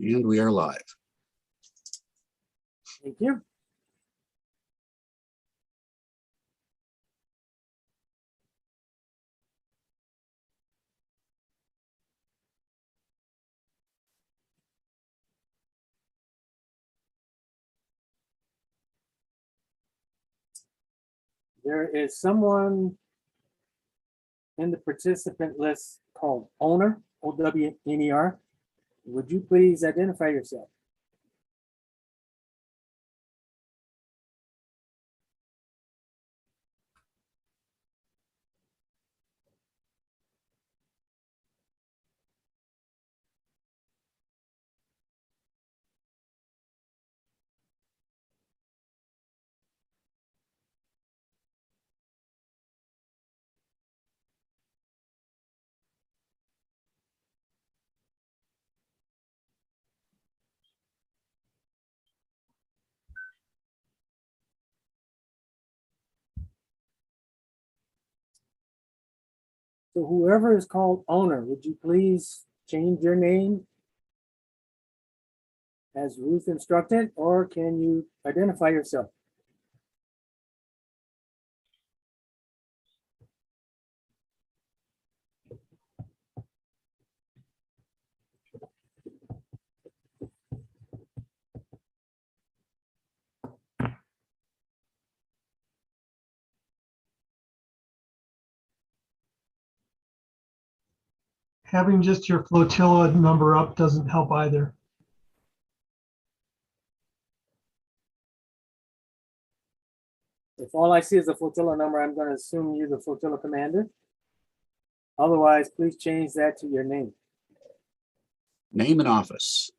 And we are live. Thank you. There is someone in the participant list called Owner, O-W-N-E-R. Would you please identify yourself? So whoever is called Owner, would you please change your name as Ruth instructed, or can you identify yourself? Having just your flotilla number up doesn't help either. If all I see is the flotilla number, I'm going to assume you're the flotilla commander. Otherwise, please change that to your name. Name and office.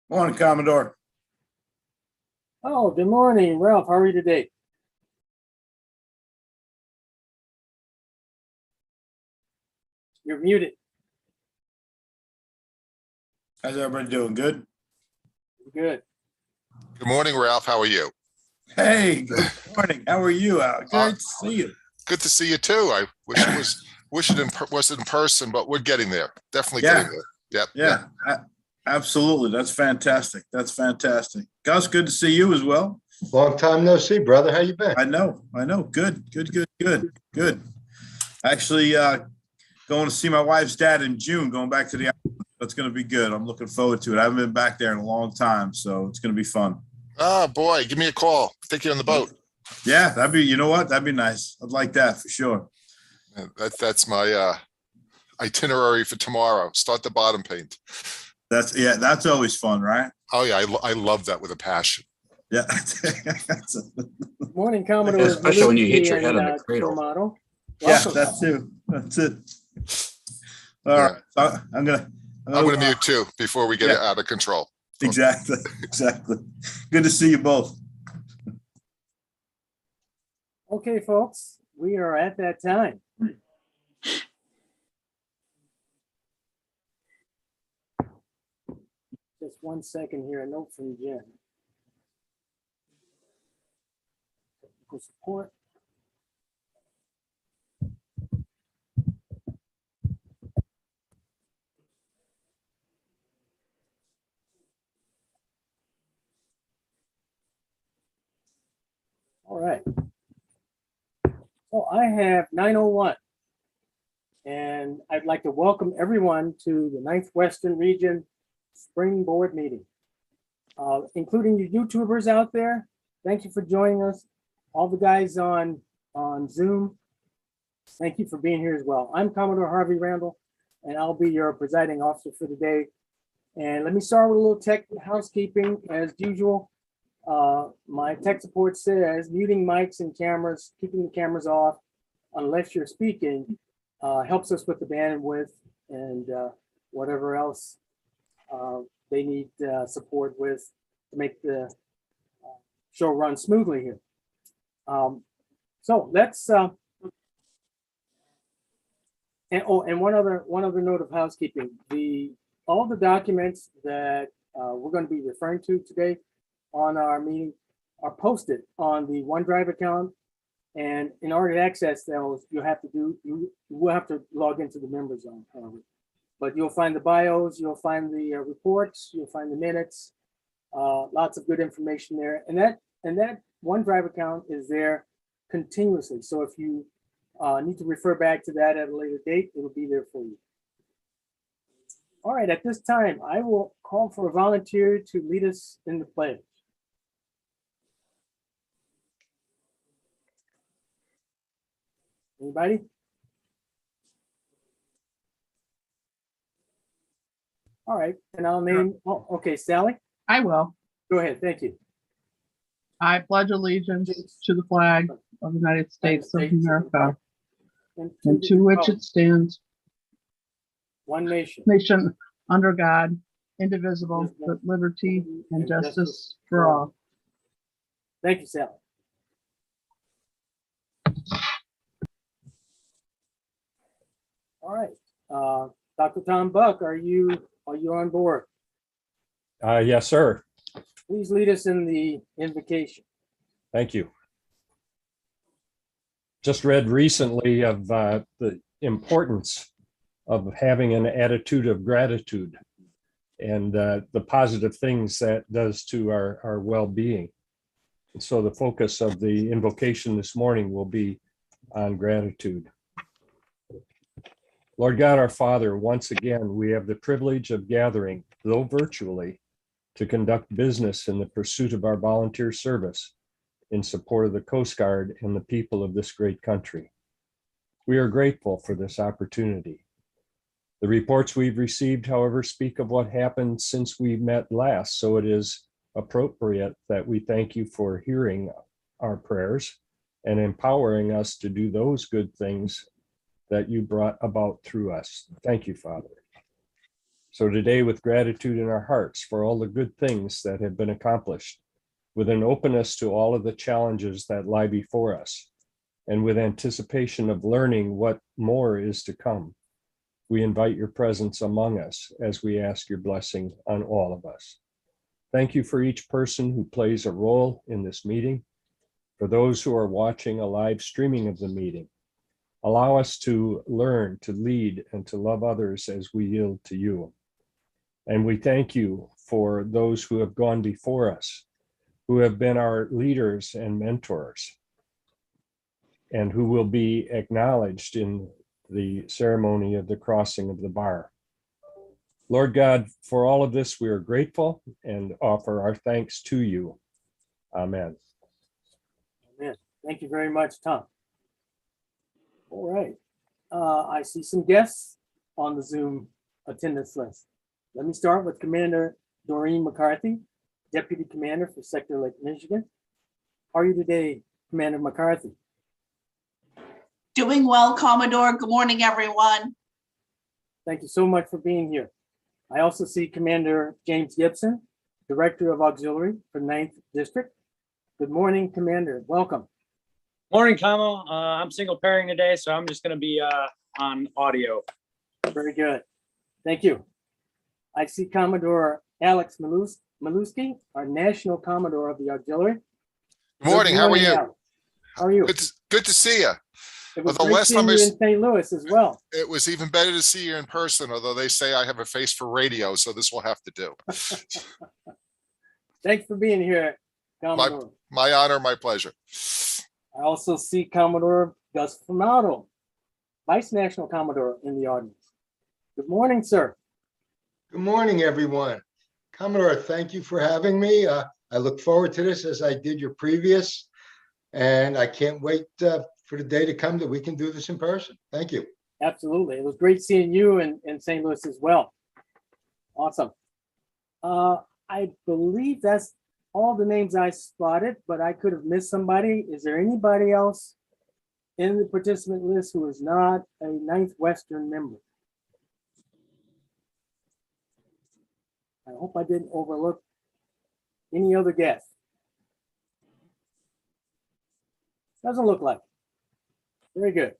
Morning, Commodore. Oh, good morning, Ralph. How are you today? You're muted. How's everybody doing? Good? Good. Good morning, Ralph. How are you? Hey, good morning. How are you, Al? Great to see you. Good to see you too. I wish it was in person, but we're getting there. Definitely Yeah. getting there. Yep. Yeah, absolutely. That's fantastic. That's fantastic. Gus, good to see you as well. Long time no see, brother. How you been? I know. Good. Actually, going to see my wife's dad in June, going back to the island. That's going to be good. I'm looking forward to it. I haven't been back there in a long time, so it's going to be fun. Oh boy, give me a call. Take you on the boat. Yeah, you know what? That'd be nice. I'd like that for sure. That's my itinerary for tomorrow. Start the bottom paint. That's always fun, right? Oh yeah, I love that with a passion. Yeah. Morning, Commodore. Especially when you hit your Lucy head on and, the cradle. Tormato. Yeah, Welcome. that's it. That's it. All right. So I'm gonna mute too before we get it out of control. Exactly. Good to see you both. Okay, folks, we are at that time. Just 1 second here, a note from Jen. Technical support. All right. So I have 9:01. And I'd like to welcome everyone to the 9th Western Region Spring Board Meeting, including you YouTubers out there. Thank you for joining us. All the guys on Zoom, thank you for being here as well. I'm Commodore Harvey Randall, and I'll be your presiding officer for the day. And let me start with a little tech housekeeping as usual. My tech support says muting mics and cameras, keeping the cameras off unless you're speaking, helps us with the bandwidth and whatever else they need support with to make the show run smoothly here. So let's and one other note of housekeeping: all the documents that we're going to be referring to today on our meeting are posted on the OneDrive account, and in order to access those, you will have to log into the member zone. But you'll find the bios, you'll find the reports, you'll find the minutes, lots of good information there, and that OneDrive account is there continuously. So if you need to refer back to that at a later date, it will be there for you. All right, at this time, I will call for a volunteer to lead us in the pledge. Anybody? All right, and I'll name, oh, okay, Sally, I will. go ahead, thank you. I pledge allegiance to the flag of the United States of America and to which it stands, One nation. nation under God, indivisible, with liberty and justice for all. Thank you, Sally. All right, Dr. Tom Buck, are you on board? Yes, sir. Please lead us in the invocation. Thank you. Just read recently of the importance of having an attitude of gratitude and the positive things that does to our well-being. And so the focus of the invocation this morning will be on gratitude. Lord God, our Father, once again, we have the privilege of gathering, though virtually, to conduct business in the pursuit of our volunteer service in support of the Coast Guard and the people of this great country. We are grateful for this opportunity. The reports we've received, however, speak of what happened since we met last, so it is appropriate that we thank you for hearing our prayers and empowering us to do those good things that you brought about through us. Thank you, Father. So today, with gratitude in our hearts for all the good things that have been accomplished, with an openness to all of the challenges that lie before us, and with anticipation of learning what more is to come, we invite your presence among us as we ask your blessing on all of us. Thank you for each person who plays a role in this meeting. For those who are watching a live streaming of the meeting, allow us to learn, to lead, and to love others as we yield to you. And we thank you for those who have gone before us, who have been our leaders and mentors, and who will be acknowledged in the ceremony of the crossing of the bar. Lord God, for all of this, we are grateful and offer our thanks to you. Amen. Amen. Thank you very much, Tom. All right. I see some guests on the Zoom attendance list. Let me start with Commander Doreen McCarthy, Deputy Commander for Sector Lake, Michigan. How are you today, Commander McCarthy? Doing well, Commodore. Good morning, everyone. Thank you so much for being here. I also see Commander James Gibson, Director of Auxiliary for 9th District. Good morning, Commander. Welcome. Morning, Kamo. I'm single pairing today, so I'm just going to be on audio. Very good. Thank you. I see Commodore Alex Maluski, our National Commodore of the Auxiliary. Good morning. How are you? Alex. How are you? Good to see you. It was the great last seeing time you in St. Louis as well. It was even better to see you in person, although they say I have a face for radio, so this will have to do. Thanks for being here, Commodore. My honor, my pleasure. I also see Commodore Gus Formato, Vice National Commodore in the audience. Good morning, sir. Good morning, everyone. Commodore, thank you for having me. I look forward to this as I did your previous, and I can't wait for the day to come that we can do this in person. Thank you. Absolutely. It was great seeing you in St. Louis as well. Awesome. I believe that's all the names I spotted, but I could have missed somebody. Is there anybody else in the participant list who is not a Ninth Western member? I hope I didn't overlook any other guests. Doesn't look like it. Very good.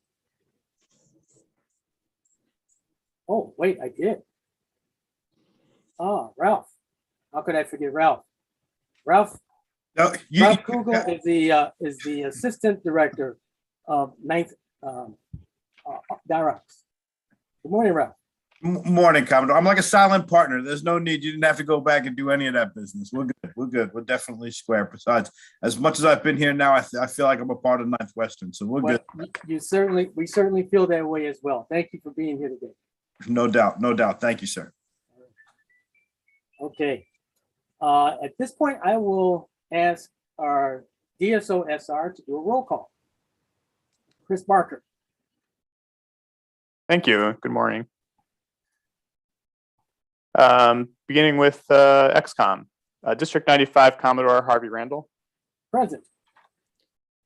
Oh, wait, I did. Ah, Ralph. How could I forget Ralph? Ralph No, Kugel is the assistant director of Ninth Directs. Good morning, Ralph. Morning, Commodore. I'm like a silent partner. There's no need. You didn't have to go back and do any of that business. We're good. We're good. We're definitely square. Besides, as much as I've been here now, I feel like I'm a part of Ninth Western. So we're Well, good. we certainly feel that way as well. Thank you for being here today. No doubt. No doubt. Thank you, sir. Okay. At this point, I will ask our DSO SR to do a roll call. Chris Barker. Thank you. Good morning. Beginning with XCOM, District 95 Commodore Harvey Randall, Present.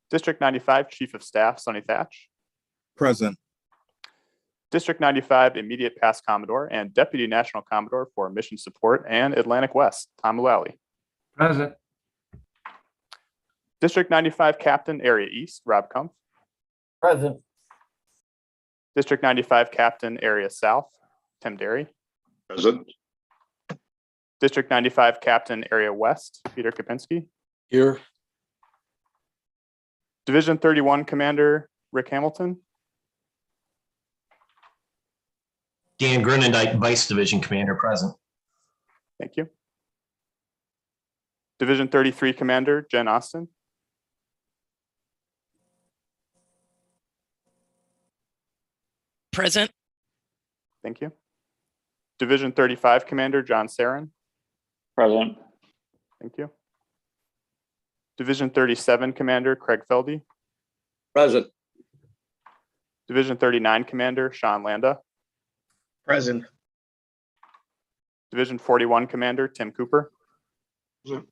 District 95 Chief of Staff Sonny Thatch, Present. District 95 Immediate Past Commodore and Deputy National Commodore for Mission Support and Atlantic West, Tom Mullally. Present. District 95 Captain Area East, Rob Kumpf. Present. District 95 Captain Area South, Tim Derry. Present. District 95 Captain Area West, Peter Kapinski. Here. Division 31 Commander Rick Hamilton. Dan Grenendike, Vice Division Commander, present. Thank you. Division 33 Commander Jen Austin. Present. Thank you. Division 35 Commander John Sarin. Present. Thank you. Division 37 Commander Craig Feldy. Present. Division 39 Commander Sean Landa. Present. Division 41 Commander Tim Cooper. Present.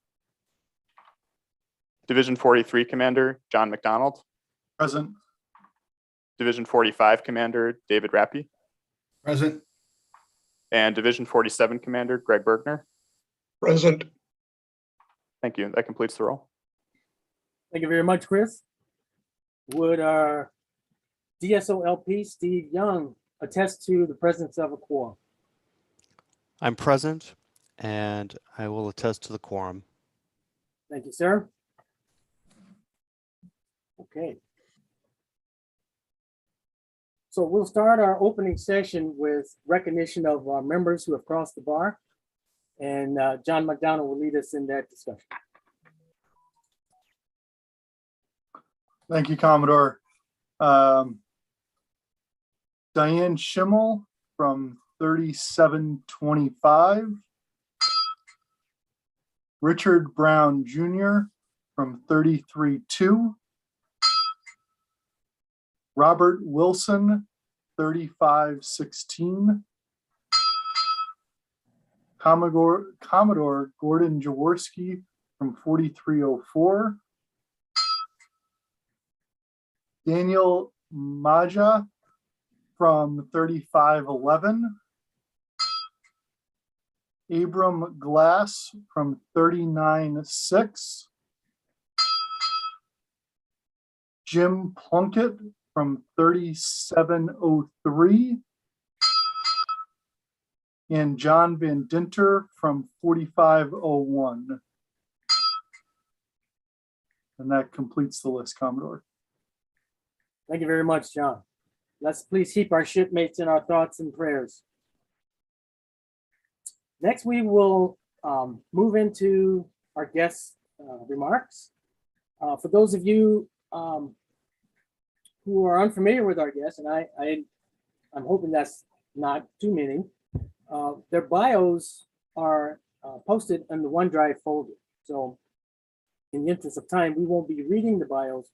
Division 43 Commander John McDonald. Present. Division 45 Commander David Rappy. Present. And Division 47 Commander Greg Bergner. Present. Thank you. That completes the roll. Thank you very much, Chris. Would our DSO LP Steve Young attest to the presence of a quorum? I'm present, and I will attest to the quorum. Thank you, sir. Okay. So we'll start our opening session with recognition of our members who have crossed the bar. And John McDonald will lead us in that discussion. Thank you, Commodore. Diane Schimmel from 3725. Richard Brown Jr. from 33-2. Robert Wilson, 3516. Commodore Gordon Jaworski from 4304. Daniel Maja from 3511. Abram Glass from 39-6. Jim Plunkett from 3703. And John Van Dinter from 4501. And that completes the list, Commodore. Thank you very much, John. Let's please keep our shipmates in our thoughts and prayers. Next, we will move into our guest remarks. For those of you who are unfamiliar with our guests, and I'm hoping that's not too many, their bios are posted in the OneDrive folder. So in the interest of time, we won't be reading the bios,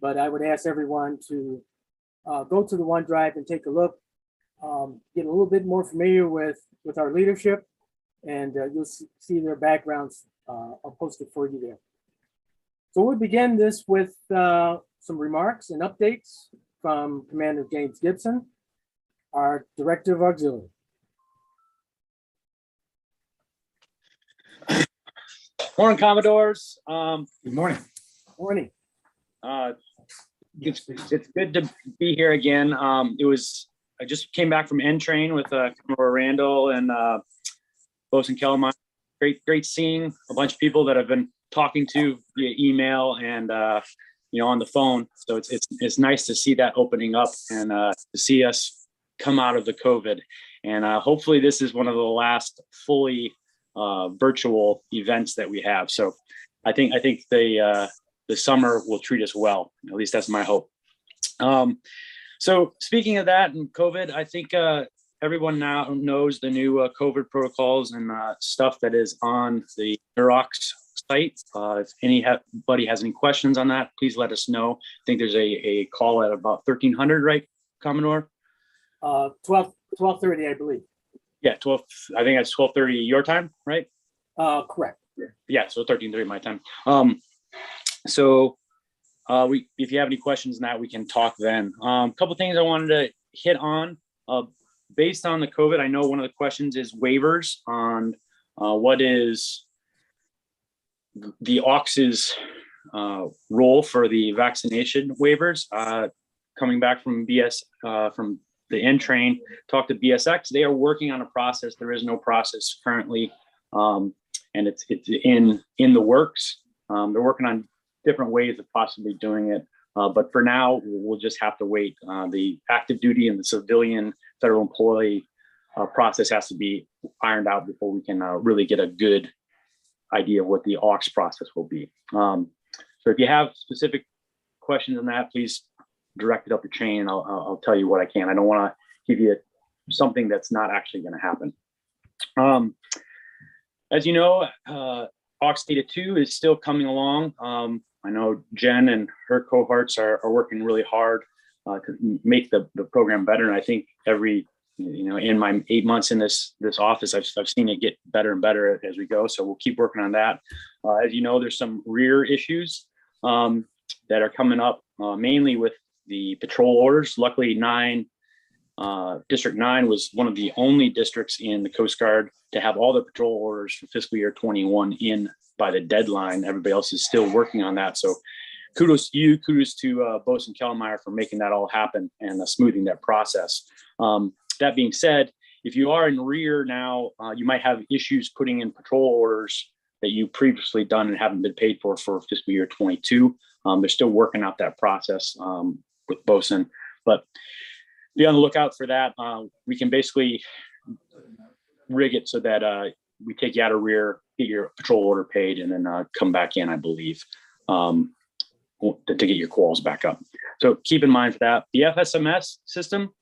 but I would ask everyone to go to the OneDrive and take a look, get a little bit more familiar with our leadership, and you'll see their backgrounds are posted for you there. So we'll begin this with some remarks and updates from Commander James Gibson, our Director of Auxiliary. Morning, Commodores. Good morning. Morning. It's good to be here again. I just came back from N-Train with Commodore Randall and Bosun Kellermeyer. Great seeing a bunch of people that I've been talking to via email and on the phone. So it's nice to see that opening up and to see us come out of the COVID. And hopefully this is one of the last fully virtual events that we have. So I think the summer will treat us well. At least that's my hope. So speaking of that and COVID, I think everyone now knows the new COVID protocols and stuff that is on the NEUROX site. If anybody has any questions on that, please let us know. I think there's a call at about 1300, right, Commodore? 12:30, I believe. Yeah, 12. I think that's 12:30 your time, right? Correct. Yeah, so 13:30 my time. If you have any questions on that, we can talk then. A couple things I wanted to hit on. Based on the COVID, I know one of the questions is waivers on what is the AUX's role for the vaccination waivers. Coming back from from the N-Train, talked to BSX. They are working on a process. There is no process currently, and it's in the works. They're working on different ways of possibly doing it. But for now, we'll just have to wait. The active duty and the civilian federal employee process has to be ironed out before we can really get a good idea of what the AUX process will be. So if you have specific questions on that, please direct it up the chain. I'll tell you what I can. I don't want to give you something that's not actually going to happen. As you know, AUX Data 2 is still coming along. I know Jen and her cohorts are working really hard to make the program better. And I think in my 8 months in this office, I've seen it get better and better as we go. So we'll keep working on that. As you know, there's some rear issues that are coming up, mainly with the patrol orders. Luckily, District 9 was one of the only districts in the Coast Guard to have all the patrol orders for fiscal year 21 in by the deadline. Everybody else is still working on that. So kudos to you, kudos to Bosun Kellermeyer for making that all happen and smoothing that process. That being said, if you are in rear now, you might have issues putting in patrol orders that you previously done and haven't been paid for fiscal year 22. They're still working out that process with Bosun, but be on the lookout for that. We can basically rig it so that we take you out of rear, get your patrol order paid, and then come back in, I believe, to get your quals back up. So keep in mind for that. The FSMS system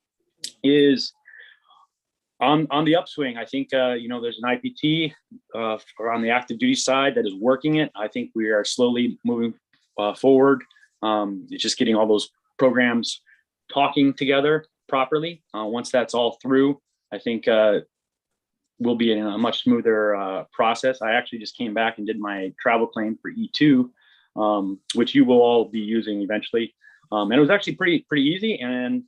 is on the upswing. I think, there's an IPT on the active duty side that is working it. I think we are slowly moving forward. It's just getting all those programs talking together properly. Once that's all through, I think we'll be in a much smoother process. I actually just came back and did my travel claim for E2, which you will all be using eventually. And it was actually pretty easy, and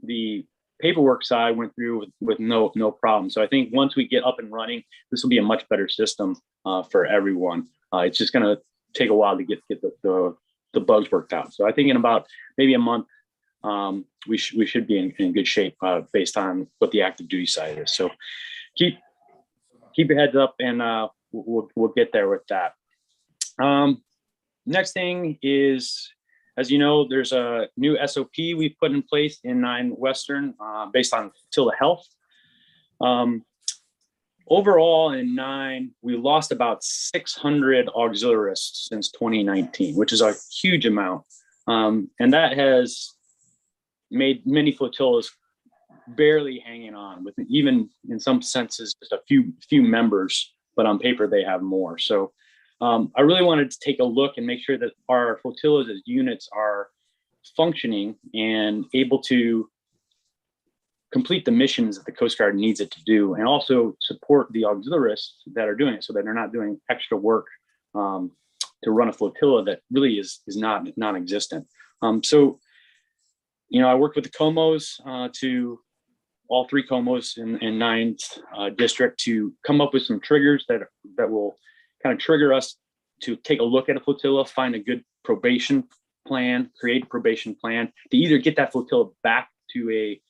the paperwork side went through with no problem. So I think once we get up and running, this will be a much better system for everyone. It's just going to take a while to get the bugs worked out. So I think in about maybe a month, we should be in good shape based on what the active duty side is. So keep your heads up, and we'll get there with that. Next thing is, as you know, there's a new SOP we've put in place in 9 Western based on telehealth. Overall in 9, we lost about 600 auxiliarists since 2019, which is a huge amount. And that has made many flotillas barely hanging on, with even in some senses just a few members, but on paper they have more. So I really wanted to take a look and make sure that our flotillas as units are functioning and able to complete the missions that the Coast Guard needs it to do, and also support the auxiliaries that are doing it so that they're not doing extra work to run a flotilla that really is not non-existent. So, you know, I worked with the COMOs to all 3 COMOs in 9th district to come up with some triggers that will kind of trigger us to take a look at a flotilla, find a good probation plan, create a probation plan to either get that flotilla back to a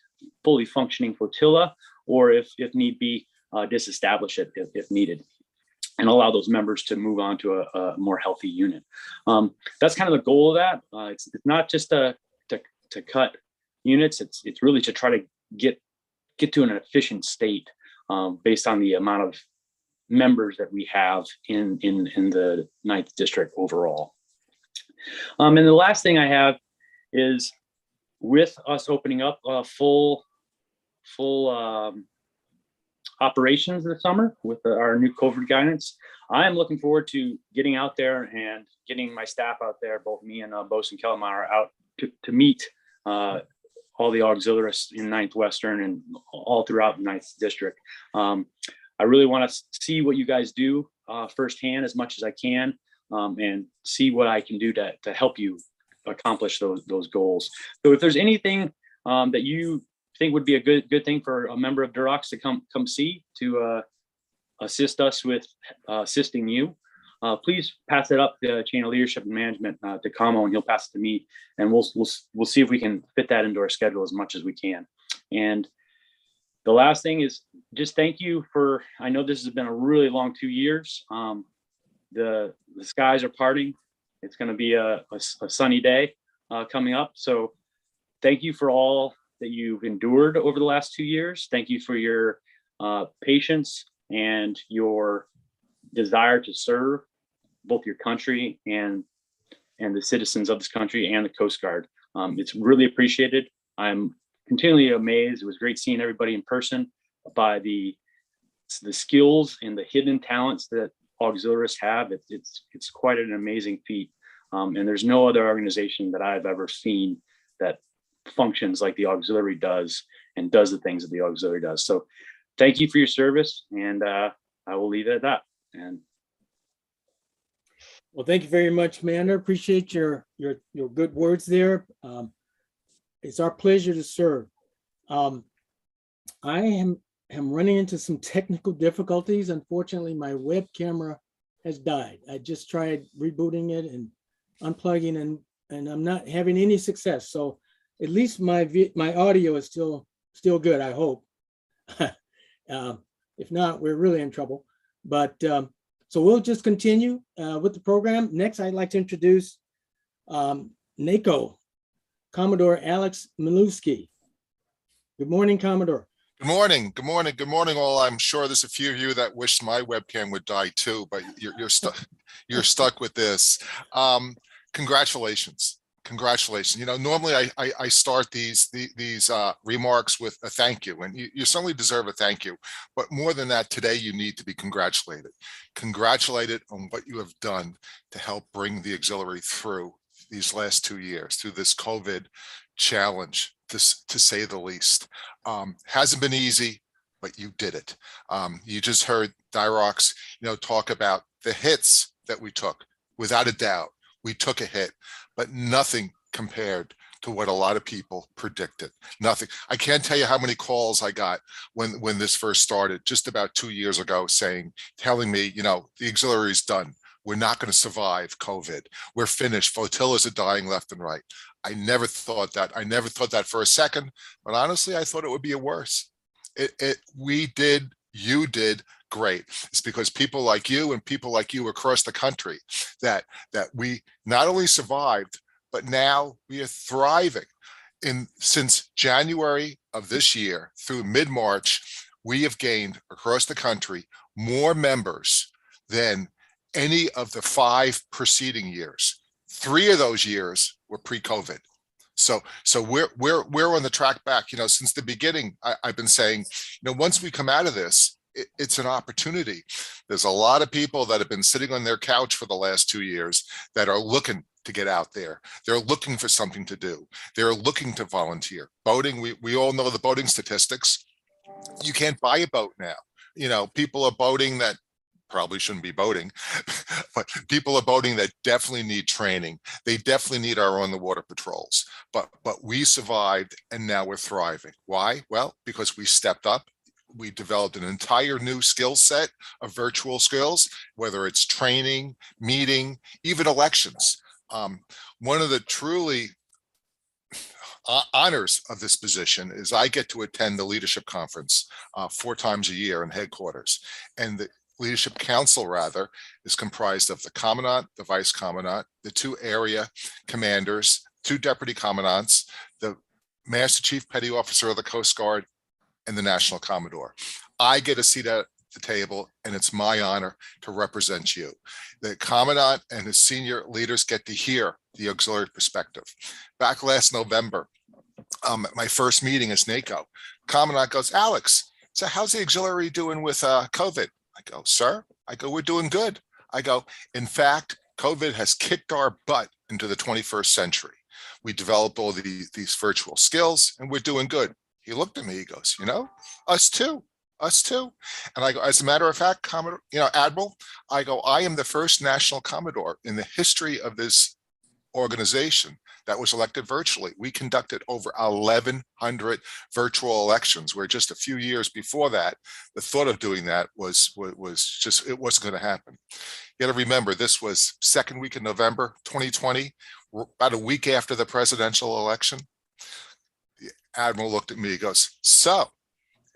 fully functioning flotilla, or if need be, disestablish it if needed, and allow those members to move on to a more healthy unit. That's kind of the goal of that. It's not just to cut units. It's really to try to get to an efficient state based on the amount of members that we have in the 9th district overall. And the last thing I have is, with us opening up full operations this summer with our new COVID guidance, I am looking forward to getting out there and getting my staff out there, both me and Bosun Kellermeyer, out to meet all the auxiliaries in 9th Western and all throughout 9th district. I really want to see what you guys do firsthand as much as I can, and see what I can do to help you accomplish those goals. So if there's anything that you think would be a good thing for a member of Durox to come see to assist us with assisting you, please pass it up the chain of leadership and management to Kamo, and he'll pass it to me, and we'll see if we can fit that into our schedule as much as we can. And the last thing is just thank you for, I know this has been a really long 2 years. The skies are parting. It's going to be a sunny day coming up. So thank you for all that you've endured over the last 2 years. Thank you for your patience and your desire to serve both your country and the citizens of this country and the Coast Guard. It's really appreciated. I'm continually amazed. It was great seeing everybody in person, by the skills and the hidden talents that auxiliaries have. It's quite an amazing feat. And there's no other organization that I've ever seen that functions like the auxiliary does and does the things that the auxiliary does. So thank you for your service, and I will leave it at that. And well, thank you very much, Commander. Appreciate your good words there. It's our pleasure to serve. I am running into some technical difficulties. Unfortunately, my web camera has died. I just tried rebooting it and unplugging, and I'm not having any success. So at least my audio is still good, I hope. If not, we're really in trouble. But so we'll just continue with the program. Next, I'd like to introduce NACO, Commodore Alex Milewski. Good morning, Commodore. Good morning. Good morning. Good morning, all. I'm sure there's a few of you that wish my webcam would die too, but you're stuck. You're stuck with this. Congratulations. Congratulations. You know, normally I start these remarks with a thank you, and you certainly deserve a thank you. But more than that, today you need to be congratulated. Congratulated on what you have done to help bring the auxiliary through these last 2 years, through this COVID challenge, to say the least. Hasn't been easy, but you did it. You just heard Durox, talk about the hits that we took. Without a doubt, we took a hit, but nothing compared to what a lot of people predicted. Nothing. I can't tell you how many calls I got when this first started, just about 2 years ago, telling me, the auxiliary is done. We're not going to survive COVID. We're finished. Flotillas are dying left and right. I never thought that. I never thought that for a second, but honestly, I thought it would be worse. We did, you did great. It's because people like you and people like you across the country that we not only survived, but now we are thriving. Since January of this year through mid-March, we have gained across the country more members than any of the 5 preceding years. 3 of those years were pre-COVID. So we're on the track back. You know, since the beginning, I've been saying, you know, once we come out of this, it's an opportunity. There's a lot of people that have been sitting on their couch for the last 2 years that are looking to get out there. They're looking for something to do. They're looking to volunteer. Boating, we all know the boating statistics. You can't buy a boat now. You know, people are boating that probably shouldn't be boating, but people are boating that definitely need training. They definitely need our on the water patrols. But we survived and now we're thriving. Why? Well, because we stepped up. We developed an entire new skill set of virtual skills, whether it's training, meeting, even elections. One of the truly honors of this position is I get to attend the leadership conference 4 times a year in headquarters. And the Leadership Council, rather, is comprised of the Commandant, the Vice Commandant, the 2 area commanders, 2 deputy commandants, the Master Chief Petty Officer of the Coast Guard, and the National Commodore. I get a seat at the table, and it's my honor to represent you. The Commandant and his senior leaders get to hear the auxiliary perspective. Back last November, my first meeting as NACO, Commandant goes, Alex, so how's the auxiliary doing with COVID? I go, sir, we're doing good. I go, in fact, COVID has kicked our butt into the 21st century. We developed all these virtual skills and we're doing good. He looked at me, he goes, you know, us too. And I go, as a matter of fact, Commodore, you know, Admiral, I go, I am the first National Commodore in the history of this organization that was elected virtually. We conducted over 1,100 virtual elections, where just a few years before that, the thought of doing that was just, it wasn't going to happen. You got to remember, this was second week in November 2020, about a week after the presidential election. The Admiral looked at me, he goes, so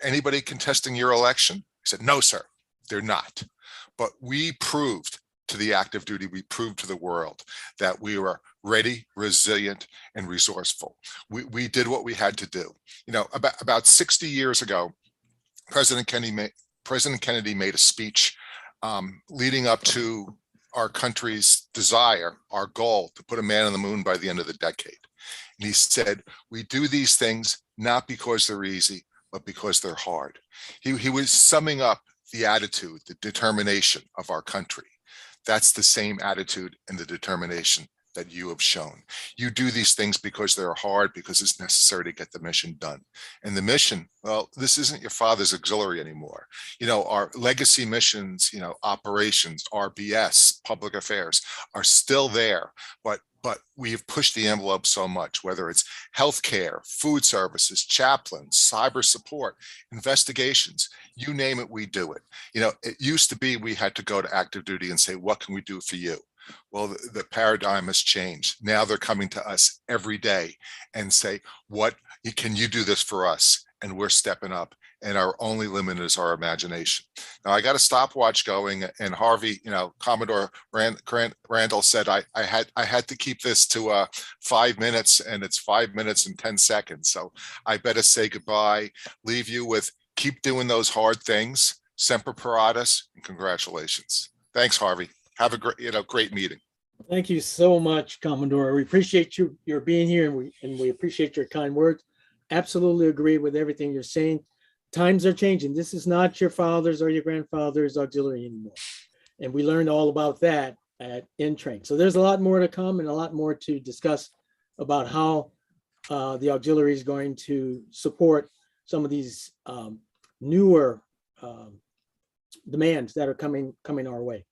anybody contesting your election? I said, no, sir, they're not. But we proved to the active duty, we proved to the world that we were ready, resilient, and resourceful. We did what we had to do. You know, about 60 years ago, President Kennedy made a speech leading up to our country's desire, our goal to put a man on the moon by the end of the decade. And he said, we do these things not because they're easy, but because they're hard. He was summing up the attitude, the determination of our country. That's the same attitude and the determination that you have shown. You do these things because they're hard, because it's necessary to get the mission done. And the mission, well, this isn't your father's auxiliary anymore. You know, our legacy missions, you know, operations, RBS, public affairs are still there, but we have pushed the envelope so much, whether it's healthcare, food services, chaplains, cyber support, investigations, you name it, we do it. You know, it used to be we had to go to active duty and say, what can we do for you? Well, the paradigm has changed. Now they're coming to us every day and say, what can you do this for us? And we're stepping up, and our only limit is our imagination. Now I got a stopwatch going, and Harvey, you know, Commodore Randall said I had to keep this to 5 minutes, and it's 5 minutes and 10 seconds. So I better say goodbye, leave you with keep doing those hard things, Semper Paratus, and congratulations. Thanks, Harvey. Have a great meeting. Thank you so much, Commodore. We appreciate your being here, and we appreciate your kind words. Absolutely agree with everything you're saying. Times are changing. This is not your father's or your grandfather's auxiliary anymore. And we learned all about that in training. So there's a lot more to come and a lot more to discuss about how the auxiliary is going to support some of these newer demands that are coming our way.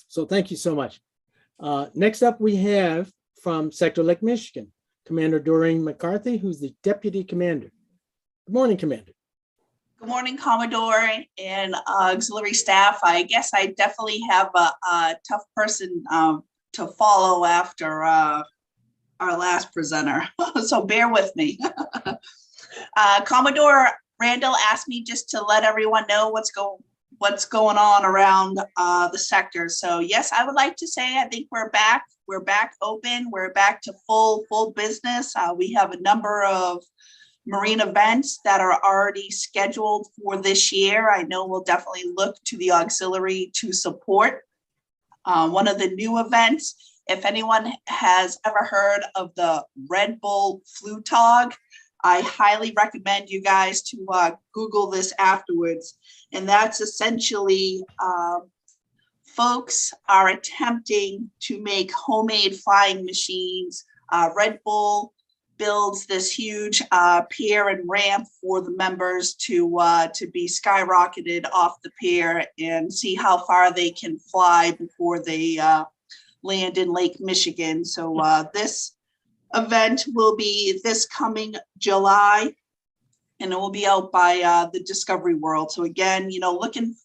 So thank you so much. Next up, we have from Sector Lake, Michigan, Commander Doreen McCarthy, who's the Deputy Commander. Good morning, Commander. Good morning, Commodore and auxiliary staff. I guess I definitely have a tough person to follow after our last presenter, so bear with me. Commodore Randall asked me just to let everyone know what's going on around the sector. So yes, I would like to say I think we're back open, we're back to full business. We have a number of marine events that are already scheduled for this year. I know we'll definitely look to the auxiliary to support. One of the new events If anyone has ever heard of the Red Bull Flutog, I highly recommend you guys to Google this afterwards. And that's essentially folks are attempting to make homemade flying machines. Red Bull builds this huge pier and ramp for the members to be skyrocketed off the pier and see how far they can fly before they land in Lake Michigan. So this event will be this coming July, and it will be out by the Discovery World. So again, looking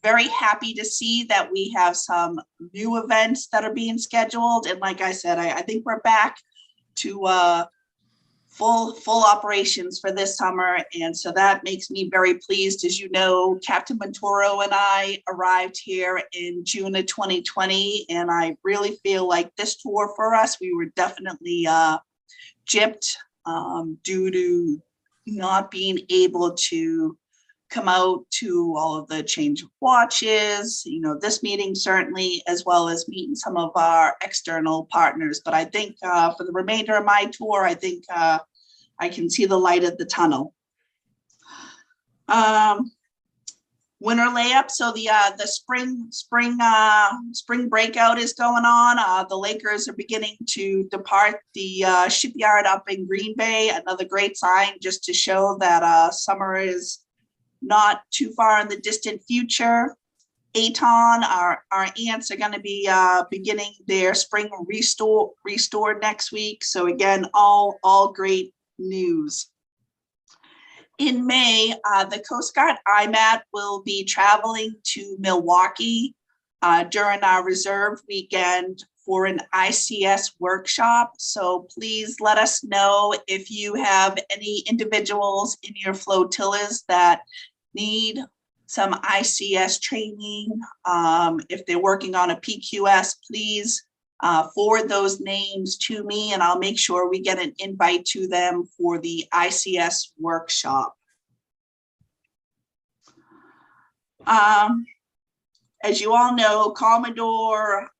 very happy to see that we have some new events that are being scheduled. And like I said, I think we're back to full operations for this summer. And so that makes me very pleased. As you know, Captain Montoro and I arrived here in June of 2020. And I really feel like this tour for us, we were definitely gypped due to not being able to come out to all of the change of watches, this meeting certainly, as well as meeting some of our external partners. But I think for the remainder of my tour, I think I can see the light at the tunnel. Winter layup. So the spring breakout is going on. The Lakers are beginning to depart the shipyard up in Green Bay. Another great sign just to show that summer is not too far in the distant future. Aton, our ants are going to be beginning their spring restore next week. So again, all great news. In May, the Coast Guard IMAT will be traveling to Milwaukee during our reserve weekend for an ICS workshop. So please let us know if you have any individuals in your flotillas that need some ICS training. If they're working on a PQS, please forward those names to me and I'll make sure we get an invite to them for the ICS workshop. As you all know, Commodore,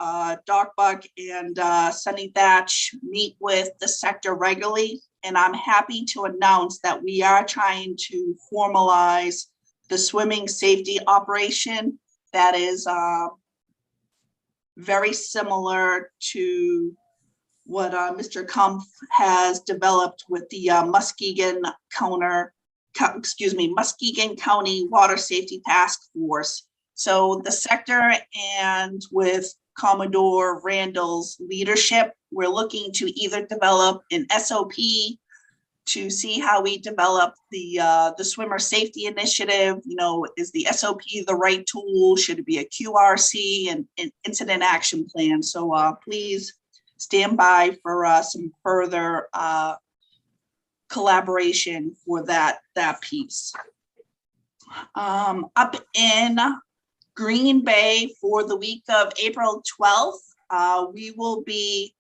Doc Buck, and Sunny Thatch meet with the sector regularly, and I'm happy to announce that we are trying to formalize the swimming safety operation that is very similar to what Mr. Kumpf has developed with the Muskegon County Water Safety Task Force. So the sector and with Commodore Randall's leadership, we're looking to either develop an SOP to see how we develop the swimmer safety initiative. Is the SOP the right tool? Should it be a QRC and an incident action plan? So please stand by for some further collaboration for that piece. Up in Green Bay for the week of April 12th, we will be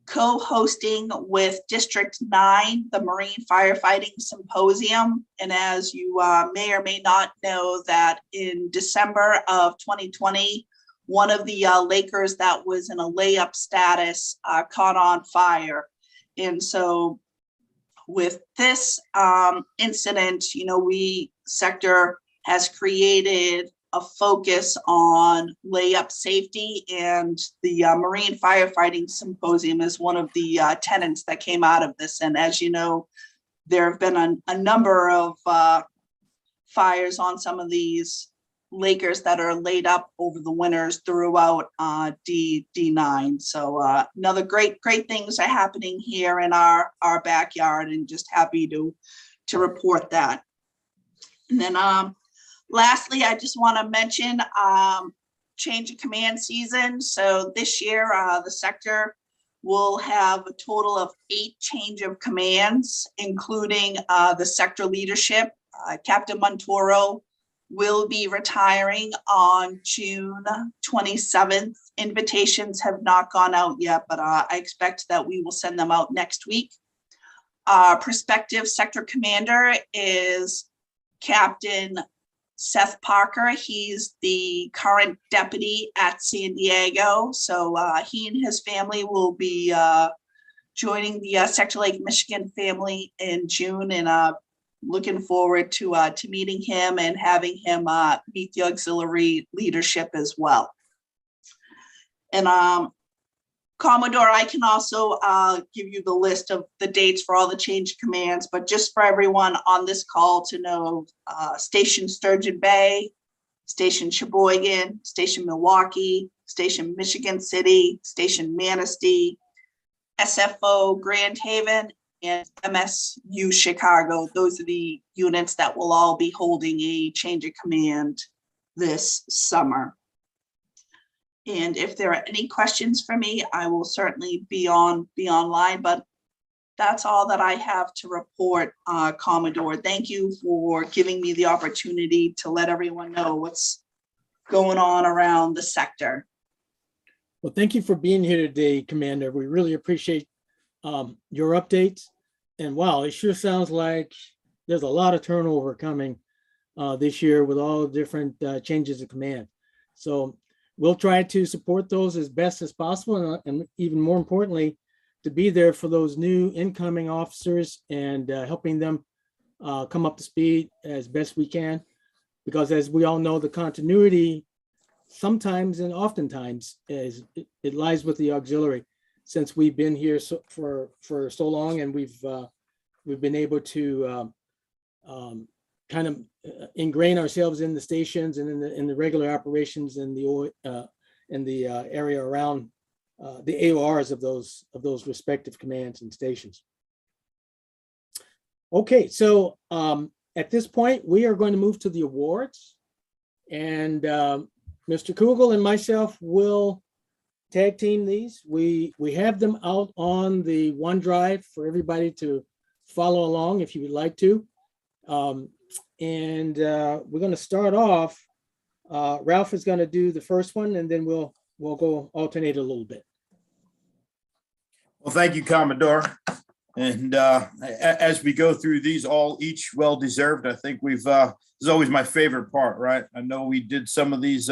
co-hosting with District 9, the Marine Firefighting Symposium. And as you may or may not know, that in December of 2020, one of the Lakers that was in a layup status caught on fire. And so with this incident, we sector has created a focus on layup safety, and the Marine Firefighting Symposium is one of the tenets that came out of this. And as you know, there have been a number of fires on some of these Lakers that are laid up over the winters throughout D9. So another great things are happening here in our backyard, and just happy to report that. And then lastly, I just want to mention change of command season. So this year, the sector will have a total of 8 change of commands, including the sector leadership. Captain Montoro will be retiring on June 27th. Invitations have not gone out yet, but I expect that we will send them out next week. Prospective sector commander is Captain Seth Parker. He's the current deputy at San Diego. So he and his family will be joining the Sector Lake, Michigan family in June, and looking forward to meeting him and having him meet the auxiliary leadership as well. And Commodore, I can also give you the list of the dates for all the change commands, but just for everyone on this call to know, Station Sturgeon Bay, Station Sheboygan, Station Milwaukee, Station Michigan City, Station Manistee, SFO Grand Haven, and MSU Chicago. Those are the units that will all be holding a change of command this summer. And if there are any questions for me, I will certainly be online, but that's all that I have to report, Commodore. Thank you for giving me the opportunity to let everyone know what's going on around the sector. Well, thank you for being here today, Commander. We really appreciate your updates. And wow, it sure sounds like there's a lot of turnover coming this year with all different changes of command. So we'll try to support those as best as possible, and even more importantly, to be there for those new incoming officers and helping them come up to speed as best we can. Because as we all know, the continuity sometimes and oftentimes it lies with the auxiliary. Since we've been here for so long, and we've been able to kind of ingrain ourselves in the stations and in the regular operations in the area around the AORs of those respective commands and stations. Okay, so at this point we are going to move to the awards, and Mr. Kugel and myself will tag team these. We have them out on the OneDrive for everybody to follow along if you would like to. And we're going to start off. Ralph is going to do the first one, and then we'll go alternate a little bit. Well, thank you, Commodore. And as we go through these, each well-deserved, I think this is always my favorite part, right? I know we did some of these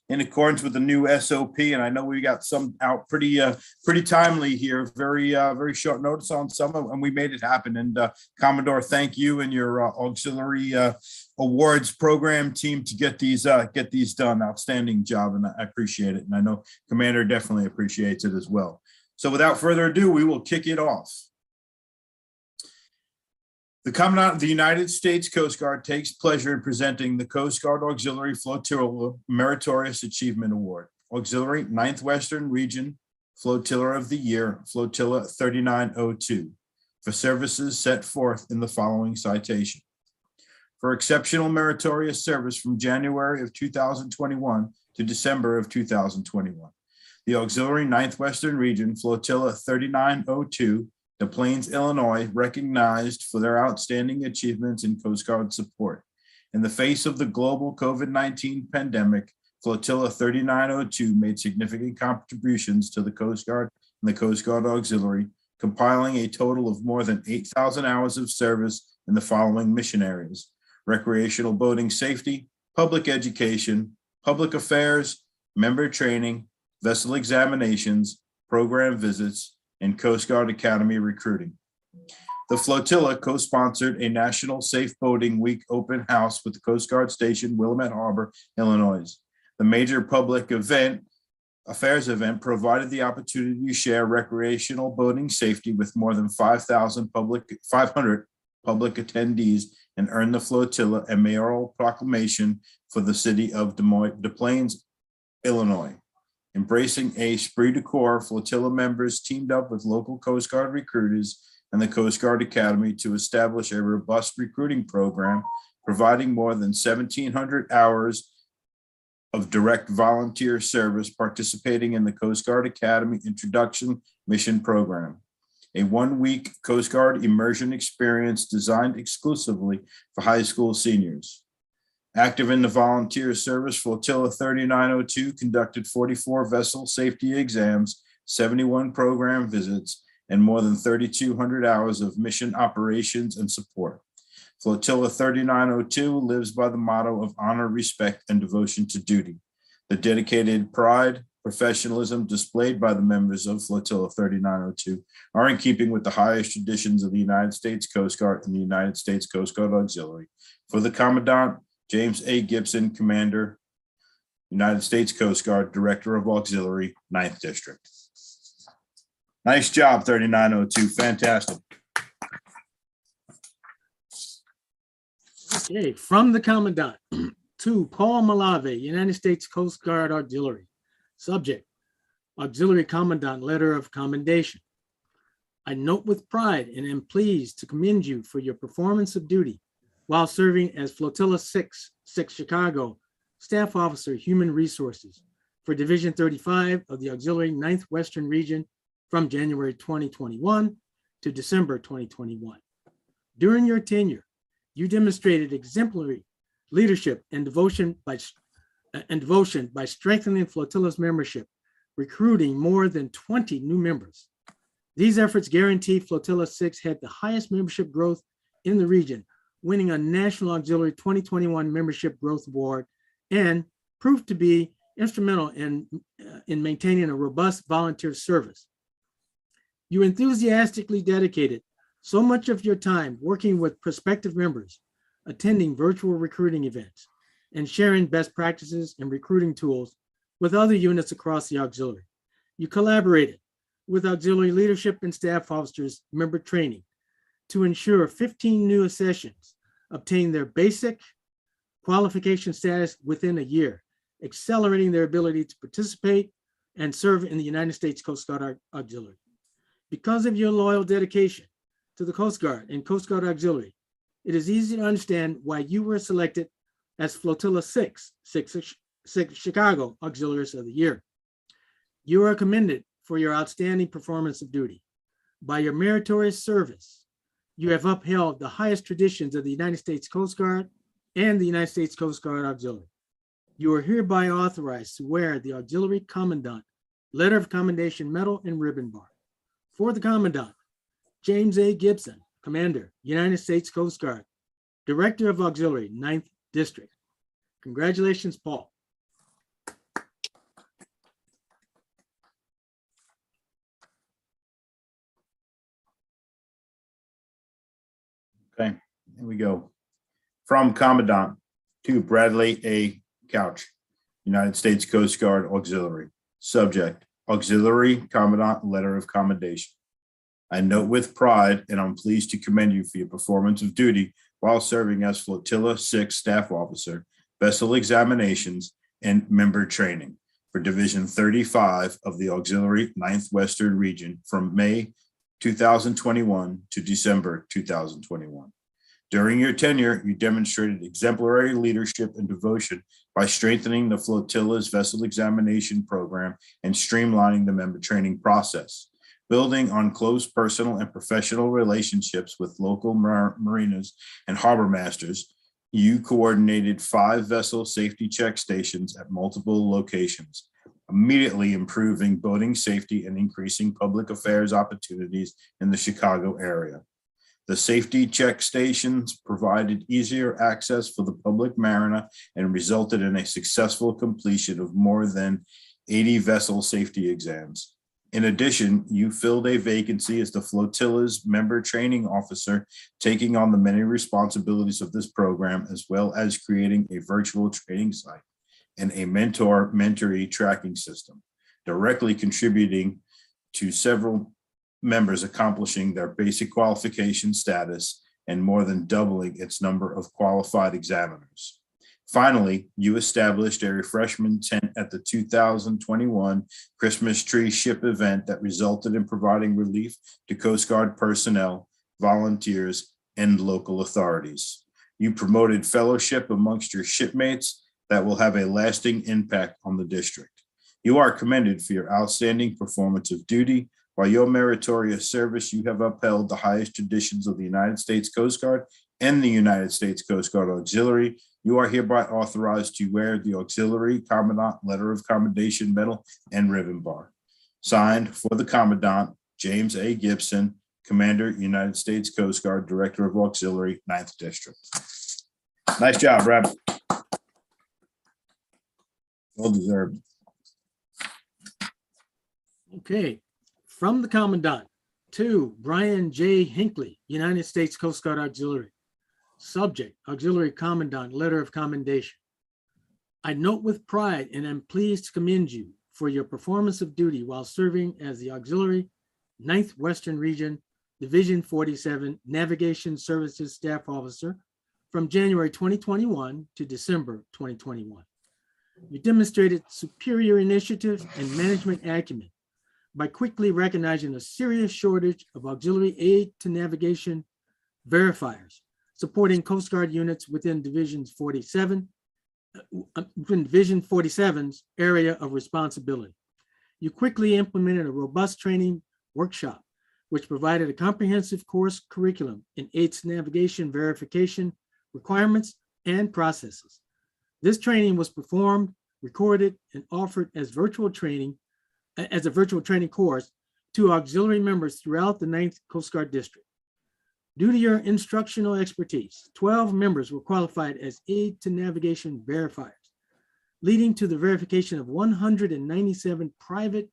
in accordance with the new SOP, and I know we got some out pretty timely here, very short notice on some of, and we made it happen. And Commodore, thank you and your auxiliary awards program team to get these done. Outstanding job, and I appreciate it. And I know Commander definitely appreciates it as well. So without further ado, we will kick it off. The Commandant of the United States Coast Guard takes pleasure in presenting the Coast Guard Auxiliary Flotilla Meritorious Achievement Award. Auxiliary 9th Western Region Flotilla of the Year, Flotilla 3902, for services set forth in the following citation. For exceptional meritorious service from January of 2021 to December of 2021. The Auxiliary 9th Western Region Flotilla 3902, Des Plaines, Illinois, recognized for their outstanding achievements in Coast Guard support. In the face of the global COVID-19 pandemic, Flotilla 3902 made significant contributions to the Coast Guard and the Coast Guard Auxiliary, compiling a total of more than 8,000 hours of service in the following mission areas: recreational boating safety, public education, public affairs, member training, vessel examinations, program visits, and Coast Guard Academy recruiting. The flotilla co-sponsored a National Safe Boating Week open house with the Coast Guard Station, Willamette Harbor, Illinois. The major public affairs event provided the opportunity to share recreational boating safety with more than 500 public attendees and earned the flotilla a mayoral proclamation for the city of Des Plaines, Illinois. Embracing a esprit de corps, flotilla members teamed up with local Coast Guard recruiters and the Coast Guard Academy to establish a robust recruiting program, providing more than 1,700 hours of direct volunteer service participating in the Coast Guard Academy Introduction Mission Program, a one-week Coast Guard immersion experience designed exclusively for high school seniors. Active in the volunteer service, Flotilla 3902 conducted 44 vessel safety exams, 71 program visits, and more than 3,200 hours of mission operations and support. Flotilla 3902 lives by the motto of honor, respect, and devotion to duty. The dedicated pride, professionalism displayed by the members of Flotilla 3902 are in keeping with the highest traditions of the United States Coast Guard and the United States Coast Guard Auxiliary. For the Commandant, James A. Gibson, Commander, United States Coast Guard, Director of Auxiliary, 9th District. Nice job, 3902. Fantastic. Okay, from the Commandant to Paul Malave, United States Coast Guard Auxiliary. Subject, Auxiliary Commandant Letter of Commendation. I note with pride and am pleased to commend you for your performance of duty while serving as Flotilla 6 Chicago Staff Officer, Human Resources for Division 35 of the Auxiliary 9th Western Region from January 2021 to December 2021. During your tenure, you demonstrated exemplary leadership and devotion by strengthening Flotilla's membership, recruiting more than 20 new members. These efforts guarantee Flotilla 6 had the highest membership growth in the region, winning a National Auxiliary 2021 Membership Growth Award, and proved to be instrumental in maintaining a robust volunteer service. You enthusiastically dedicated so much of your time working with prospective members, attending virtual recruiting events, and sharing best practices and recruiting tools with other units across the auxiliary. You collaborated with auxiliary leadership and staff officers member training to ensure 15 new accessions obtain their basic qualification status within a year, accelerating their ability to participate and serve in the United States Coast Guard Auxiliary. Because of your loyal dedication to the Coast Guard and Coast Guard Auxiliary, it is easy to understand why you were selected as Flotilla 6 Chicago Auxiliaries of the Year. You are commended for your outstanding performance of duty. By your meritorious service, you have upheld the highest traditions of the United States Coast Guard and the United States Coast Guard Auxiliary. You are hereby authorized to wear the Auxiliary Commandant Letter of Commendation Medal and Ribbon Bar. For the Commandant, James A. Gibson, Commander, United States Coast Guard, Director of Auxiliary, 9th District. Congratulations, Paul. Okay, here we go. From Commandant to Bradley A. Couch, United States Coast Guard Auxiliary. Subject, Auxiliary Commandant Letter of Commendation. I note with pride and I'm pleased to commend you for your performance of duty while serving as Flotilla 6 Staff Officer, Vessel Examinations, and Member Training for Division 35 of the Auxiliary 9th Western Region from May 2021 to December 2021. During your tenure, you demonstrated exemplary leadership and devotion by strengthening the flotilla's vessel examination program and streamlining the member training process. Building on close personal and professional relationships with local marinas and harbor masters, you coordinated 5 vessel safety check stations at multiple locations, immediately improving boating safety and increasing public affairs opportunities in the Chicago area. The safety check stations provided easier access for the public mariner and resulted in a successful completion of more than 80 vessel safety exams. In addition, you filled a vacancy as the flotilla's member training officer, taking on the many responsibilities of this program, as well as creating a virtual training site and a mentor-mentee tracking system, directly contributing to several members accomplishing their basic qualification status and more than doubling its number of qualified examiners. Finally, you established a refreshment tent at the 2021 Christmas tree ship event that resulted in providing relief to Coast Guard personnel, volunteers, and local authorities. You promoted fellowship amongst your shipmates that will have a lasting impact on the district. You are commended for your outstanding performance of duty. By your meritorious service, you have upheld the highest traditions of the United States Coast Guard and the United States Coast Guard Auxiliary. You are hereby authorized to wear the Auxiliary Commandant Letter of Commendation Medal and Ribbon Bar. Signed for the Commandant, James A. Gibson, Commander, United States Coast Guard, Director of Auxiliary, 9th District. Nice job, Brad. Well deserved. Okay, from the Commandant to Brian J. Hinckley, United States Coast Guard Auxiliary. Subject, Auxiliary Commandant, Letter of Commendation. I note with pride and am pleased to commend you for your performance of duty while serving as the Auxiliary 9th Western Region, Division 47 Navigation Services Staff Officer from January 2021 to December 2021. You demonstrated superior initiative and management acumen by quickly recognizing a serious shortage of auxiliary aid to navigation verifiers, supporting Coast Guard units within Division 47's area of responsibility. You quickly implemented a robust training workshop, which provided a comprehensive course curriculum in aids to navigation verification requirements and processes. This training was performed, recorded, and offered as a virtual training course to auxiliary members throughout the 9th Coast Guard District. Due to your instructional expertise, 12 members were qualified as aid to navigation verifiers, leading to the verification of 197 private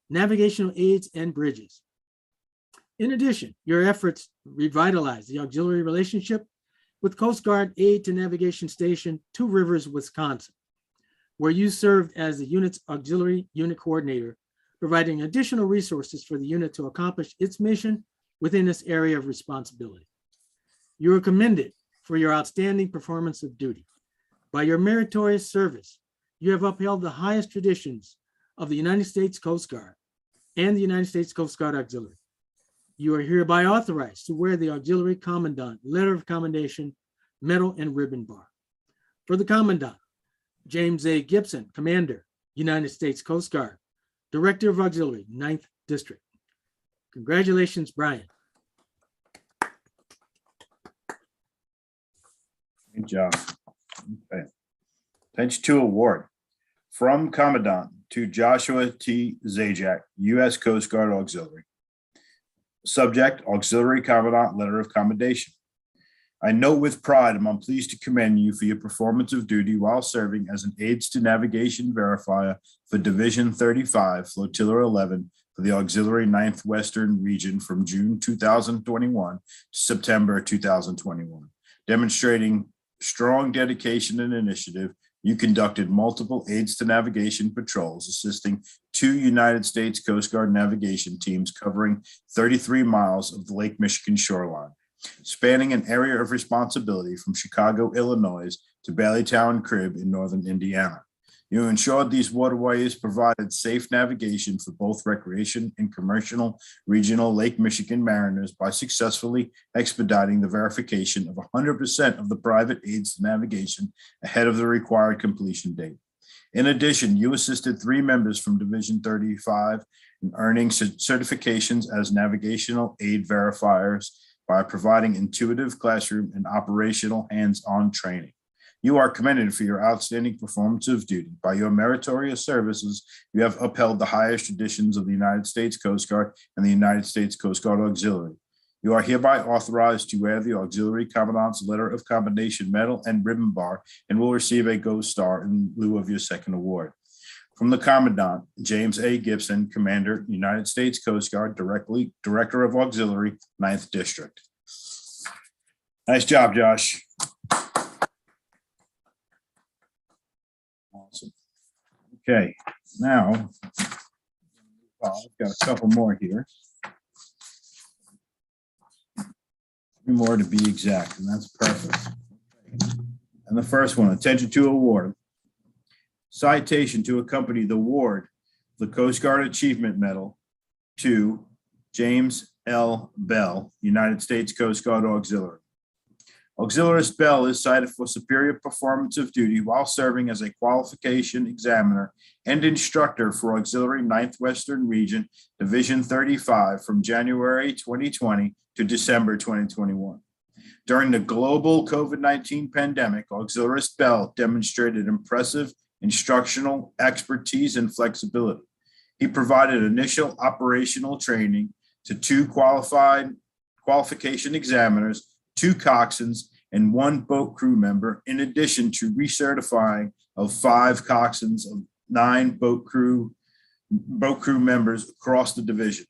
navigational aids and bridges. In addition, your efforts revitalized the auxiliary relationship with Coast Guard Aid to Navigation Station, Two Rivers, Wisconsin, where you served as the unit's auxiliary unit coordinator, providing additional resources for the unit to accomplish its mission within this area of responsibility. You are commended for your outstanding performance of duty. By your meritorious service, you have upheld the highest traditions of the United States Coast Guard and the United States Coast Guard Auxiliary. You are hereby authorized to wear the Auxiliary Commandant Letter of Commendation, Medal, and Ribbon Bar. For the Commandant, James A. Gibson, Commander, United States Coast Guard, Director of Auxiliary, 9th District. Congratulations, Brian. Good job. Okay. Attention to award. From Commandant to Joshua T. Zajac, U.S. Coast Guard Auxiliary. Subject, Auxiliary Commandant Letter of Commendation. I note with pride and I'm pleased to commend you for your performance of duty while serving as an aids to navigation verifier for Division 35, Flotilla 11 for the Auxiliary 9th Western Region from June 2021 to September 2021. Demonstrating strong dedication and initiative, you conducted multiple aids to navigation patrols, assisting 2 United States Coast Guard navigation teams covering 33 miles of the Lake Michigan shoreline, spanning an area of responsibility from Chicago, Illinois to Baileytown Crib in northern Indiana. You ensured these waterways provided safe navigation for both recreation and commercial regional Lake Michigan mariners by successfully expediting the verification of 100% of the private aids to navigation ahead of the required completion date. In addition, you assisted 3 members from Division 35 in earning certifications as navigational aid verifiers by providing intuitive classroom and operational hands-on training. You are commended for your outstanding performance of duty. By your meritorious services, you have upheld the highest traditions of the United States Coast Guard and the United States Coast Guard Auxiliary. You are hereby authorized to wear the Auxiliary Commandant's Letter of Commendation Medal and Ribbon Bar and will receive a Gold Star in lieu of your second award. From the Commandant, James A. Gibson, Commander, United States Coast Guard, Director of Auxiliary, 9th District. Nice job, Josh. Awesome. Okay, now, I've got a couple more here. 3 more to be exact, and that's perfect. And the first one, attention to award. Citation to accompany the award, the Coast Guard Achievement Medal to James L. Bell, United States Coast Guard Auxiliary. Auxiliarist Bell is cited for superior performance of duty while serving as a qualification examiner and instructor for Auxiliary 9th Western Region, Division 35 from January 2020 to December 2021. During the global COVID-19 pandemic, Auxiliarist Bell demonstrated impressive instructional expertise and flexibility. He provided initial operational training, to 2 qualification examiners, 2 coxswains, and 1 boat crew member, in addition to recertifying of 5 coxswains of 9 boat crew members across the division.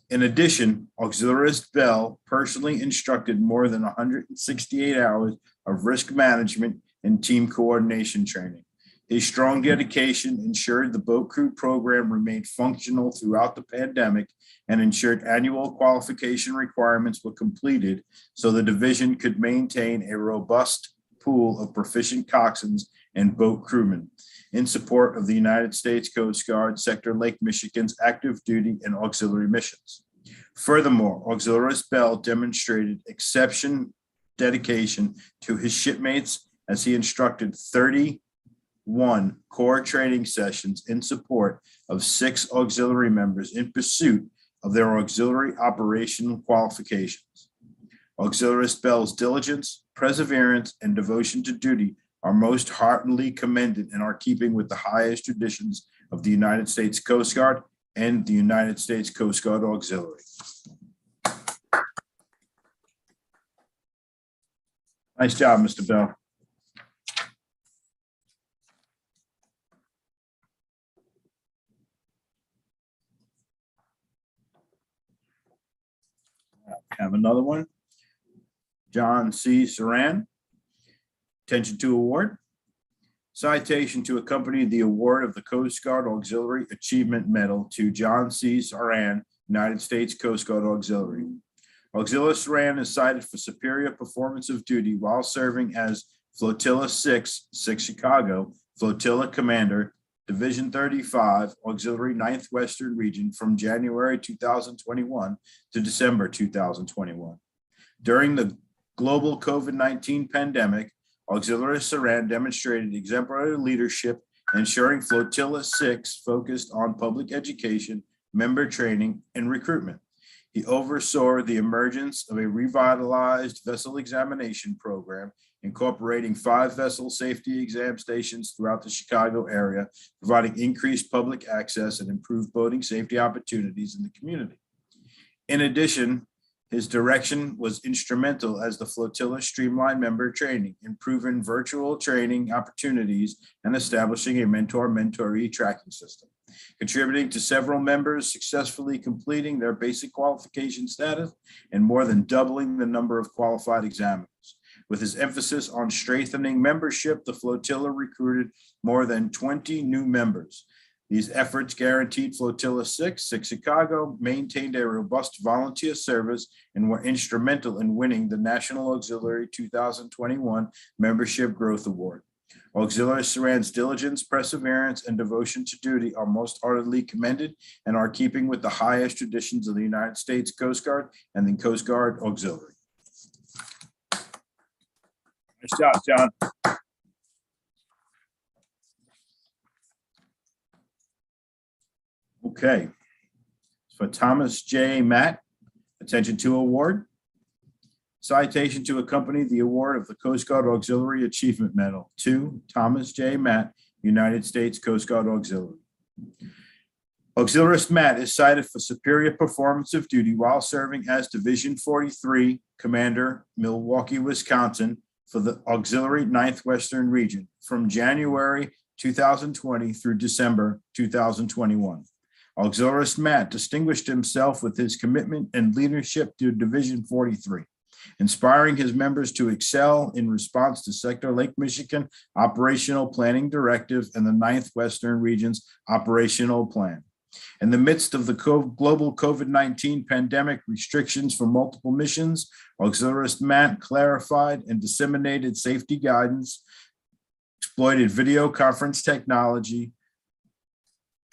In addition, Auxiliarist Bell personally instructed more than 168 hours of risk management and team coordination training. His strong dedication ensured the boat crew program remained functional throughout the pandemic and ensured annual qualification requirements were completed so the division could maintain a robust pool of proficient coxswains and boat crewmen in support of the United States Coast Guard Sector Lake Michigan's active duty and auxiliary missions. Furthermore, Auxiliarist Bell demonstrated exceptional dedication to his shipmates as he instructed 31 core training sessions in support of 6 auxiliary members in pursuit of their auxiliary operational qualifications. Auxiliarist Bell's diligence, perseverance, and devotion to duty are most heartily commended and are keeping with the highest traditions of the United States Coast Guard and the United States Coast Guard Auxiliary. Nice job, Mr. Bell. Have another one. John C. Saran. Attention to award. Citation to accompany the award of the Coast Guard Auxiliary Achievement Medal to John C. Saran, United States Coast Guard Auxiliary. Auxiliary Saran is cited for superior performance of duty while serving as Flotilla 6 Chicago, Flotilla Commander, Division 35, Auxiliary 9th Western Region from January 2021 to December 2021. During the global COVID-19 pandemic, Auxiliary Saran demonstrated exemplary leadership, ensuring Flotilla 6 focused on public education, member training, and recruitment. He oversaw the emergence of a revitalized vessel examination program, incorporating 5 vessel safety exam stations throughout the Chicago area, providing increased public access and improved boating safety opportunities in the community. In addition, his direction was instrumental as the flotilla streamlined member training, improving virtual training opportunities, and establishing a mentor-mentoree tracking system, contributing to several members successfully completing their basic qualification status and more than doubling the number of qualified examiners. With his emphasis on strengthening membership, the flotilla recruited more than 20 new members. These efforts guaranteed Flotilla 6 Chicago maintained a robust volunteer service and were instrumental in winning the National Auxiliary 2021 Membership Growth Award. Auxiliary Saran's diligence, perseverance, and devotion to duty are most heartily commended and are keeping with the highest traditions of the United States Coast Guard and the Coast Guard Auxiliary. Nice job, John. Okay. For Thomas J. Matt, attention to award. Citation to accompany the award of the Coast Guard Auxiliary Achievement Medal to Thomas J. Matt, United States Coast Guard Auxiliary. Auxiliarist Matt is cited for superior performance of duty while serving as Division 43 Commander, Milwaukee, Wisconsin, for the Auxiliary 9th Western Region from January 2020 through December 2021. Auxiliarist Matt distinguished himself with his commitment and leadership to Division 43, inspiring his members to excel in response to Sector Lake Michigan Operational Planning Directive and the 9th Western Region's Operational Plan. In the midst of the global COVID-19 pandemic restrictions for multiple missions, Auxiliarist Matt clarified and disseminated safety guidance, exploited video conference technology,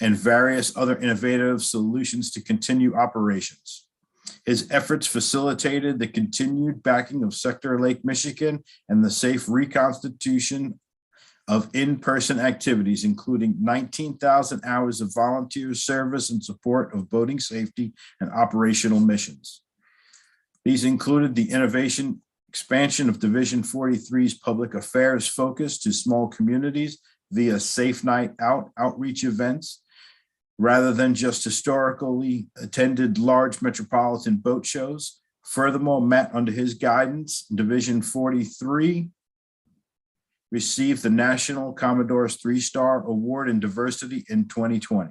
and various other innovative solutions to continue operations. His efforts facilitated the continued backing of Sector Lake Michigan and the safe reconstitution of in-person activities, including 19,000 hours of volunteer service in support of boating safety and operational missions. These included the innovation expansion of Division 43's public affairs focus to small communities via Safe Night Out outreach events, rather than just historically attended large metropolitan boat shows. Furthermore, Matt, under his guidance, Division 43 received the National Commodore's 3-Star Award in Diversity in 2020.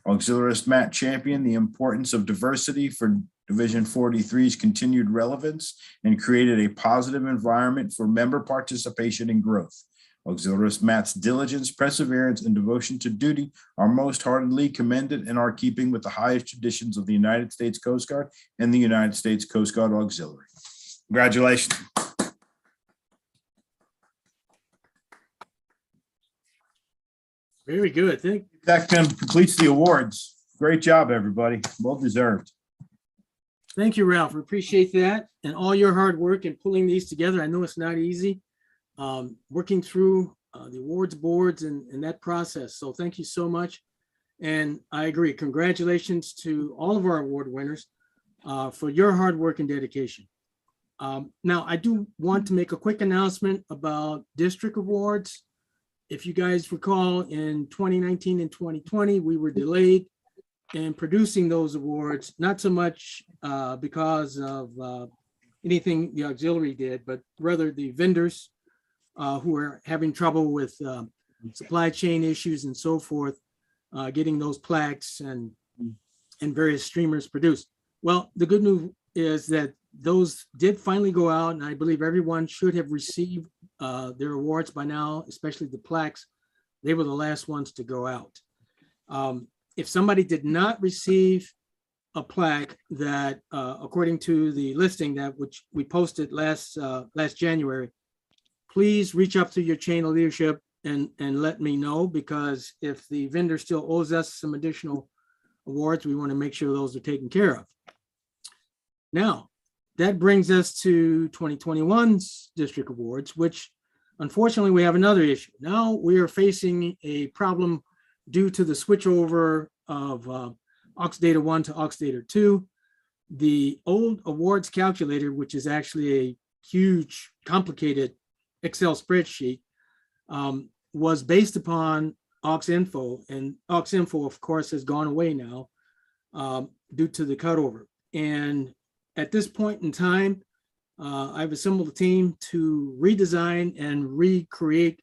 Auxiliarist Matt championed the importance of diversity for Division 43's continued relevance and created a positive environment for member participation and growth. Auxiliarist Matt's diligence, perseverance, and devotion to duty are most heartily commended and are keeping with the highest traditions of the United States Coast Guard and the United States Coast Guard Auxiliary. Congratulations. Very good. That completes the awards. Great job, everybody. Well deserved. Thank you, Ralph. We appreciate that and all your hard work in pulling these together. I know it's not easy, working through the awards boards and that process. So thank you so much. And I agree. Congratulations to all of our award winners for your hard work and dedication. Now, I do want to make a quick announcement about district awards. If you guys recall, in 2019 and 2020, we were delayed in producing those awards, not so much because of anything the auxiliary did, but rather the vendors who are having trouble with supply chain issues and so forth, getting those plaques and various streamers produced. Well, the good news is that those did finally go out, and I believe everyone should have received their awards by now, especially the plaques. They were the last ones to go out. If somebody did not receive a plaque that, according to the listing that which we posted last January, please reach up to your chain of leadership and let me know, because if the vendor still owes us some additional awards, we want to make sure those are taken care of. Now, that brings us to 2021's district awards, which unfortunately we have another issue. Now we are facing a problem due to the switchover of Aux Data 1 to Aux Data 2. The old awards calculator, which is actually a huge, complicated Excel spreadsheet, was based upon AuxInfo, and AuxInfo, of course, has gone away now due to the cutover. And at this point in time, I've assembled a team to redesign and recreate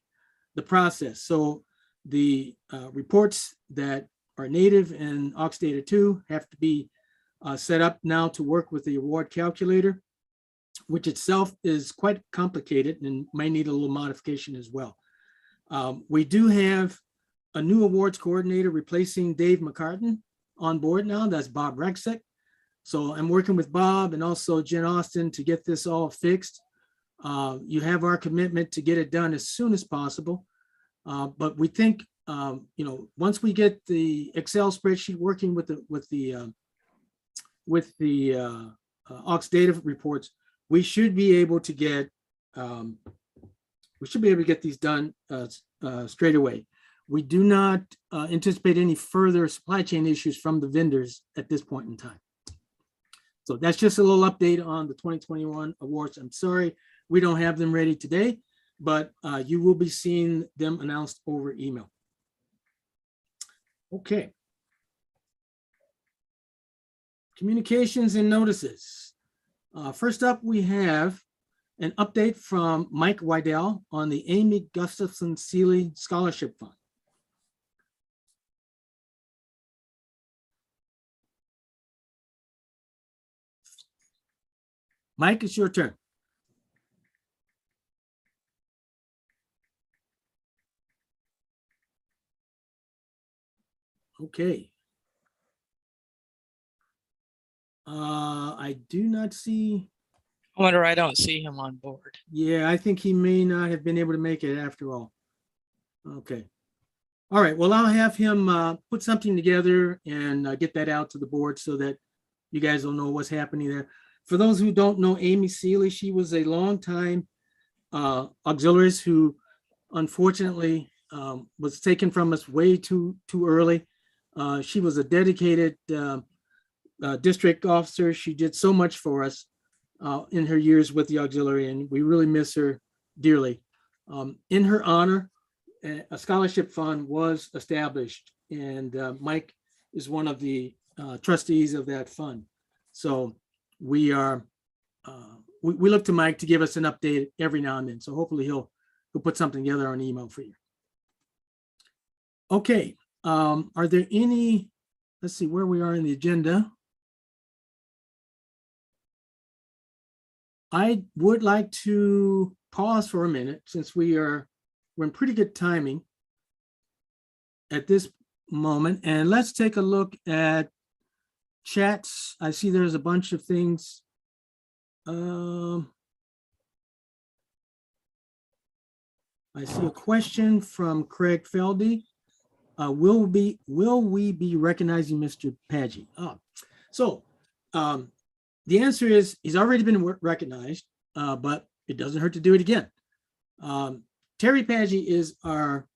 the process. So the reports that are native in Aux Data 2 have to be set up now to work with the award calculator, which itself is quite complicated and might need a little modification as well. We do have a new awards coordinator replacing Dave McCartan on board now. That's Bob Rexick. So I'm working with Bob and also Jen Austin to get this all fixed. You have our commitment to get it done as soon as possible. But we think, once we get the Excel spreadsheet working with the Aux Data reports, we should be able to get these done straight away. We do not anticipate any further supply chain issues from the vendors at this point in time. So that's just a little update on the 2021 awards. I'm sorry we don't have them ready today, but you will be seeing them announced over email. Okay. Communications and notices. First up, we have an update from Mike Wydell on the Amy Gustafson Seeley Scholarship Fund. Mike, it's your turn. Okay. I do not see. Wonder I don't see him on board. Yeah, I think he may not have been able to make it after all. Okay. All right. Well, I'll have him put something together and get that out to the board so that you guys will know what's happening there. For those who don't know Amy Seeley, she was a longtime auxiliarist who unfortunately was taken from us way too early. She was a dedicated district officer. She did so much for us in her years with the auxiliary, and we really miss her dearly. In her honor, a scholarship fund was established, and Mike is one of the trustees of that fund. So we are, we look to Mike to give us an update every now and then. So hopefully he'll put something together on email for you. Okay, are there any, let's see where we are in the agenda. I would like to pause for a minute since we're in pretty good timing at this moment, and let's take a look at chats. I see there's a bunch of things. I see a question from Craig Feldy. Will we be recognizing Mr. Paggi? So the answer is he's already been recognized, but it doesn't hurt to do it again. Terry Paggi is our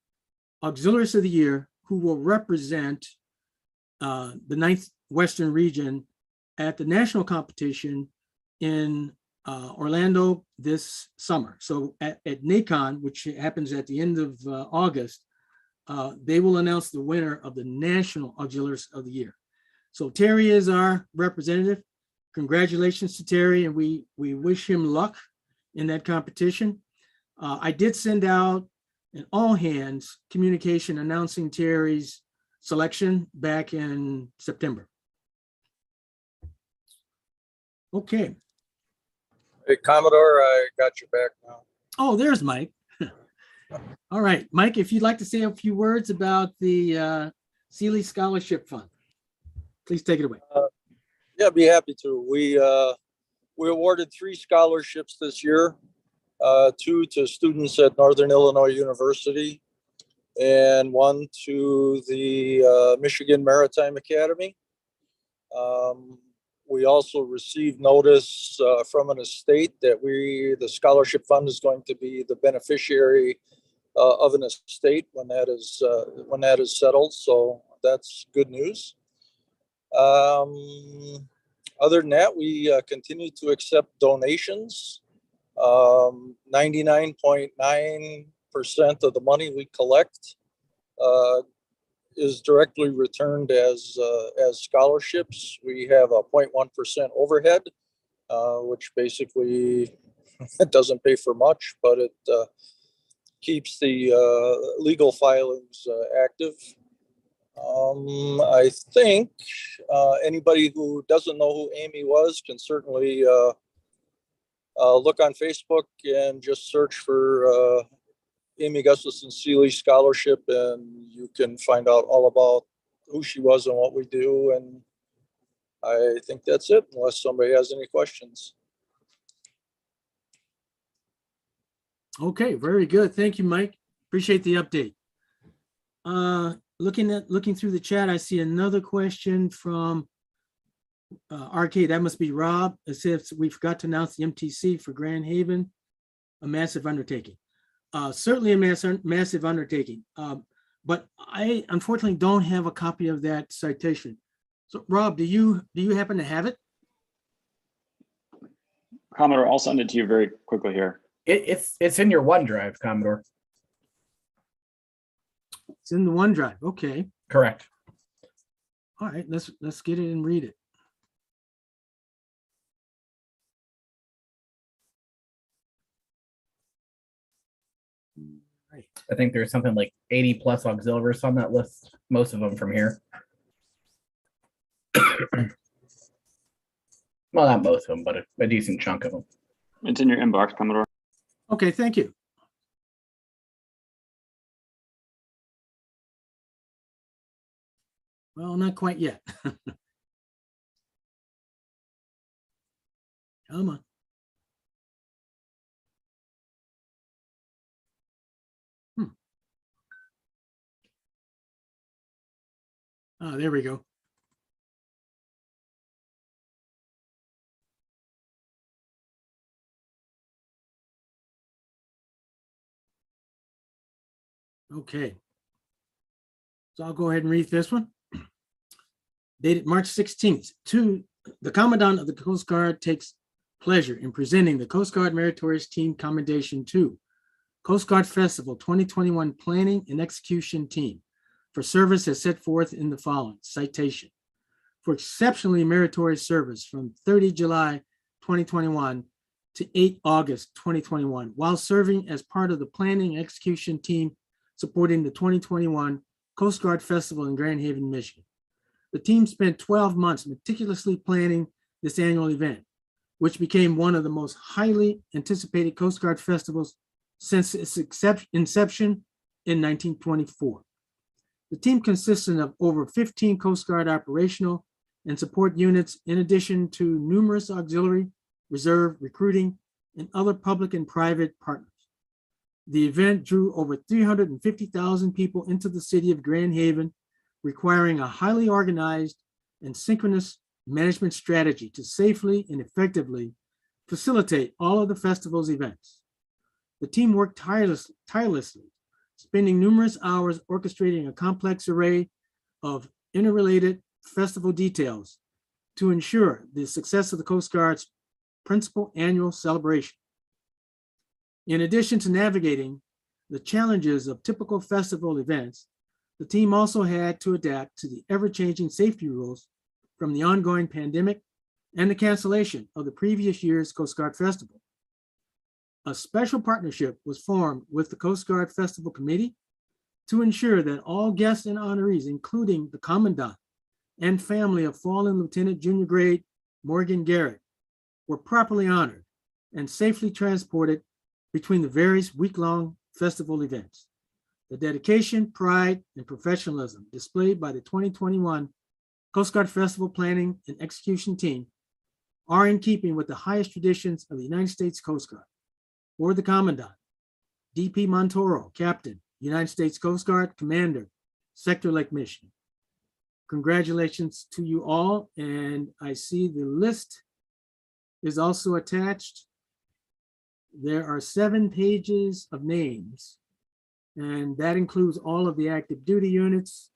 Auxiliarist of the Year who will represent the 9th Western Region at the national competition in Orlando this summer. So at NACON, which happens at the end of August, they will announce the winner of the National Auxiliarist of the Year. So Terry is our representative. Congratulations to Terry, and we wish him luck in that competition. I did send out an all hands communication announcing Terry's selection back in September. Okay. Hey, Commodore, I got you back now. Oh, there's Mike. All right, Mike, if you'd like to say a few words about the Seeley Scholarship Fund, please take it away. Yeah, I'd be happy to. We awarded 3 scholarships this year, 2 to students at Northern Illinois University and 1 to the Michigan Maritime Academy. We also received notice from an estate that the scholarship fund is going to be the beneficiary of an estate when that is settled. So that's good news. Other than that, we continue to accept donations. 99.9% of the money we collect is directly returned as scholarships. We have a 0.1% overhead, which basically it doesn't pay for much, but it keeps the legal filings active. I think anybody who doesn't know who Amy was can certainly look on Facebook and just search for Amy Gustafson Seeley Scholarship, and you can find out all about who she was and what we do. And I think that's it, unless somebody has any questions. Okay, very good. Thank you, Mike. Appreciate the update. Looking through the chat, I see another question from Arcade. That must be Rob. It says we forgot to announce the MTC for Grand Haven, a massive undertaking. Certainly a massive undertaking. But I unfortunately don't have a copy of that citation. So Rob, do you happen to have it? Commodore, I'll send it to you very quickly here. It's in your OneDrive, Commodore. It's in the OneDrive. Okay. Correct. All right, let's get it and read it. Right. I think there's something like 80 plus auxiliaries on that list, most of them from here. Well, not most of them, but a decent chunk of them. It's in your inbox, Commodore. Okay, thank you. Well, not quite yet. Come on. Oh, there we go. Okay. So I'll go ahead and read this one. Dated March 16th, to the Commandant of the Coast Guard takes pleasure in presenting the Coast Guard Meritorious Team Commendation to Coast Guard Festival 2021 Planning and Execution Team. for service as set forth in the following citation. For exceptionally meritorious service from 30 July 2021 to 8 August 2021, while serving as part of the planning and execution team supporting the 2021 Coast Guard Festival in Grand Haven, Michigan. The team spent 12 months meticulously planning this annual event, which became one of the most highly anticipated Coast Guard festivals since its inception in 1924. The team consisted of over 15 Coast Guard operational and support units, in addition to numerous auxiliary, reserve, recruiting, and other public and private partners. The event drew over 350,000 people into the city of Grand Haven, requiring a highly organized and synchronous management strategy to safely and effectively facilitate all of the festival's events. The team worked tirelessly, spending numerous hours orchestrating a complex array of interrelated festival details to ensure the success of the Coast Guard's principal annual celebration. In addition to navigating the challenges of typical festival events, the team also had to adapt to the ever-changing safety rules from the ongoing pandemic and the cancellation of the previous year's Coast Guard Festival. A special partnership was formed with the Coast Guard Festival Committee to ensure that all guests and honorees, including the Commandant and family of fallen Lieutenant Junior Grade Morgan Garrett, were properly honored and safely transported between the various week-long festival events. The dedication, pride, and professionalism displayed by the 2021 Coast Guard Festival Planning and Execution Team are in keeping with the highest traditions of the United States Coast Guard. For the Commandant, DP Montoro, Captain, United States Coast Guard, Commander, Sector Lake Michigan. Congratulations to you all, and I see the list is also attached. There are 7 pages of names, and that includes all of the active duty units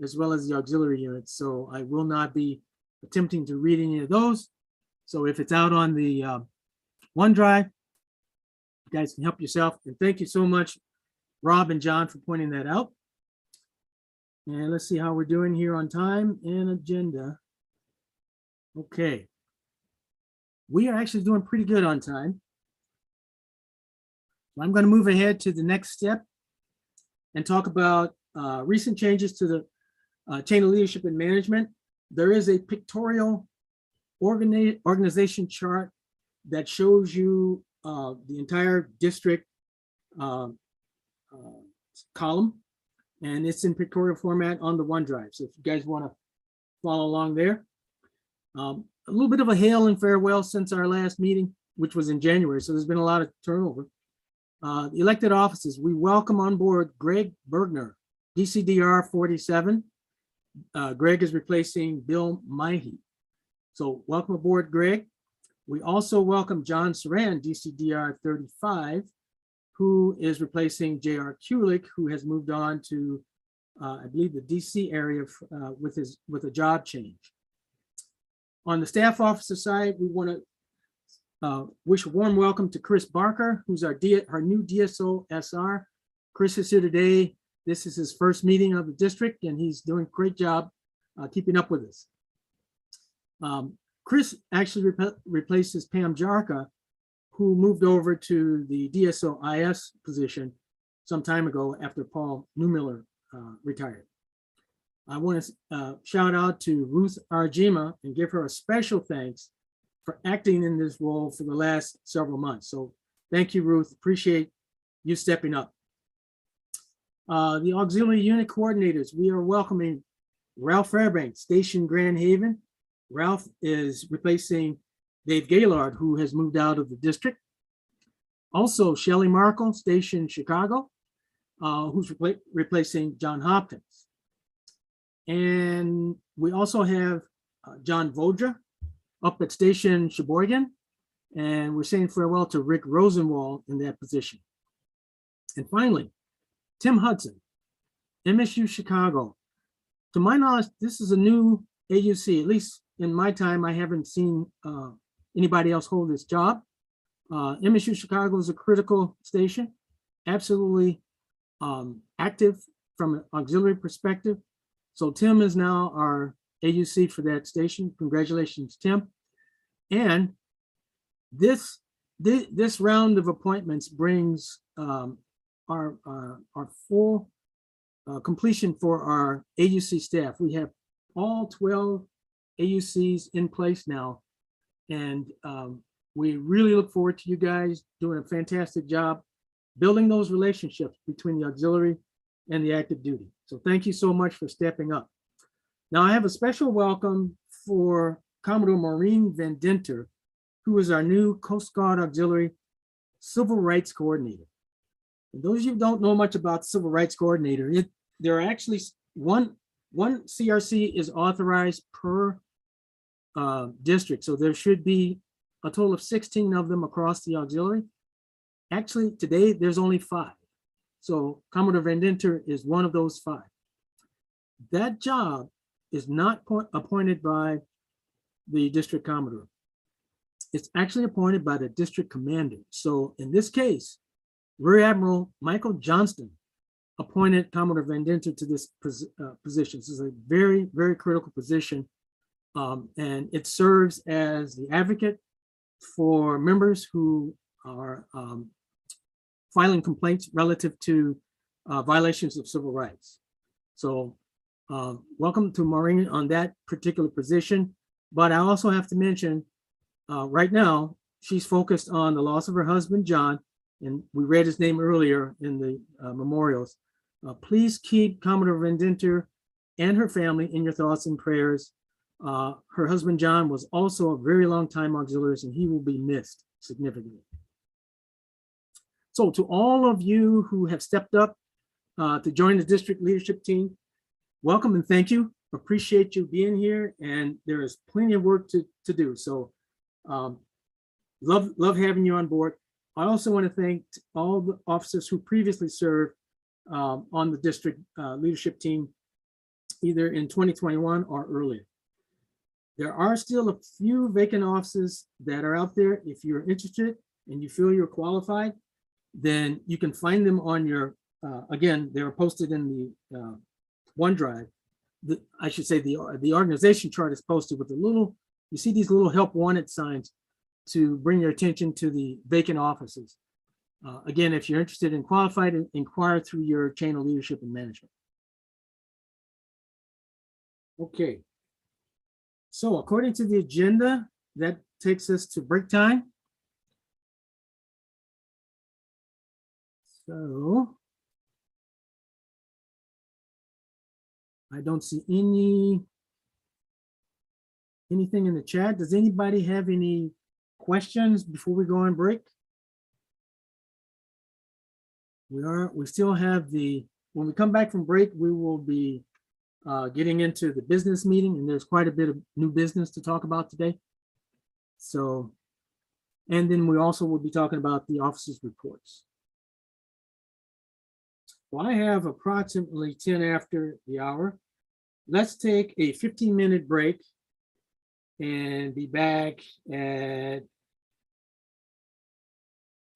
as well as the auxiliary units. So I will not be attempting to read any of those. So if it's out on the OneDrive, you guys can help yourself. And thank you so much, Rob and John, for pointing that out. And let's see how we're doing here on time and agenda. Okay. We are actually doing pretty good on time. I'm going to move ahead to the next step and talk about recent changes to the chain of leadership and management. There is a pictorial organization chart that shows you the entire district column, and it's in pictorial format on the OneDrive. So if you guys want to follow along there. A little bit of a hail and farewell since our last meeting, which was in January. So there's been a lot of turnover. The elected offices, we welcome on board Greg Bergner, DCDR 47. Greg is replacing Bill Maihey. So welcome aboard, Greg. We also welcome John Saran, DCDR 35, who is replacing J.R. Kulik, who has moved on to, I believe, the DC area with a job change. On the staff officer side, we want to wish a warm welcome to Chris Barker, who's our new DSO SR. Chris is here today. This is his first meeting of the district, and he's doing a great job keeping up with us. Chris actually replaces Pam Jarka, who moved over to the DSO IS position some time ago after Paul Newmiller retired. I want to shout out to Ruth Arjima and give her a special thanks for acting in this role for the last several months. So thank you, Ruth. Appreciate you stepping up. The auxiliary unit coordinators, we are welcoming Ralph Fairbanks, Station Grand Haven. Ralph is replacing Dave Gaylord, who has moved out of the district. Also, Shelley Markle, Station Chicago, who's replacing John Hopkins. And we also have John Vodra up at Station Sheboygan, and we're saying farewell to Rick Rosenwald in that position. And finally, Tim Hudson, MSU Chicago. To my knowledge, this is a new AUC. At least in my time, I haven't seen anybody else hold this job. MSU Chicago is a critical station, absolutely active from an auxiliary perspective. So Tim is now our AUC for that station. Congratulations, Tim. And this round of appointments brings our full completion for our AUC staff. We have all 12 AUCs in place now. And we really look forward to you guys doing a fantastic job building those relationships between the auxiliary and the active duty. So thank you so much for stepping up. Now I have a special welcome for Commodore Maureen Van Dinter, who is our new Coast Guard Auxiliary Civil Rights Coordinator. And those of you who don't know much about Civil Rights Coordinator, there are actually one CRC is authorized per district. So there should be a total of 16 of them across the auxiliary. Actually, today there's only 5. So Commodore Van Dinter is one of those 5. That job is not appointed by the district commodore. It's actually appointed by the district commander. So in this case, Rear Admiral Michael Johnston appointed Commodore Van Dinter to this position. This is a very, very critical position. And it serves as the advocate for members who are filing complaints relative to violations of civil rights. So welcome to Maureen on that particular position. But I also have to mention, right now, she's focused on the loss of her husband, John, and we read his name earlier in the memorials. Please keep Commodore Van Dinter and her family in your thoughts and prayers. Her husband, John, was also a very long time auxiliary, and he will be missed significantly. So to all of you who have stepped up to join the district leadership team, welcome and thank you. Appreciate you being here, and there is plenty of work to do. So love having you on board. I also want to thank all the officers who previously served on the district leadership team, either in 2021 or earlier. There are still a few vacant offices that are out there. If you're interested and you feel you're qualified, then you can find them on your, again, they're posted in the OneDrive. I should say the organization chart is posted with a little, you see these little help wanted signs to bring your attention to the vacant offices. Again, if you're interested in qualified, inquire through your chain of leadership and management. Okay. So according to the agenda, that takes us to break time. So I don't see anything in the chat. Does anybody have any questions before we go on break? We still have when we come back from break, we will be getting into the business meeting, and there's quite a bit of new business to talk about today. So, and then we also will be talking about the officers' reports. Well, I have approximately 10 after the hour. Let's take a 15-minute break and be back at,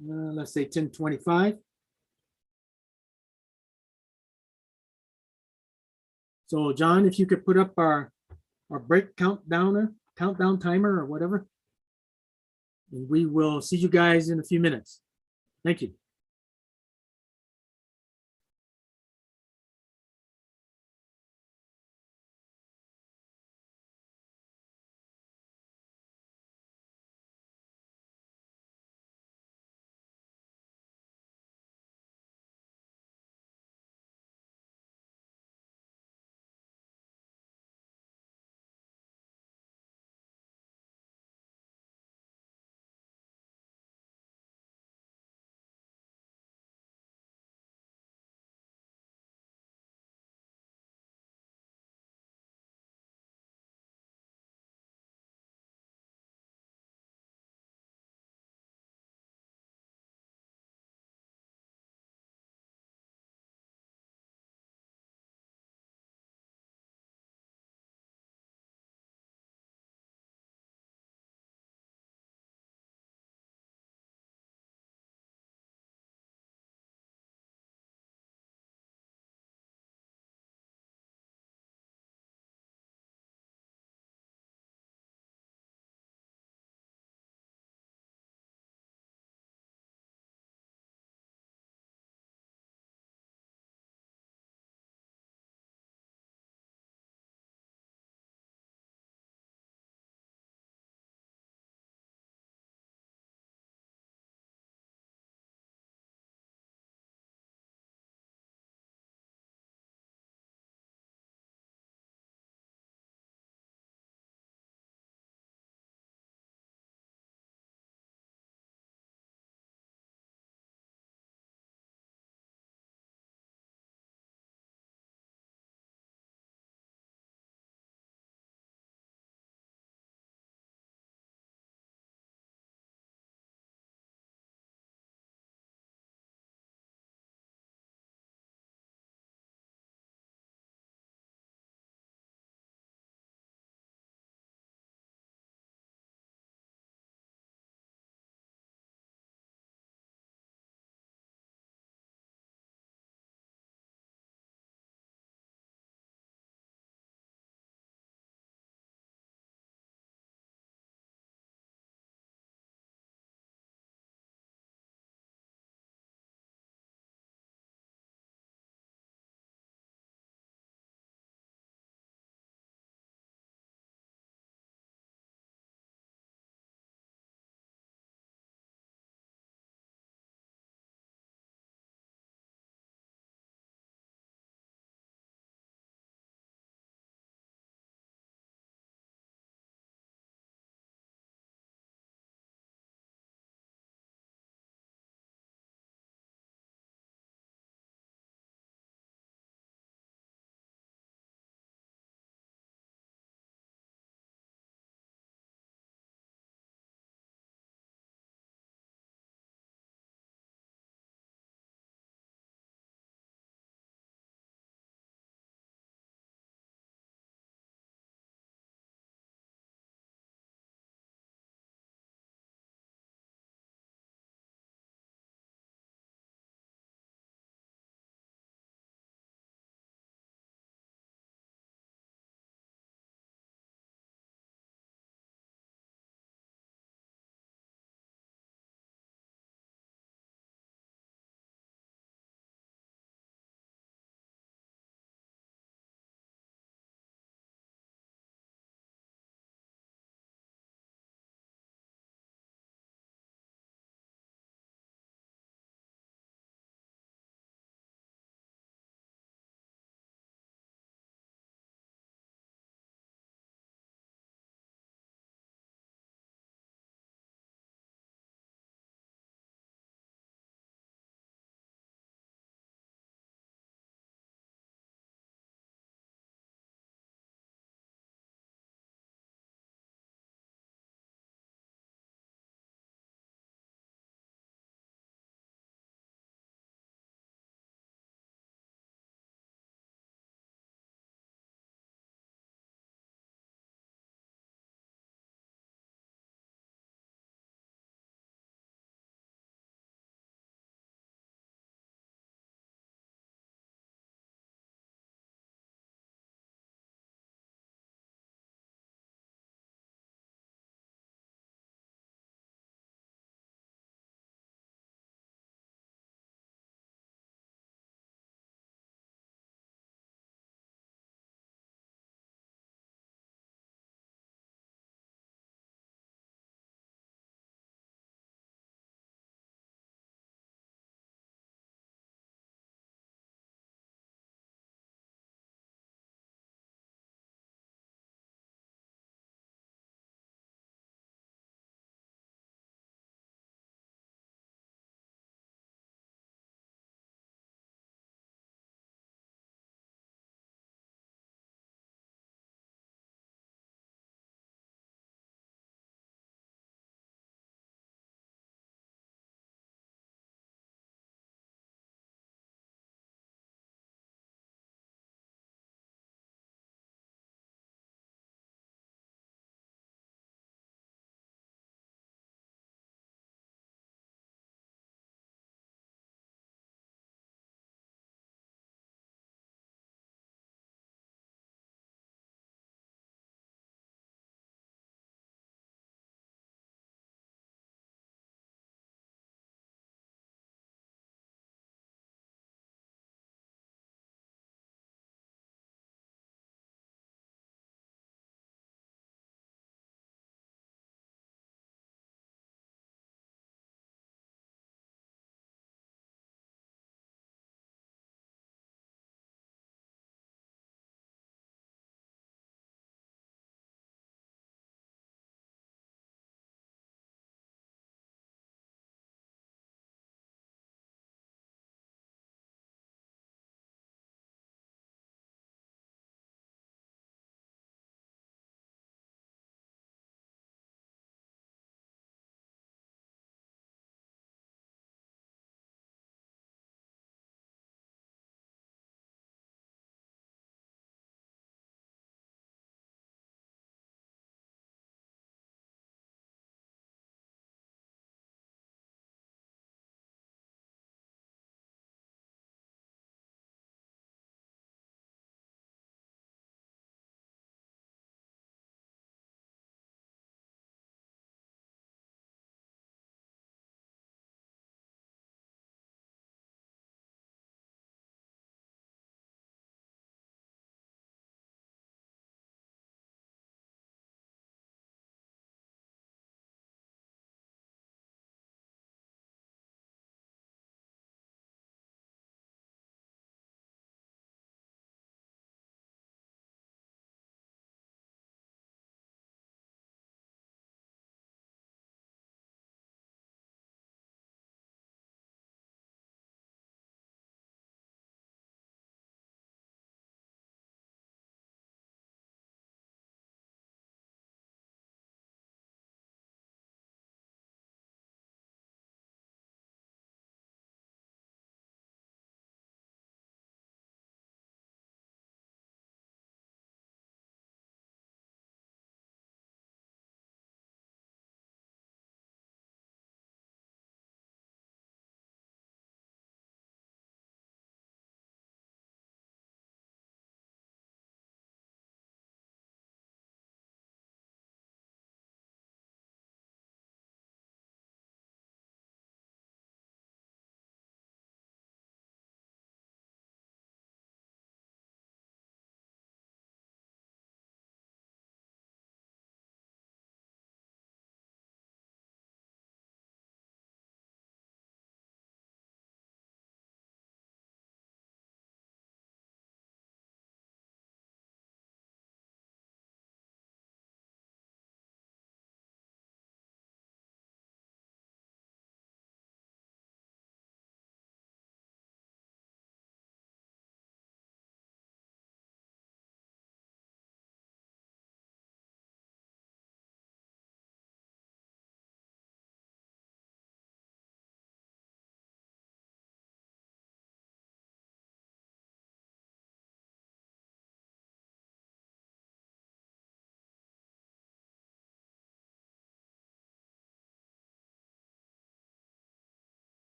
let's say 10:25. So John, if you could put up our break countdown timer or whatever, and we will see you guys in a few minutes. Thank you.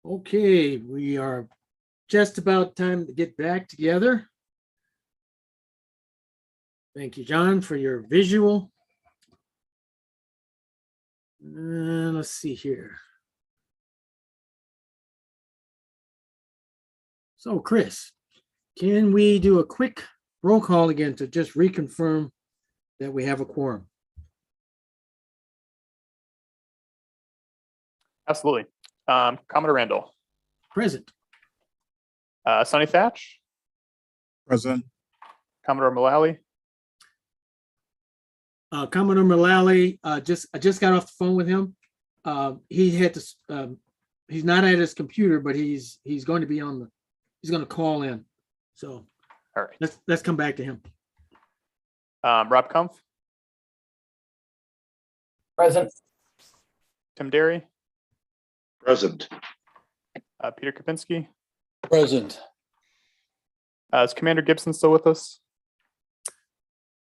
Okay, we are just about time to get back together. Thank you, John, for your visual. Let's see here. So, Chris, can we do a quick roll call again to just reconfirm that we have a quorum? Absolutely. Commodore Randall, Present. Sonny Thatch, Present. Commodore Mullally, Commodore Mullally, I just got off the phone with him. He had to, he's not at his computer, but he's going to be on the, he's going to call in. So all right. let's come back to him. Rob Kumpf, Present. Tim Derry, Present. Peter Kapinski. Present. Is Commander Gibson still with us?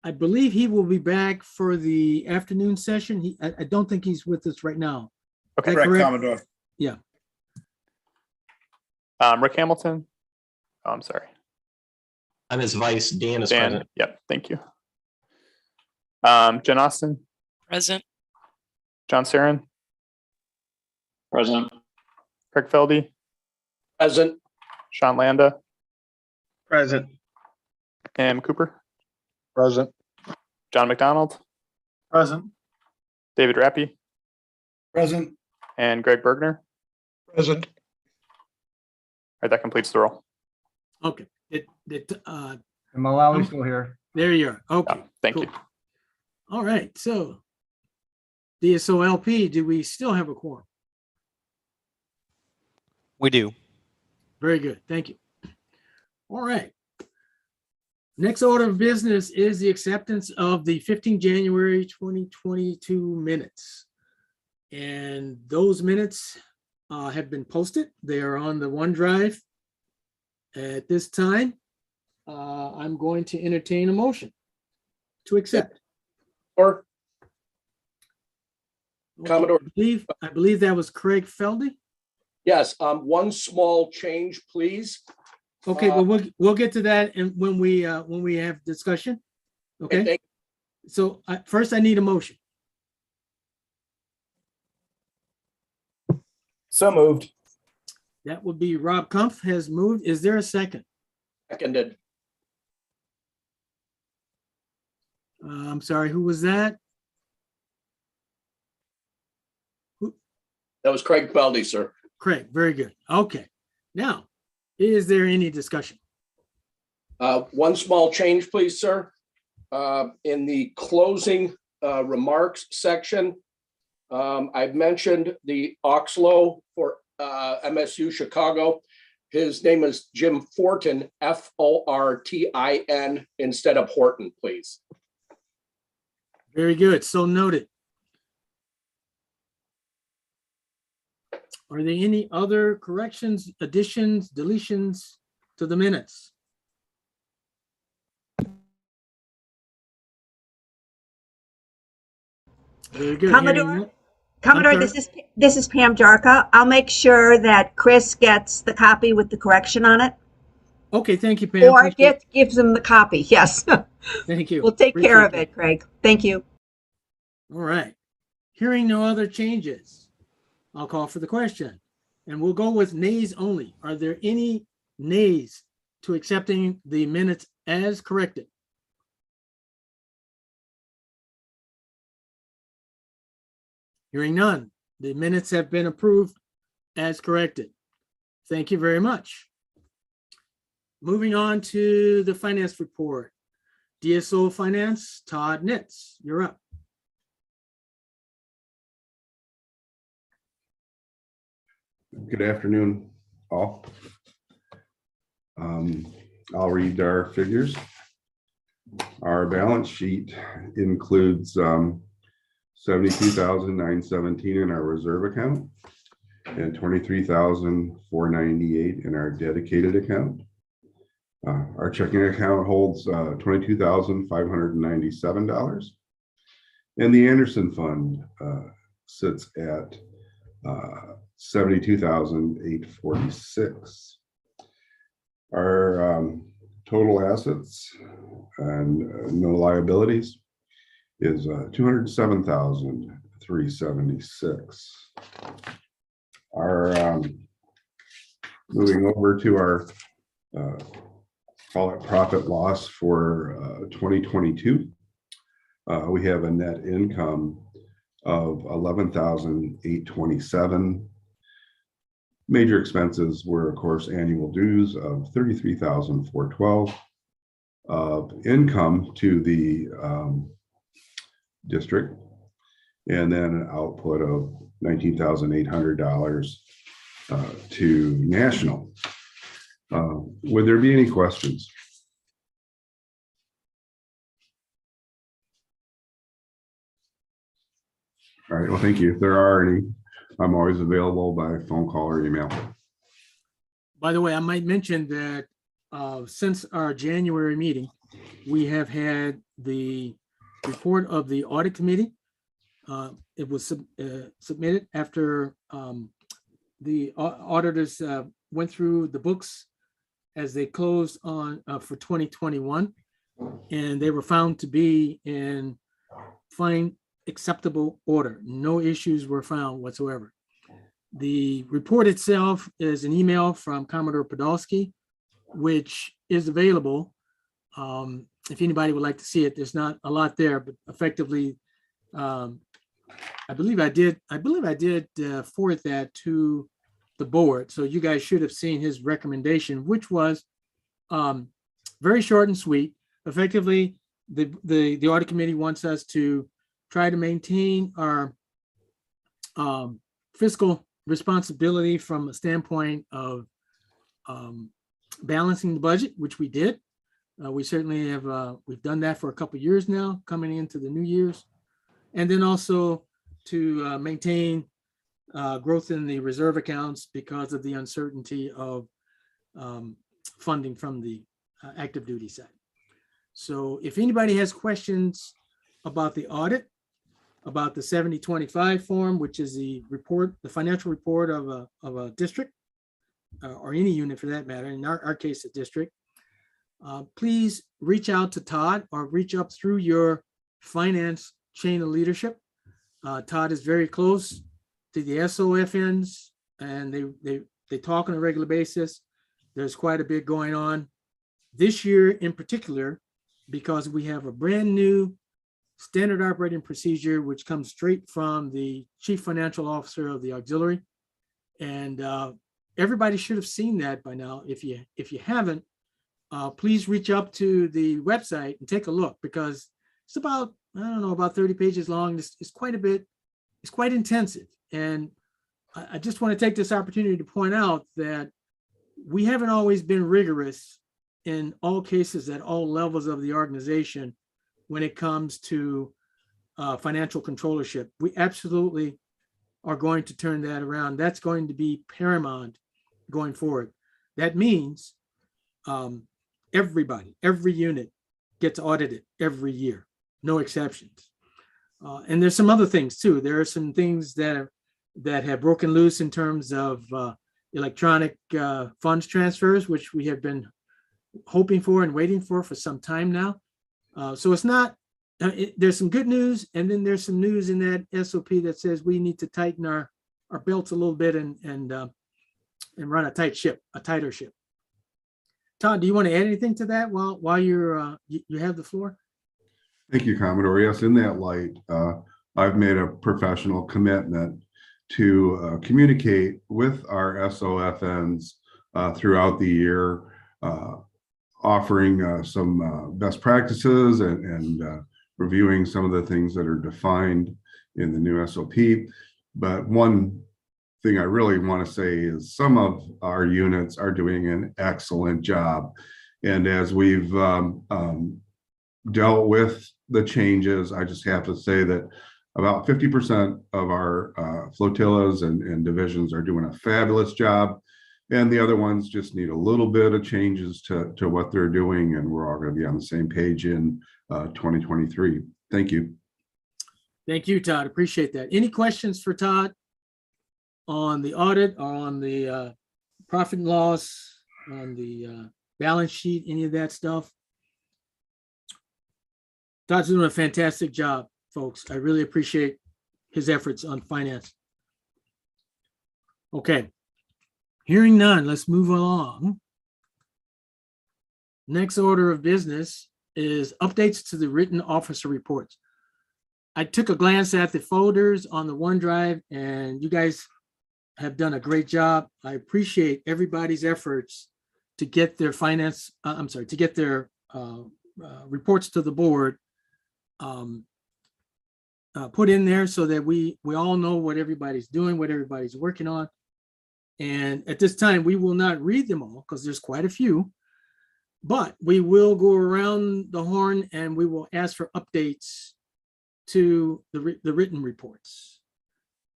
I believe he will be back for the afternoon session. I don't think he's with us right now. Okay, Is that correct? Commodore. Yeah. Rick Hamilton. Oh, I'm sorry. I'm his vice. Dan is Dan. present. Yep. Thank you. Jen Austin, Present. John Sarin, Present. Craig Feldy, Present. Sean Landa, Present. Em Cooper, Present. John McDonald, Present. David Rappy, Present. and Greg Bergner. Present. All right, that completes the roll. Okay. And Mullally's still here. There you are. Okay. Thank cool. you. All right. So DSOLP, do we still have a quorum? We do. Very good. Thank you. All right. Next order of business is the acceptance of the 15 January 2022 minutes. And those minutes have been posted. They are on the OneDrive. At this time, I'm going to entertain a motion to accept. Or Okay, Commodore. I believe that was Craig Feldy. Yes, one small change, please. Okay, well, we'll get to that and when we have discussion. Okay, so first I need a motion. So moved. That would be Rob Kumpf has moved. Is there a second? Seconded. I'm sorry, who was that? That was Craig Feldy, sir. Craig, very good. Okay, now, is there any discussion? One small change, please, sir. In the closing remarks section, I've mentioned the Oxlow for MSU Chicago. His name is Jim Fortin, Fortin, instead of Horton, please. Very good, so noted. Are there any other corrections, additions, deletions to the minutes? Very good. Commodore, Commodore, this is Pam Jarka. I'll make sure that Chris gets the copy with the correction on it. Okay, thank you, Pam. Or gives him the copy. Yes. Thank you. We'll take care of Appreciate it, Craig. Thank you. All right. Hearing no other changes, I'll call for the question. And we'll go with nays only. Are there any nays to accepting the minutes as corrected? Hearing none, the minutes have been approved as corrected. Thank you very much. Moving on to the finance report. DSO Finance, Todd Nitz, you're up. Good afternoon, all. I'll read our figures. Our balance sheet includes $72,917 in our reserve account and $23,498 in our dedicated account. Our checking account holds $22,597, and the Anderson Fund sits at $72,846. Our total assets and no liabilities is $207,376. Our moving over to our call it profit loss for 2022. We have a net income of $11,827. Major expenses were, of course, annual dues of $33,412. Income to the district, and then an output of $19,800 to national. Would there be any questions? All right, well, thank you. If there are any, I'm always available by phone call or email. By the way, I might mention that since our January meeting, we have had the report of the audit committee. It was submitted after the auditors went through the books as they closed on for 2021, and they were found to be in fine, acceptable order. No issues were found whatsoever. The report itself is an email from Commodore Podolsky, which is available. If anybody would like to see it, there's not a lot there, but effectively, I believe I did forward that to the board. So you guys should have seen his recommendation, which was very short and sweet. Effectively, the audit committee wants us to try to maintain our fiscal responsibility from a standpoint of balancing the budget, which we did. We certainly have, we've done that for a couple of years now, coming into the new years. And then also to maintain growth in the reserve accounts because of the uncertainty of funding from the active duty side. So if anybody has questions about the audit, about the 7025 form, which is the report, the financial report of a district, or any unit for that matter, in our case, a district, please reach out to Todd or reach up through your finance chain of leadership. Todd is very close to the SOFNs, and they talk on a regular basis. There's quite a bit going on this year in particular, because we have a brand new standard operating procedure, which comes straight from the chief financial officer of the auxiliary. And everybody should have seen that by now. If you haven't, please reach up to the website and take a look, because it's about, I don't know, about 30 pages long. It's quite a bit, it's quite intensive. And I just want to take this opportunity to point out that we haven't always been rigorous in all cases at all levels of the organization when it comes to financial controllership. We absolutely are going to turn that around. That's going to be paramount going forward. That means everybody, every unit gets audited every year, no exceptions. And there's some other things too. There are some things that have broken loose in terms of electronic funds transfers, which we have been hoping for and waiting for some time now. So it's not, there's some good news, and then there's some news in that SOP that says we need to tighten our belts a little bit and run a tight ship, a tighter ship. Todd, do you want to add anything to that while you're you have the floor? Thank you, Commodore. Yes, in that light, I've made a professional commitment to communicate with our SOFNs throughout the year, offering some best practices and reviewing some of the things that are defined in the new SOP. But one thing I really want to say is some of our units are doing an excellent job. And as we've dealt with the changes, I just have to say that about 50% of our flotillas and divisions are doing a fabulous job. And the other ones just need a little bit of changes to what they're doing. And we're all going to be on the same page in 2023. Thank you. Thank you, Todd. Appreciate that. Any questions for Todd? on the audit or on the profit and loss, on the balance sheet, any of that stuff. Todd's doing a fantastic job, folks. I really appreciate his efforts on finance. Okay. Hearing none, let's move along. Next order of business is updates to the written officer reports. I took a glance at the folders on the OneDrive, and you guys have done a great job. I appreciate everybody's efforts to get their to get their reports to the board put in there so that we all know what everybody's doing, what everybody's working on. And at this time, we will not read them all because there's quite a few, but we will go around the horn and we will ask for updates to the written reports.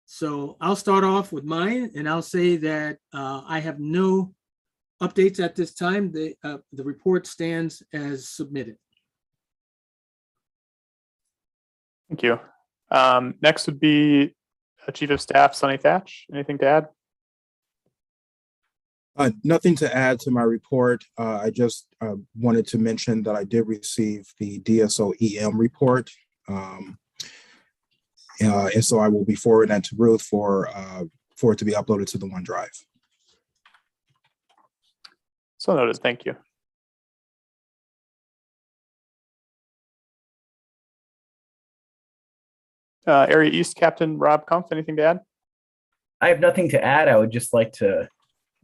So I'll start off with mine, and I'll say that I have no updates at this time. The report stands as submitted. Thank you. Next would be Chief of Staff Sonny Thatch. Anything to add? Nothing to add to my report. I just wanted to mention that I did receive the DSO EM report. And so I will be forwarding that to Ruth for it to be uploaded to the OneDrive. So noted. Thank you. Area East Captain Rob Kumpf, anything to add? I have nothing to add. I would just like to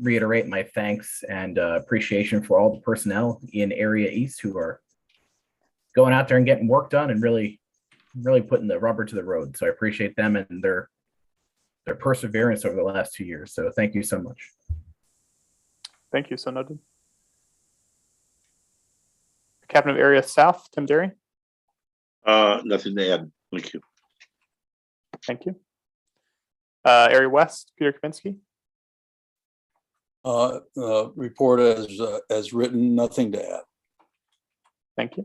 reiterate my thanks and appreciation for all the personnel in Area East who are going out there and getting work done and really putting the rubber to the road. So I appreciate them and their perseverance over the last 2 years. So thank you so much. Thank you. So noted. Captain of Area South, Tim Derry. Nothing to add. Thank you. Thank you. Area West, Peter Kaminsky. Report as written, nothing to add. Thank you.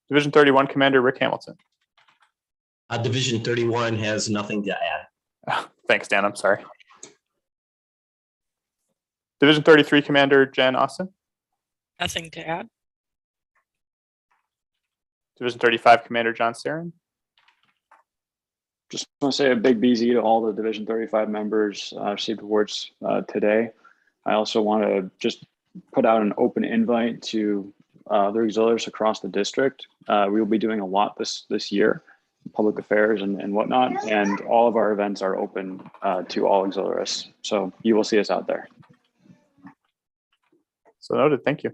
Division 31 Commander Rick Hamilton. Division 31 has nothing to add. Thanks, Dan. I'm sorry. Division 33 Commander Jen Austin. Nothing to add. Division 35 Commander John Sarin. Just want to say a big BZ to all the Division 35 members received awards today. I also want to just put out an open invite to the auxiliaries across the district. We will be doing a lot this year, public affairs and whatnot, and all of our events are open to all auxiliaries. So you will see us out there. So noted. Thank you.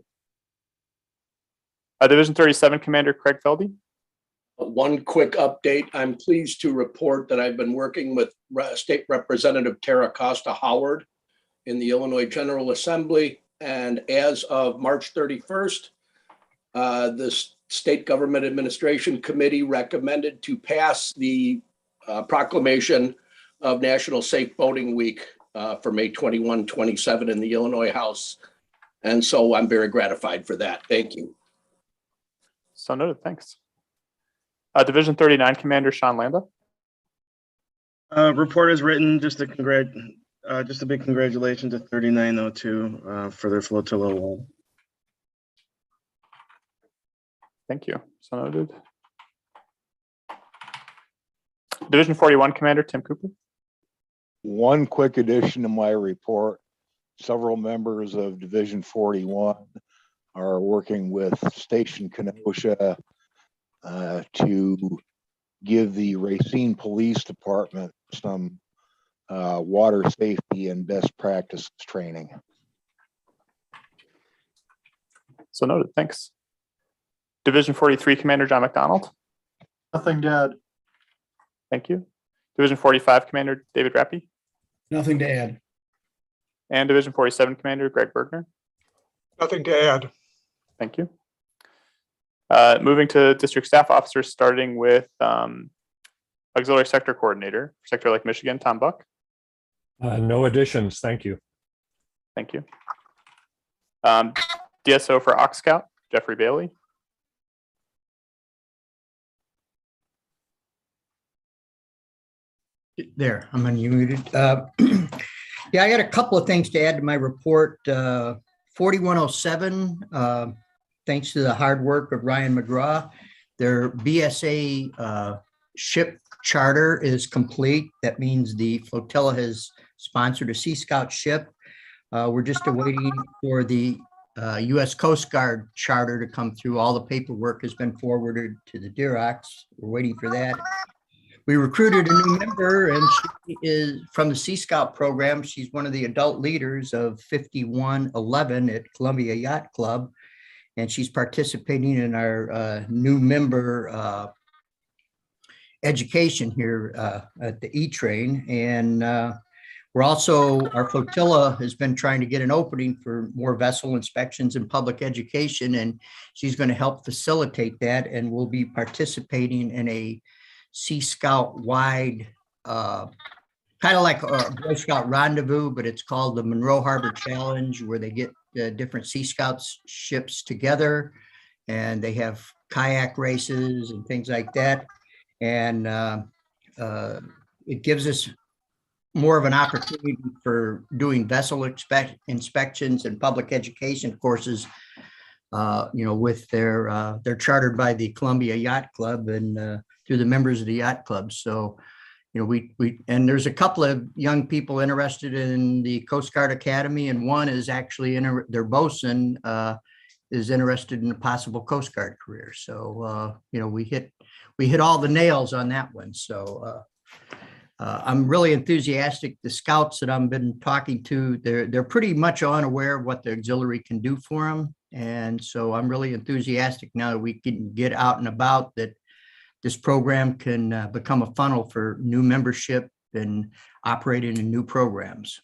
Division 37 Commander Craig Feldy. One quick update. I'm pleased to report that I've been working with State Representative Tara Costa Howard in the Illinois General Assembly. And as of March 31st, the State Government Administration Committee recommended to pass the proclamation of National Safe Boating Week for May 21, 27 in the Illinois House. And so I'm very gratified for that. Thank you. So noted. Thanks. Division 39 Commander Sean Landa. Report is written. Just a big congratulations to 3902 for their flotilla award. Thank you. So noted. Division 41 Commander Tim Cooper. One quick addition to my report. Several members of Division 41 are working with Station Kenosha to give the Racine Police Department some water safety and best practices training. So noted. Thanks. Division 43 Commander John McDonald. Nothing to add. Thank you. Division 45 Commander David Rappy. Nothing to add. And Division 47 Commander Greg Bergner. Nothing to add. Thank you. Moving to district staff officers, starting with Auxiliary Sector Coordinator for Sector Lake Michigan, Tom Buck. No additions. Thank you. Thank you. DSO for Ox Scout, Jeffrey Bailey. There, I'm unmuted. Yeah, I got a couple of things to add to my report. 4107, thanks to the hard work of Ryan McGraw, their BSA ship charter is complete. That means the flotilla has sponsored a Sea Scout ship. We're just awaiting for the U.S. Coast Guard charter to come through. All the paperwork has been forwarded to the DIROCs. We're waiting for that. We recruited a new member, and she is from the Sea Scout program. She's one of the adult leaders of 5111 at Columbia Yacht Club, and she's participating in our new member education here at the E-Train. And we're also, our flotilla has been trying to get an opening for more vessel inspections and public education, and she's going to help facilitate that, and we'll be participating in a Sea Scout wide, kind of like a Boy Scout rendezvous, but it's called the Monroe Harbor Challenge, where they get different Sea Scouts ships together and they have kayak races and things like that. And it gives us more of an opportunity for doing vessel inspections and public education courses, with they're chartered by the Columbia Yacht Club and through the members of the yacht club. So, and there's a couple of young people interested in the Coast Guard Academy, and one is actually their bosun is interested in a possible Coast Guard career. So, we hit all the nails on that one. So I'm really enthusiastic. The scouts that I've been talking to, they're pretty much unaware of what the auxiliary can do for them. And so I'm really enthusiastic now that we can get out and about, that this program can become a funnel for new membership and operating in new programs.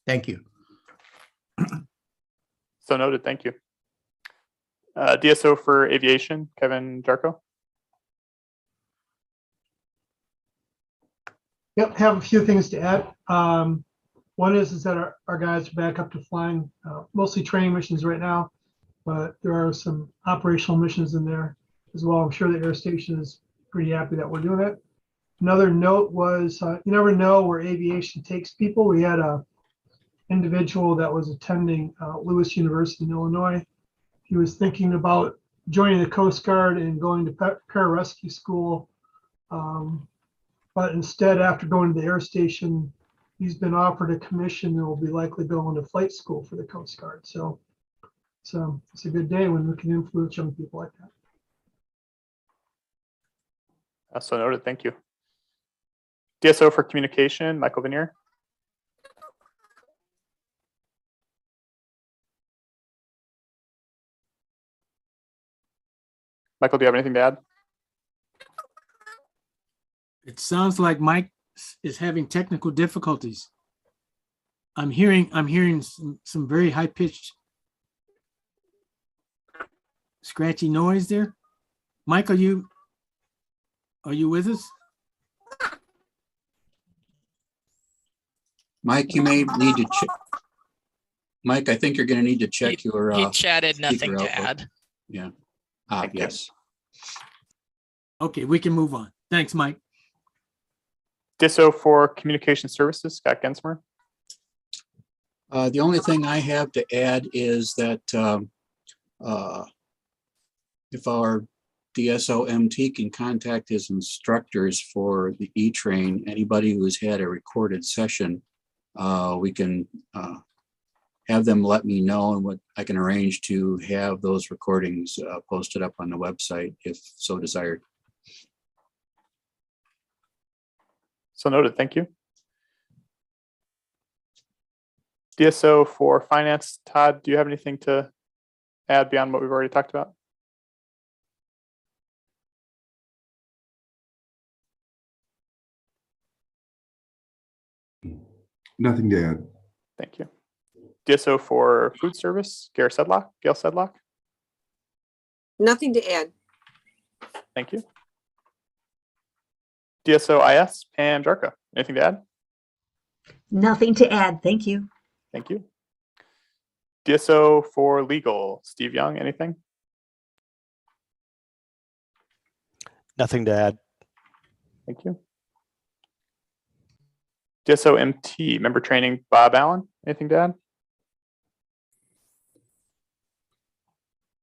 Thank you. So noted. Thank you. DSO for aviation, Kevin Jarko. Yep, have a few things to add. One is that our guys are back up to flying, mostly training missions right now, but there are some operational missions in there as well. I'm sure the air station is pretty happy that we're doing it. Another note was, you never know where aviation takes people. We had a individual that was attending Lewis University in Illinois. He was thinking about joining the Coast Guard and going to pararescue school. But instead, after going to the air station, he's been offered a commission and will be likely going to flight school for the Coast Guard. So it's a good day when we can influence young people like that. So noted. Thank you. DSO for communication, Michael Vanier. Michael, do you have anything to add? It sounds like Mike is having technical difficulties. I'm hearing some very high pitched scratchy noise there. Mike, are you with us? Mike, you may need to check. Mike, I think you're going to need to check your. He chatted nothing to output. add. Yeah. Thank you. Yes. Okay, we can move on. Thanks, Mike. DSO for communication services, Scott Gensmer. The only thing I have to add is that if our DSO MT can contact his instructors for the E-Train, anybody who's had a recorded session, we can have them let me know, and what I can arrange to have those recordings posted up on the website if so desired. So noted. Thank you. DSO for finance, Todd, do you have anything to add beyond what we've already talked about? Nothing to add. Thank you. DSO for food service, Gail Sedlock. Nothing to add. Thank you. DSO IS, Pam Jarko. Anything to add? Nothing to add. Thank you. Thank you. DSO for legal, Steve Young. Anything? Nothing to add. Thank you. DSO MT, member training, Bob Allen, anything to add?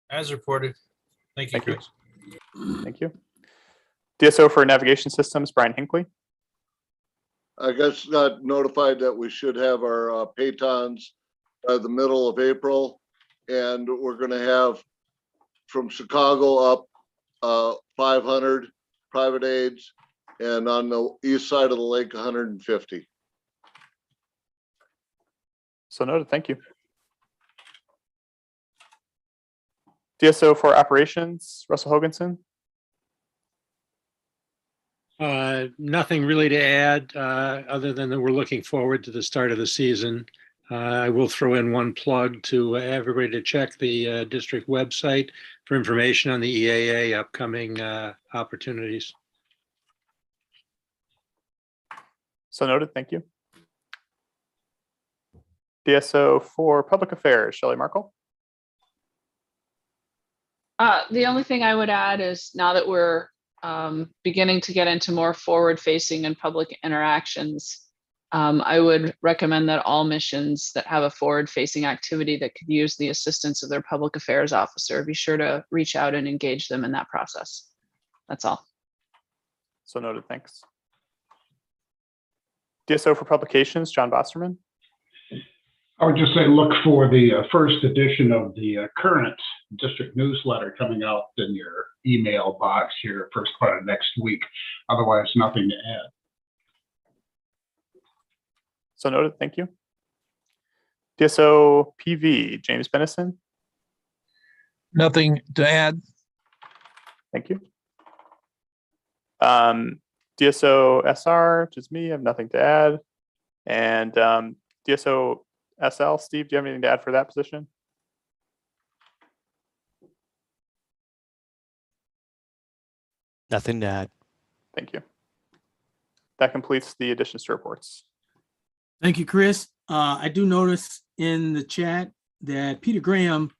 As reported. Thank you, Thank you. Chris. Thank you. DSO for navigation systems, Brian Hinckley. I guess got notified that we should have our paytons by the middle of April. And we're gonna have from Chicago up 500 private aids, and on the east side of the lake, 150. So noted, thank you. DSO for operations, Russell Hoganson. Nothing really to add, other than that we're looking forward to the start of the season. I will throw in one plug to everybody to check the district website for information on the EAA upcoming opportunities. So noted, thank you. DSO for public affairs, Shelley Markle. The only thing I would add is now that we're beginning to get into more forward-facing and public interactions, I would recommend that all missions that have a forward-facing activity that could use the assistance of their public affairs officer be sure to reach out and engage them in that process. That's all. So noted, thanks. DSO for publications, John Bosterman. I would just say look for the first edition of the current district newsletter coming out in your email box here first part of next week. Otherwise, nothing to add. So noted, thank you. DSO PV, James Bennison. Nothing to add. Thank you. DSO SR, which is me, I have nothing to add. And DSO SL, Steve, do you have anything to add for that position? Nothing to add. Thank you. That completes the additions to reports. Thank you, Chris. I do notice in the chat that Peter Graham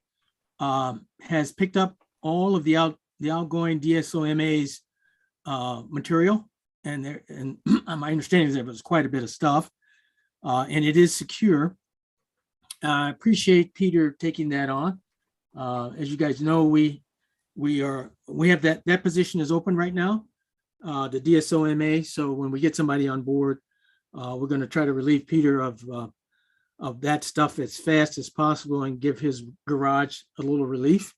has picked up all of the outgoing DSOMA's material, and my understanding is there was quite a bit of stuff, and it is secure. I appreciate Peter taking that on. As you guys know, we have that position is open right now, the DSOMA. So when we get somebody on board, we're going to try to relieve Peter of that stuff as fast as possible and give his garage a little relief.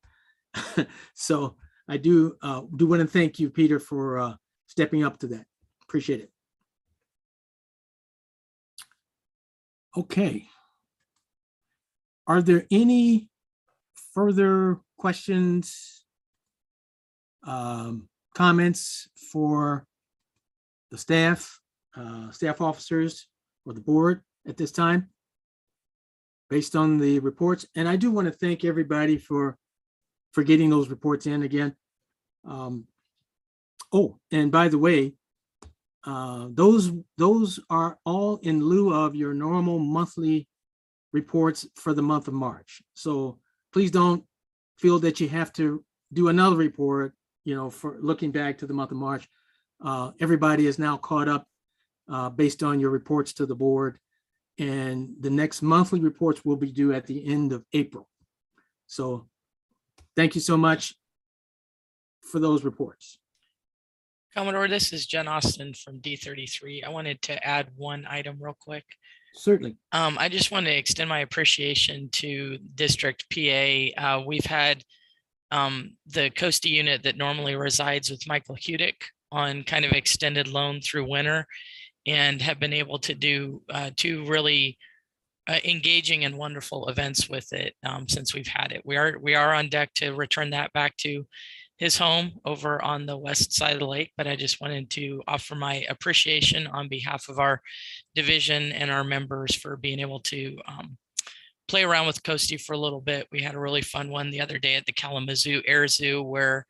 So I do want to thank you, Peter, for stepping up to that. Appreciate it. Okay. Are there any further questions, comments for the staff officers or the board at this time based on the reports? And I do want to thank everybody for getting those reports in again. Oh, and by the way, those are all in lieu of your normal monthly reports for the month of March. So please don't feel that you have to do another report, for looking back to the month of March. Everybody is now caught up based on your reports to the board, and the next monthly reports will be due at the end of April. So thank you so much for those reports. Commodore, this is Jen Austin from D33. I wanted to add one item real quick. Certainly. I just want to extend my appreciation to District PA. We've had the Coastie unit that normally resides with Michael Hudick on kind of extended loan through winter, and have been able to do two really engaging and wonderful events with it since we've had it. We are on deck to return that back to his home over on the west side of the lake, but I just wanted to offer my appreciation on behalf of our division and our members for being able to play around with Coastie for a little bit. We had a really fun one the other day at the Kalamazoo Air Zoo, where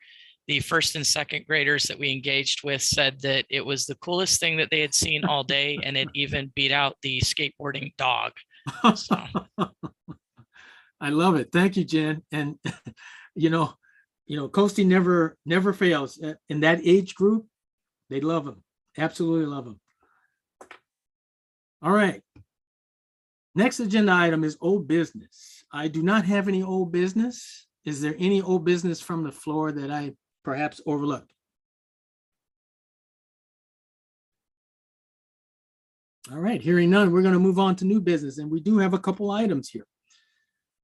the first and second graders that we engaged with said that it was the coolest thing that they had seen all day, and it even beat out the skateboarding dog. So. I love it. Thank you, Jen. And Coastie never fails. In that age group, they love him. Absolutely love him. All right. Next agenda item is old business. I do not have any old business. Is there any old business from the floor that I perhaps overlooked? All right, hearing none, we're going to move on to new business, and we do have a couple items here.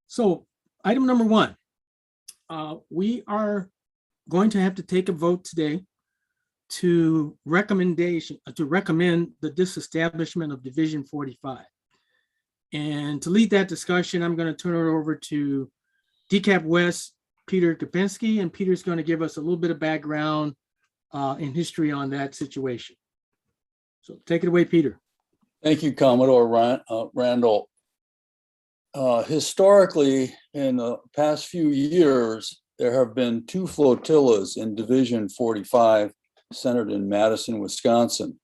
So item number one, we are going to have to take a vote today to recommend the disestablishment of Division 45. And to lead that discussion, I'm going to turn it over to DCAP West, Peter Kapinski, and Peter's going to give us a little bit of background and history on that situation. So take it away, Peter. Thank you, Commodore Randall. Historically, in the past few years, there have been 2 flotillas in Division 45 centered in Madison, Wisconsin.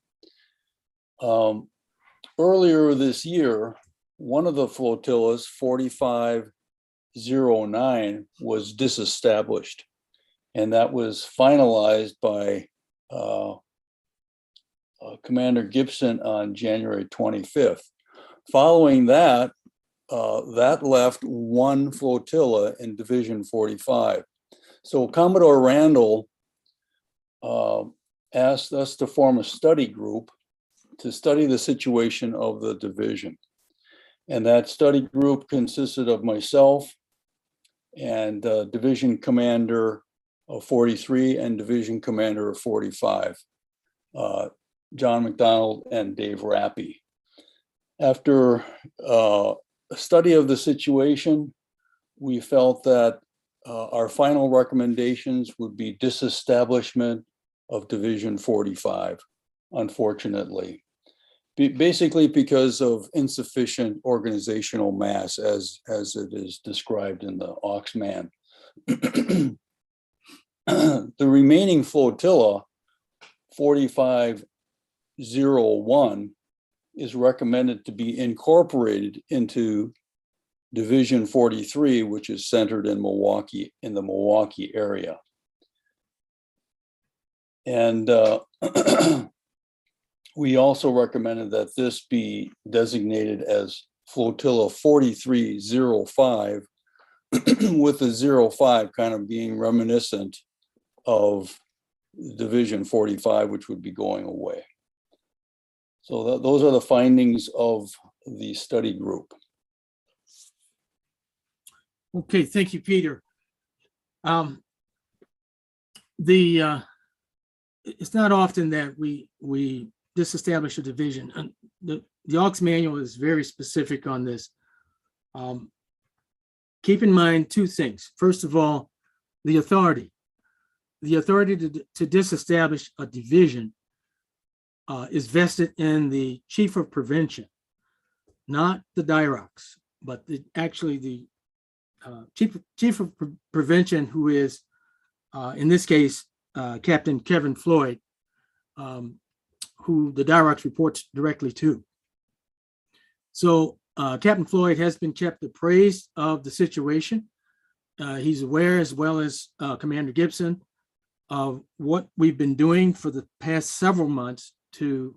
Earlier this year, one of the flotillas, 4509, was disestablished, and that was finalized by Commander Gibson on January 25th. Following that, that left 1 flotilla in Division 45. So Commodore Randall asked us to form a study group to study the situation of the division. And that study group consisted of myself and Division Commander of 43 and Division Commander of 45. John McDonald and Dave Rappy. After a study of the situation, we felt that our final recommendations would be disestablishment of Division 45, unfortunately. Basically because of insufficient organizational mass as it is described in the Oxman. The remaining flotilla, 4501, is recommended to be incorporated into Division 43, which is centered in Milwaukee, in the Milwaukee area. And we also recommended that this be designated as Flotilla 4305, with the 05 kind of being reminiscent of Division 45, which would be going away. So those are the findings of the study group. Okay, thank you, Peter. It's not often that we disestablish a division. And the AUX manual is very specific on this. Keep in mind 2 things. First of all, the authority to disestablish a division is vested in the Chief of Prevention, not the DIROCs, but actually the Chief of Prevention, who is, in this case, Captain Kevin Floyd, who the DIROCs reports directly to. So Captain Floyd has been kept appraised of the situation. He's aware, as well as Commander Gibson, of what we've been doing for the past several months to,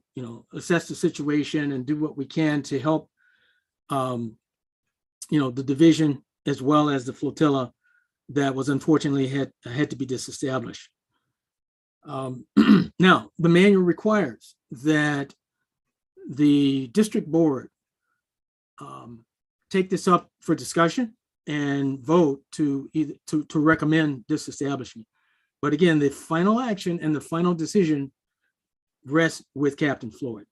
assess the situation and do what we can to help, the division as well as the flotilla that was unfortunately had to be disestablished. Now, the manual requires that the district board take this up for discussion and vote to recommend disestablishment. But again, the final action and the final decision rests with Captain Floyd.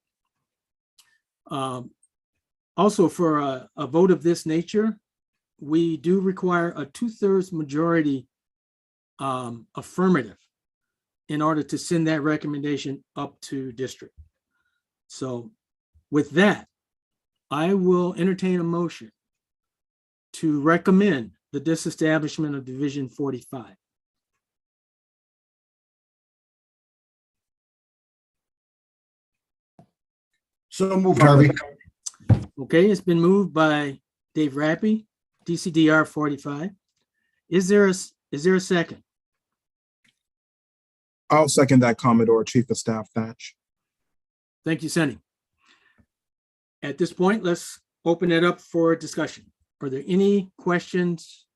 Also, for a vote of this nature, we do require a 2/3 majority affirmative in order to send that recommendation up to district. So with that, I will entertain a motion to recommend the disestablishment of Division 45. So moved, Harvey. Okay, it's been moved by Dave Rappy, DCDR 45. Is there a second? I'll second that, Commodore Chief of Staff Thatch. Thank you, Sonny. At this point, let's open it up for discussion. Are there any questions,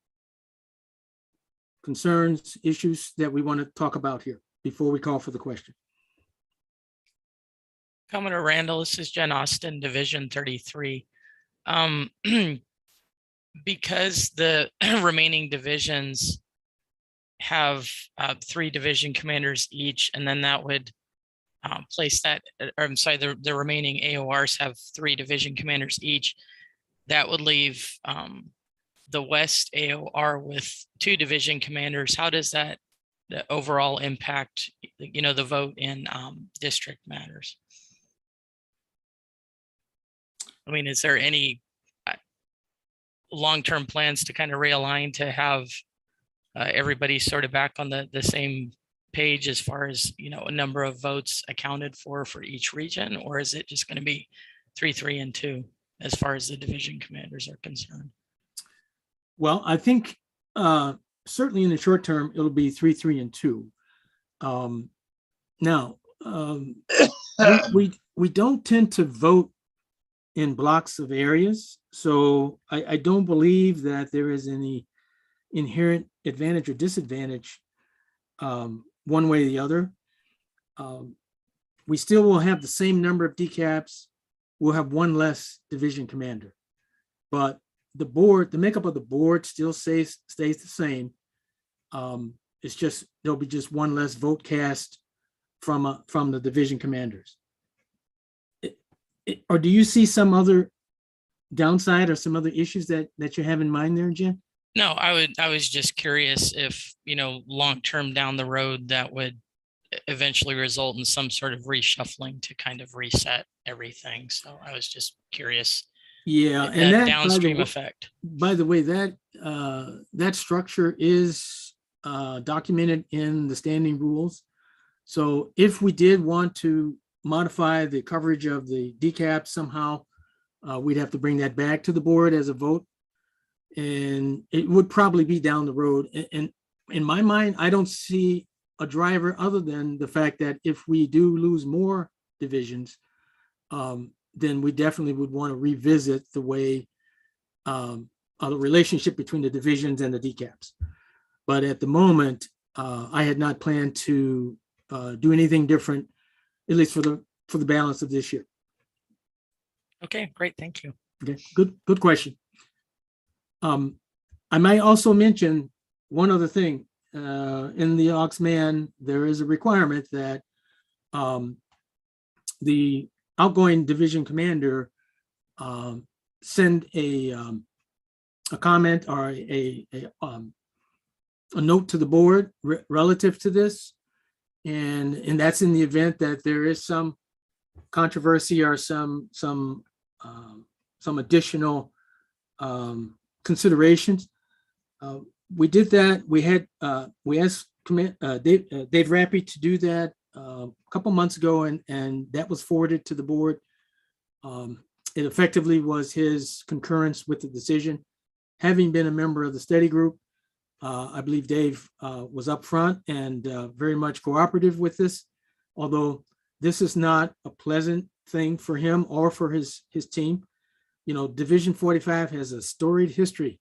concerns, issues that we want to talk about here before we call for the question? Commodore Randall, this is Jen Austin, Division 33. Because the remaining divisions have 3 division commanders each, and then that would place that, or I'm sorry, the remaining AORs have 3 division commanders each. That would leave the West AOR with 2 division commanders. How does that the overall impact, the vote in district matters? I mean, is there any long-term plans to kind of realign to have everybody sort of back on the same page as far as, a number of votes accounted for each region? Or is it just going to be 3, 3, and 2 as far as the division commanders are concerned? Well, I think certainly in the short term, it'll be 3, 3, and 2. Now, we don't tend to vote in blocks of areas. So I don't believe that there is any inherent advantage or disadvantage one way or the other. We still will have the same number of DCAPs. We'll have 1 less division commander. But the makeup of the board still stays the same. It's just, there'll be just 1 less vote cast from the division commanders. Or do you see some other downside or some other issues that you have in mind there, Jen? No, I was just curious if, long-term down the road that would eventually result in some sort of reshuffling to kind of reset everything. So I was just curious. Yeah, and that downstream effect. By the way, that structure is documented in the standing rules. So if we did want to modify the coverage of the DCAP somehow, we'd have to bring that back to the board as a vote. And it would probably be down the road. And in my mind, I don't see a driver other than the fact that if we do lose more divisions, then we definitely would want to revisit the way the relationship between the divisions and the DCAPs. But at the moment, I had not planned to do anything different, at least for the balance of this year. Okay, great. Thank you. Okay, good question. I might also mention one other thing. In the Oxman, there is a requirement that the outgoing division commander send a comment or a note to the board relative to this, and that's in the event that there is some controversy or some additional considerations. We did that. We asked Dave Rappy to do that a couple months ago, and that was forwarded to the board. It effectively was his concurrence with the decision. Having been a member of the study group, I believe Dave was upfront and very much cooperative with this, although this is not a pleasant thing for him or for his team. Division 45 has a storied history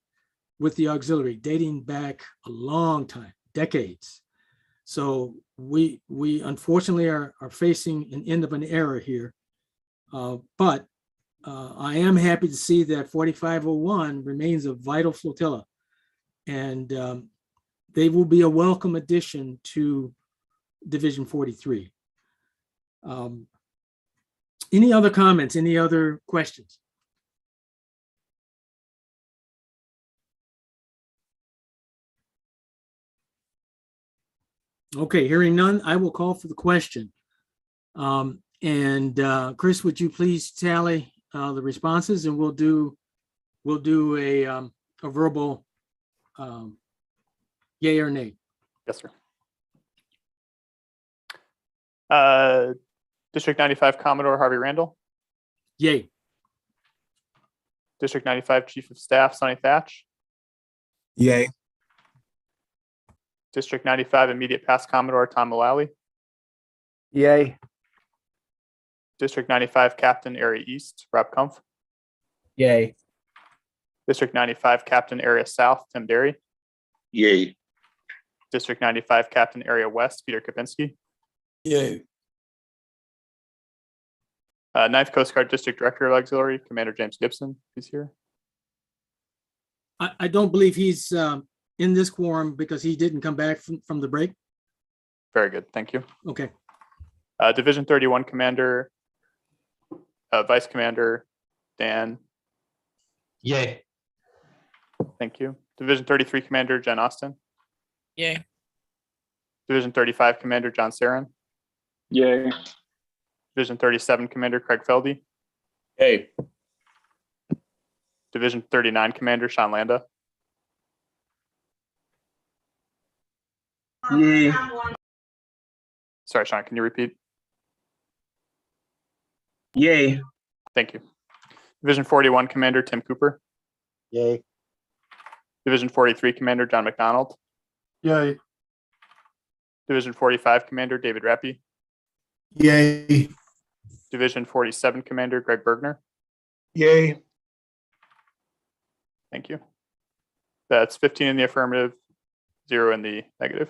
with the auxiliary dating back a long time, decades. So we unfortunately are facing an end of an era here. But I am happy to see that 4501 remains a vital flotilla, and they will be a welcome addition to Division 43. Any other comments? Any other questions? Okay, hearing none, I will call for the question. Chris, would you please tally the responses, and we'll do a verbal yay or nay. Yes, sir. District 95 Commodore Harvey Randall. Yay. District 95 Chief of Staff Sonny Thatch. Yay. District 95 Immediate Past Commodore Tom Mullally. Yay. District 95 Captain Area East, Rob Kumpf. Yay. District 95 Captain Area South, Tim Derry. Yay. District 95 Captain Area West, Peter Kapinski. Yay. 9th Coast Guard District Director of Auxiliary, Commander James Gibson is here. I don't believe he's in this quorum because he didn't come back from the break. Very good, thank you. Okay. Division 31 Commander, Vice Commander Dan. Yay. Thank you. Division 33 Commander Jen Austin. Yay. Division 35 Commander John Sarin. Yay. Division 37 Commander Craig Feldy. Hey. Division 39 Commander Sean Landa. Yay. Sorry, Sean, can you repeat? Yay. Thank you. Division 41 Commander Tim Cooper. Yay. Division 43 Commander John McDonald. Yay. Division 45 Commander David Rappy. Yay. Division 47 Commander Greg Bergner. Yay. Thank you. That's 15 in the affirmative, 0 in the negative.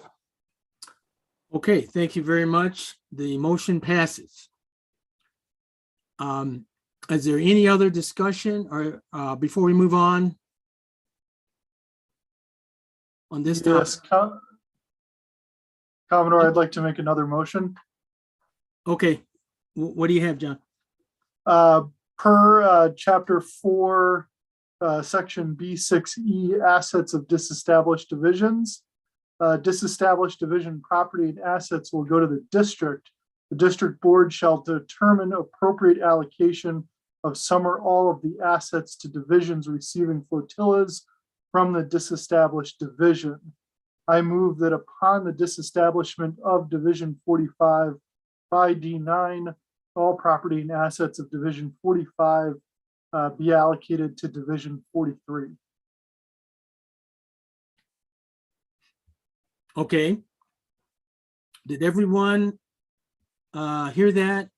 Okay, thank you very much. The motion passes. Is there any other discussion or before we move on this topic? Yes, Commodore, I'd like to make another motion. Okay, what do you have, John? Per Chapter 4, Section B6E, Assets of Disestablished Divisions. Disestablished division property and assets will go to the district. The district board shall determine appropriate allocation of some or all of the assets to divisions receiving flotillas from the disestablished division. I move that upon the disestablishment of Division 45 by D9, all property and assets of Division 45 be allocated to Division 43. Okay. Did everyone hear that?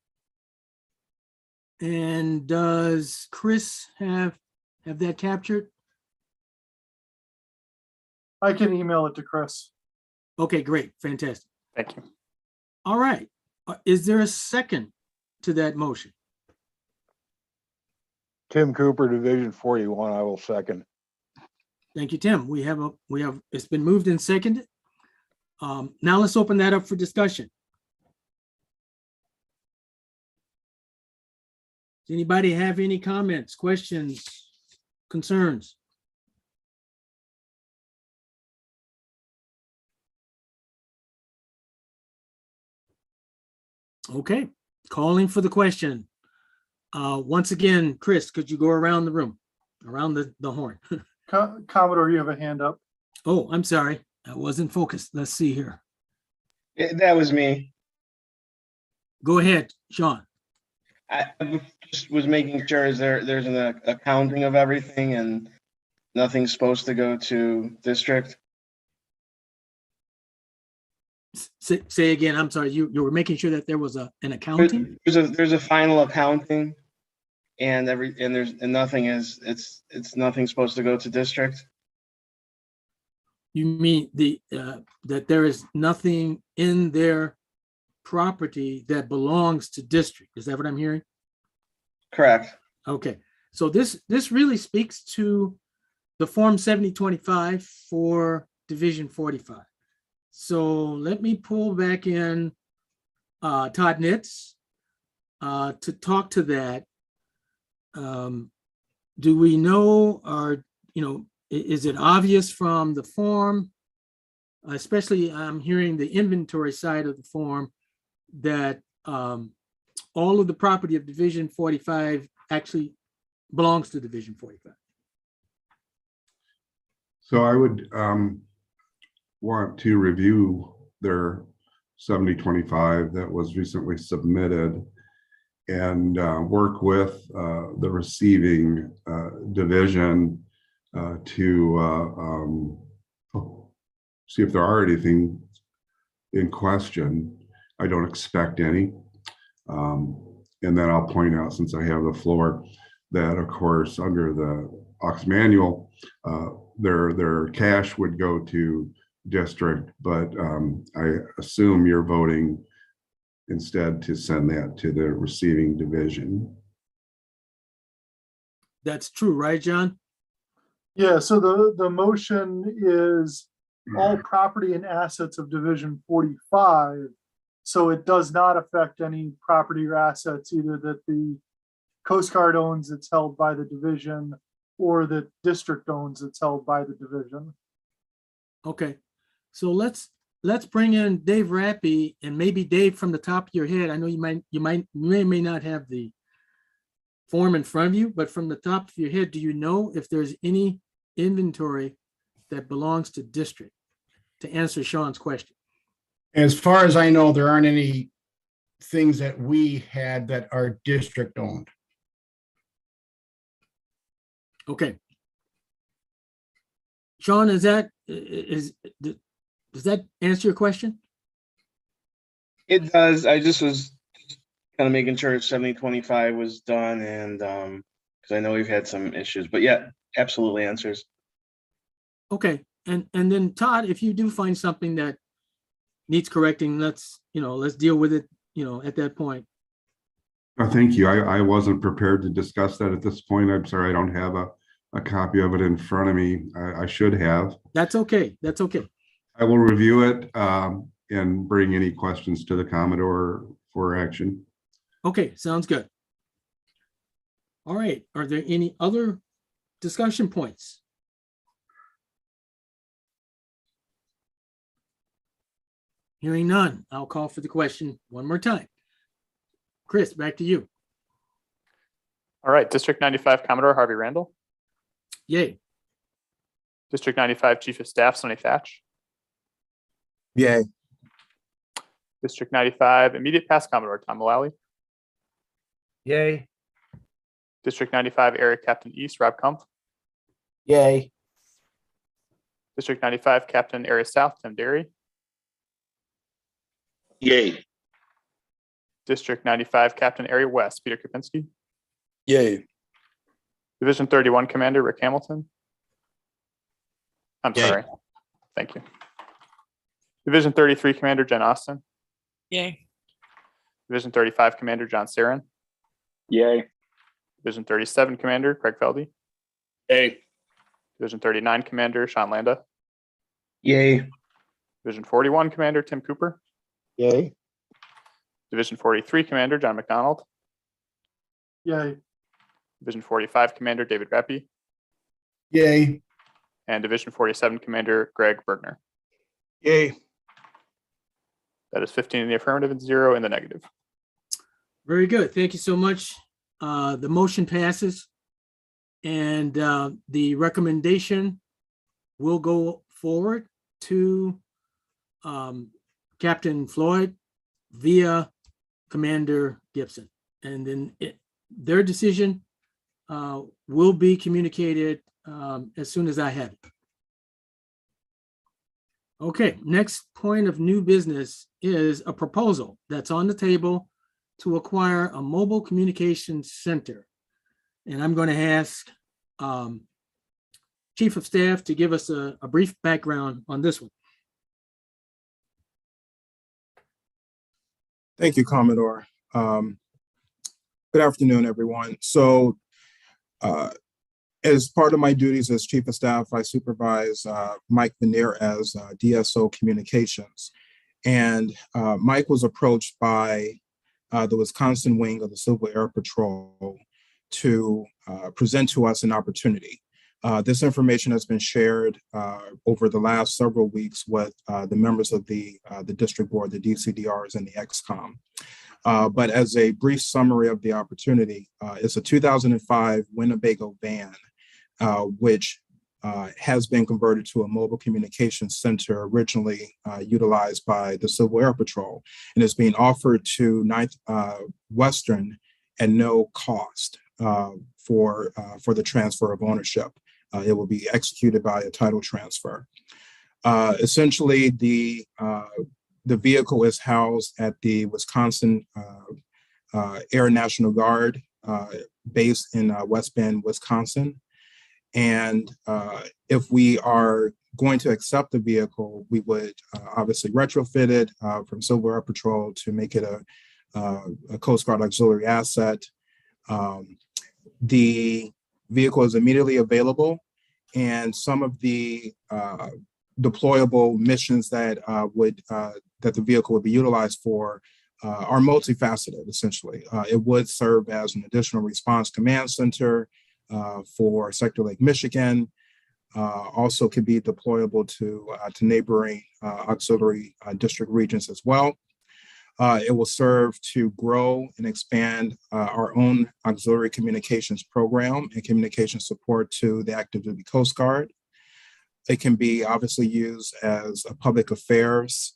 And does Chris have that captured? I can email it to Chris. Okay, great, fantastic. Thank you. All right, is there a second to that motion? Tim Cooper, Division 41, I will second. Thank you, Tim. We have, it's been moved and seconded. Now let's open that up for discussion. Does anybody have any comments, questions, concerns? Okay, calling for the question. Once again, Chris, could you go around the room, around the horn? Commodore, you have a hand up. Oh, I'm sorry. I wasn't focused. Let's see here. That was me. Go ahead, Sean. I just was making sure there's an accounting of everything and nothing's supposed to go to district. Say again. I'm sorry. You were making sure that there was an accounting. There's a final accounting, and nothing is it's nothing supposed to go to district. You mean that there is nothing in their property that belongs to district? Is that what I'm hearing? Correct. Okay, so this really speaks to the Form 7025 for Division 45. So let me pull back in Todd Nitz to talk to that. Do we know, or is it obvious from the form, especially I'm hearing the inventory side of the form, that all of the property of Division 45 actually belongs to Division 45? So I would want to review their 7025 that was recently submitted and work with the receiving division to see if there are anything in question. I don't expect any. And then I'll point out, since I have the floor, that of course, under the Ox manual, their cash would go to district, but I assume you're voting instead to send that to the receiving division. That's true, right, John? Yeah, so the motion is all property and assets of Division 45. So it does not affect any property or assets either that the Coast Guard owns, it's held by the division, or the district owns, it's held by the division. Okay, so let's bring in Dave Rappy, and maybe Dave, from the top of your head, I know you may not have the form in front of you, but from the top of your head, do you know if there's any inventory that belongs to district, to answer Sean's question? As far as I know, there aren't any things that we had that are district owned. Okay. Sean, does that answer your question? It does. I just was kind of making sure 7025 was done, and because I know we've had some issues, but yeah, absolutely answers. Okay, and then Todd, if you do find something that needs correcting, let's deal with it, at that point. Thank you. I wasn't prepared to discuss that at this point. I'm sorry, I don't have a copy of it in front of me. I should have. That's okay. That's okay. I will review it and bring any questions to the Commodore for action. Okay, sounds good. All right, are there any other discussion points? Hearing none, I'll call for the question one more time. Chris, back to you. All right, District 95 Commodore Harvey Randall. Yay. District 95 Chief of Staff Sonny Thatch. Yay. District 95 Immediate Past Commodore Tom Mullally. Yay. District 95 Area Captain East Rob Kumpf. Yay. District 95 Captain Area South Tim Derry. Yay. District 95 Captain Area West Peter Kapinski. Yay. Division 31 Commander Rick Hamilton. I'm Yay. sorry. Thank you. Division 33 Commander Jen Austin. Yay. Division 35 Commander John Sarin. Yay. Division 37 Commander Craig Feldy. Yay. Division 39 Commander Sean Landa. Yay. Division 41 Commander Tim Cooper. Yay. Division 43 Commander John McDonald. Yay. Division 45 Commander David Rappy. Yay. And Division 47 Commander Greg Bergner. Yay. That is 15 in the affirmative and 0 in the negative. Very good. Thank you so much. The motion passes. And the recommendation will go forward to Captain Floyd via Commander Gibson. And then their decision will be communicated as soon as I have it. Okay, next point of new business is a proposal that's on the table to acquire a mobile communications center. And I'm going to ask Chief of Staff to give us a brief background on this one. Thank you, Commodore. Good afternoon, everyone. So as part of my duties as Chief of Staff, I supervise Mike Veneer as DSO Communications. And Mike was approached by the Wisconsin wing of the Civil Air Patrol to present to us an opportunity. This information has been shared over the last several weeks with the members of the district board, the DCDRs, and the XCOM. But as a brief summary of the opportunity, it's a 2005 Winnebago van, which has been converted to a mobile communications center originally utilized by the Civil Air Patrol, and is being offered to 9th Western at no cost for the transfer of ownership. It will be executed by a title transfer. Essentially, the vehicle is housed at the Wisconsin Air National Guard based in West Bend, Wisconsin. And if we are going to accept the vehicle, we would obviously retrofit it from Civil Air Patrol to make it a Coast Guard auxiliary asset. The vehicle is immediately available, and some of the deployable missions that that the vehicle would be utilized for are multifaceted. Essentially, it would serve as an additional response command center for Sector Lake, Michigan. Also could be deployable to neighboring auxiliary district regions as well. It will serve to grow and expand our own auxiliary communications program and communication support to the active duty Coast Guard. It can be obviously used as a public affairs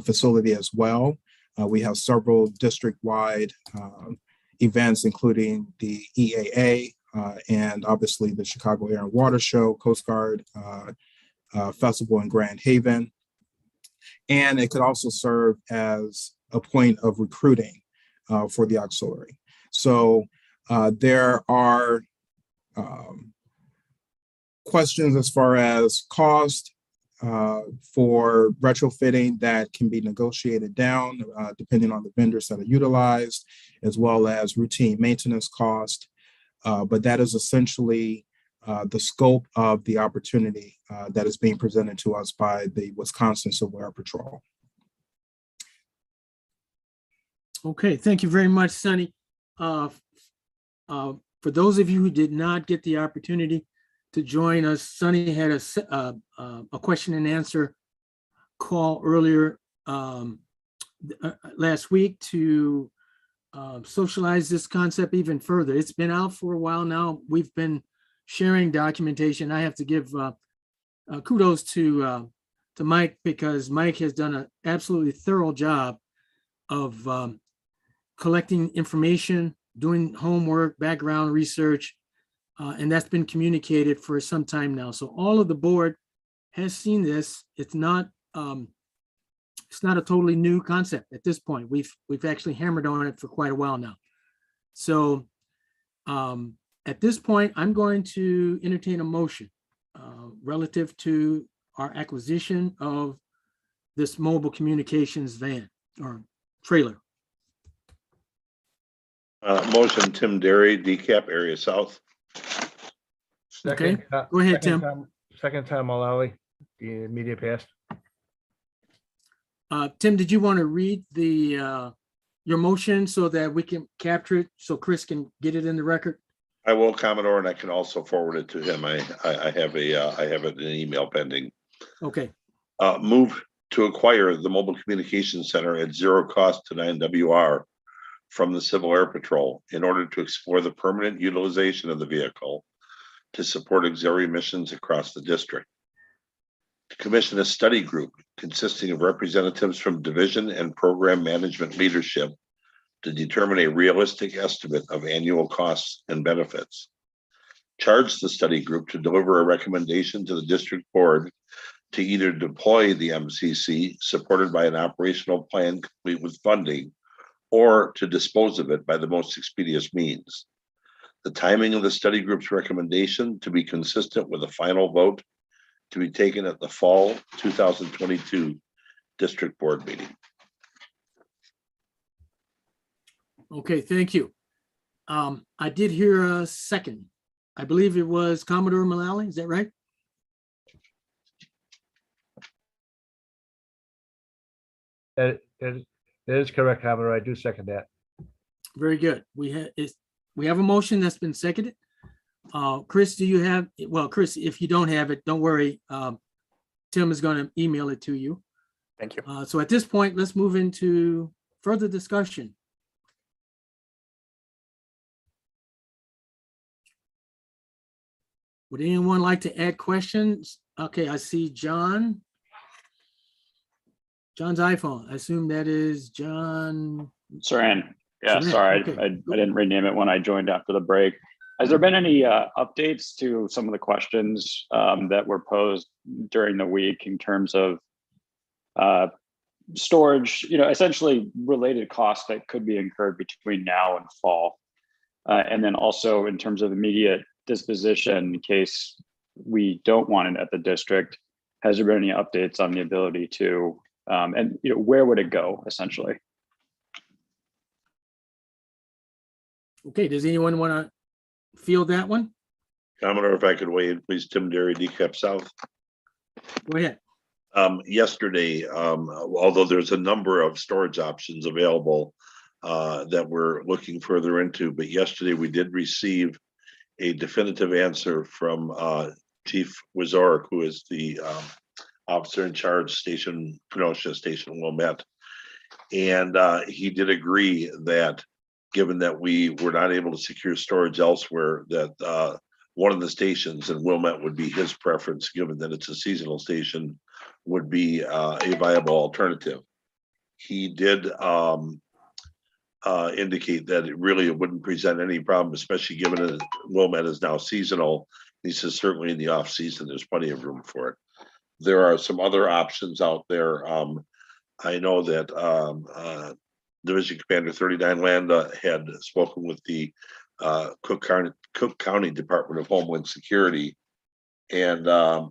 facility as well. We have several district-wide events, including the EAA and obviously the Chicago Air and Water Show, Coast Guard Festival in Grand Haven. And it could also serve as a point of recruiting for the auxiliary. So there are questions as far as cost for retrofitting that can be negotiated down depending on the vendors that are utilized, as well as routine maintenance cost. But that is essentially the scope of the opportunity that is being presented to us by the Wisconsin Civil Air Patrol. Okay, thank you very much, Sonny. For those of you who did not get the opportunity to join us, Sonny had a question and answer call earlier last week to socialize this concept even further. It's been out for a while now. We've been sharing documentation. I have to give kudos to Mike, because Mike has done an absolutely thorough job of collecting information, doing homework, background research, and that's been communicated for some time now. So all of the board has seen this. It's not a totally new concept at this point. We've actually hammered on it for quite a while now. So at this point, I'm going to entertain a motion relative to our acquisition of this mobile communications van or trailer. Motion, Tim Derry, DCAP Area South. Okay, go ahead, Tim. Second time O'Lally, the immediate past. Tim, did you want to read the your motion so that we can capture it so Chris can get it in the record? I will, Commodore, and I can also forward it to him. I have it in an email pending. Okay. Move to acquire the mobile communications center at zero cost to 9WR from the Civil Air Patrol in order to explore the permanent utilization of the vehicle to support auxiliary missions across the district. To commission a study group consisting of representatives from division and program management leadership to determine a realistic estimate of annual costs and benefits. Charge the study group to deliver a recommendation to the district board to either deploy the MCC supported by an operational plan complete with funding, or to dispose of it by the most expeditious means. The timing of the study group's recommendation to be consistent with a final vote to be taken at the fall 2022 district board meeting. Okay, thank you. I did hear a second. I believe it was Commodore Mullally. Is that right? That is correct, Commodore. I do second that. Very good. We have a motion that's been seconded. Chris, do you have, well, Chris, if you don't have it, don't worry. Tim is going to email it to you. Thank you. So at this point, let's move into further discussion. Would anyone like to add questions? Okay, I see John. John's iPhone. I assume that is John. Saran. Yeah, Saran, sorry, okay. I didn't rename it when I joined after the break. Has there been any updates to some of the questions that were posed during the week in terms of storage, essentially related costs that could be incurred between now and fall. And then also in terms of immediate disposition, in case we don't want it at the district, has there been any updates on the ability to, and where would it go essentially? Okay, does anyone want to field that one? Commodore, if I could weigh in, please. Tim Derry, DCAP South. Go ahead. Yesterday, although there's a number of storage options available that we're looking further into, but yesterday we did receive a definitive answer from Chief Wazorek, who is the officer in charge, Station Kenosha, Station Wilmette. And he did agree that given that we were not able to secure storage elsewhere, that one of the stations in Wilmette would be his preference, given that it's a seasonal station, would be a viable alternative. He did indicate that it really wouldn't present any problem, especially given that Wilmette is now seasonal. He says certainly in the off season, there's plenty of room for it. There are some other options out there. I know that Division Commander 39 Landa had spoken with the Cook County Department of Homeland Security and had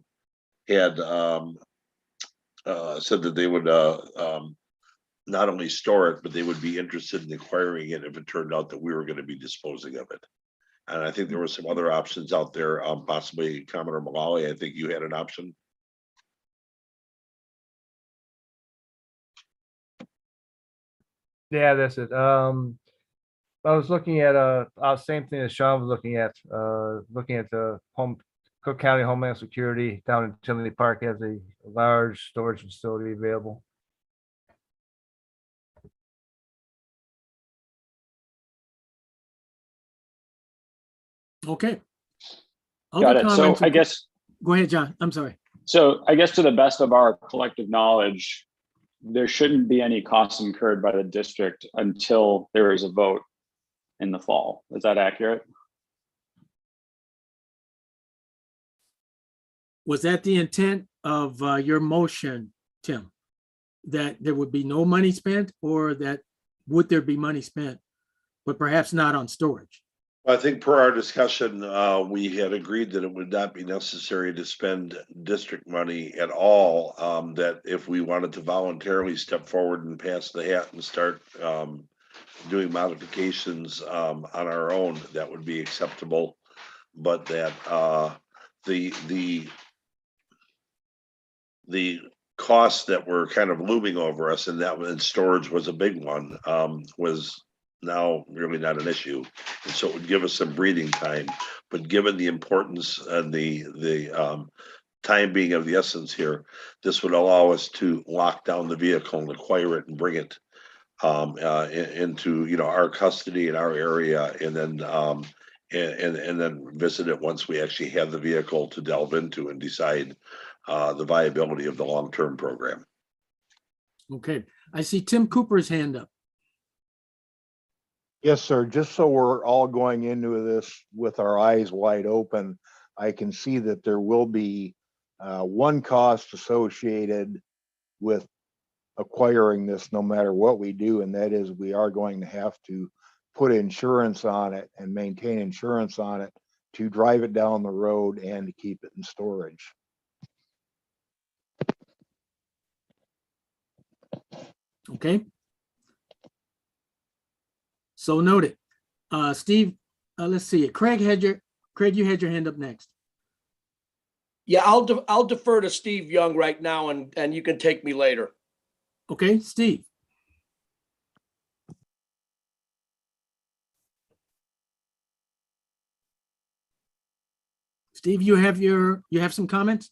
said that they would not only store it, but they would be interested in acquiring it if it turned out that we were going to be disposing of it. And I think there were some other options out there, possibly Commodore Mullally. I think you had an option. Yeah, that's it. I was looking at same thing as Sean was looking at the Cook County Homeland Security down in Tinley Park has a large storage facility available. Okay. Got Other it. So comments? I guess, Go ahead, John. I'm sorry. so I guess to the best of our collective knowledge, there shouldn't be any costs incurred by the district until there is a vote in the fall. Is that accurate? Was that the intent of your motion, Tim? That there would be no money spent, or that would there be money spent, but perhaps not on storage? I think per our discussion, we had agreed that it would not be necessary to spend district money at all. That if we wanted to voluntarily step forward and pass the hat and start doing modifications on our own, that would be acceptable. But that the costs that were kind of looming over us, and that and storage was a big one, was now really not an issue. And so it would give us some breathing time. But given the importance and the time being of the essence here, this would allow us to lock down the vehicle and acquire it and bring it into our custody in our area, and then and then visit it once we actually have the vehicle to delve into and decide the viability of the long-term program. Okay, I see Tim Cooper's hand up. Yes, sir. Just so we're all going into this with our eyes wide open, I can see that there will be one cost associated with acquiring this no matter what we do, and that is we are going to have to put insurance on it and maintain insurance on it to drive it down the road and to keep it in storage. Okay. So noted. Steve, let's see it. Craig, you had your hand up next. Yeah, I'll defer to Steve Young right now, and you can take me later. Okay, Steve. Steve, you have some comments?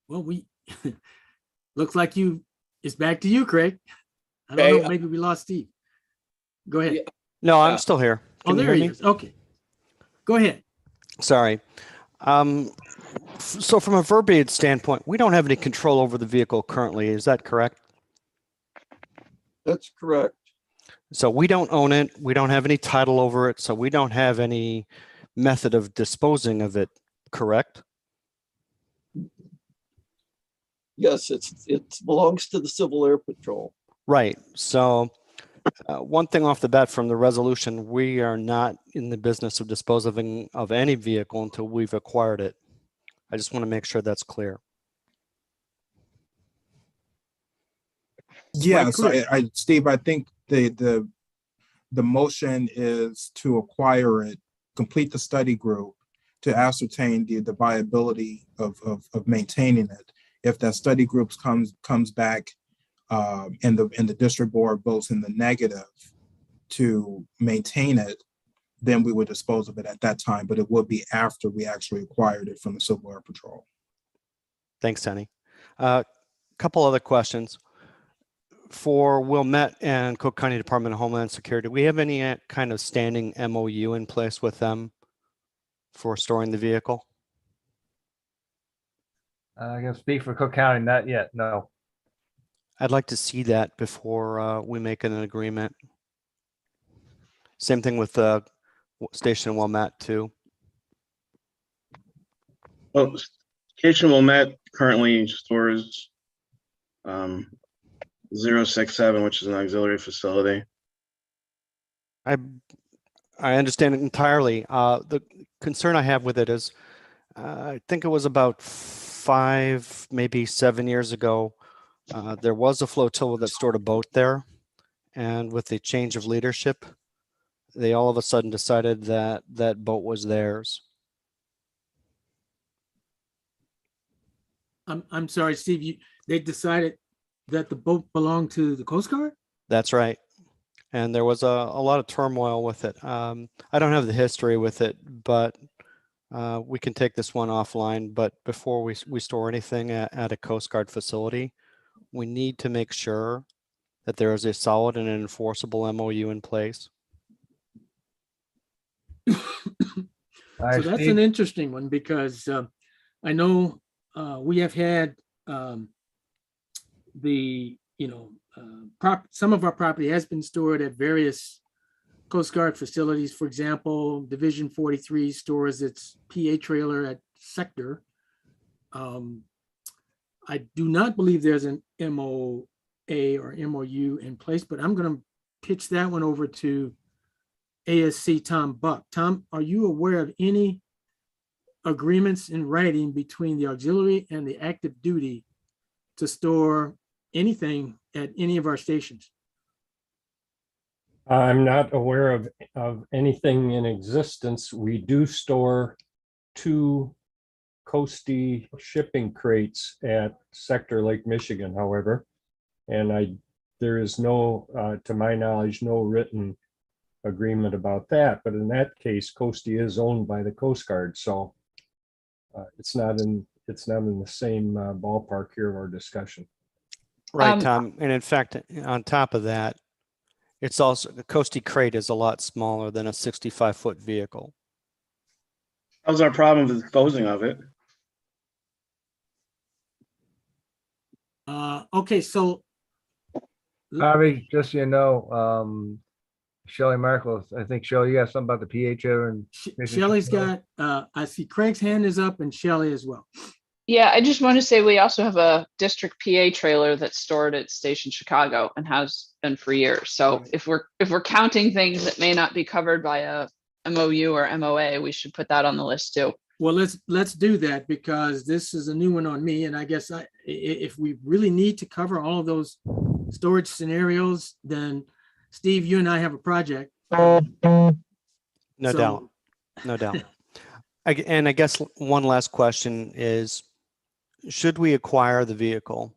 Well, looks like it's back to you, Craig. I don't know, maybe we lost Steve. Go ahead. No, I'm still here. Oh, there he is. Okay. Go ahead. Sorry. So from a verbiage standpoint, we don't have any control over the vehicle currently. Is that correct? That's correct. So we don't own it. We don't have any title over it. So we don't have any method of disposing of it, correct? Yes, it belongs to the Civil Air Patrol. Right. So one thing off the bat from the resolution, we are not in the business of disposing of any vehicle until we've acquired it. I just want to make sure that's clear. Yes, Chris. Steve, I think the motion is to acquire it, complete the study group to ascertain the viability of maintaining it. If that study group comes back and the district board votes in the negative to maintain it, then we would dispose of it at that time, but it would be after we actually acquired it from the Civil Air Patrol. Thanks, Denny. Couple other questions. For Wilmette and Cook County Department of Homeland Security, do we have any kind of standing MOU in place with them for storing the vehicle? I can speak for Cook County, not yet, no. I'd like to see that before we make an agreement. Same thing with Station Wilmette too. Well, Station Wilmette currently stores 067, which is an auxiliary facility. I understand it entirely. The concern I have with it is, I think it was about 5, maybe 7 years ago, there was a flotilla that stored a boat there, and with the change of leadership, they all of a sudden decided that that boat was theirs. I'm sorry, Steve, they decided that the boat belonged to the Coast Guard? That's right. And there was a lot of turmoil with it. I don't have the history with it, but we can take this one offline. But before we store anything at a Coast Guard facility, we need to make sure that there is a solid and enforceable MOU in place. So that's an interesting one because I know we have had some of our property has been stored at various Coast Guard facilities. For example, Division 43 stores its PA trailer at Sector. I do not believe there's an MOA or MOU in place, but I'm going to pitch that one over to ASC Tom Buck. Tom, are you aware of any agreements in writing between the auxiliary and the active duty to store anything at any of our stations? I'm not aware of anything in existence. We do store 2 Coastie shipping crates at Sector Lake Michigan, however, and there is no, to my knowledge, no written agreement about that. But in that case, Coastie is owned by the Coast Guard, so it's not in the same ballpark here of our discussion. Right, Tom. And in fact, on top of that, it's also the Coastie crate is a lot smaller than a 65-foot vehicle. How's our problem with disposing of it? Okay, so Bobby, just so you know, Shelley Markle, I think Shelley, you got something about the PA trailer and Shelley's got, I see Craig's hand is up and Shelley as well. Yeah, I just want to say we also have a district PA trailer that's stored at Station Chicago and has been for years. So if we're counting things that may not be covered by a MOU or MOA, we should put that on the list too. Well, let's do that because this is a new one on me. And I guess if we really need to cover all of those storage scenarios, then Steve, you and I have a project. No doubt. And I guess one last question is, should we acquire the vehicle,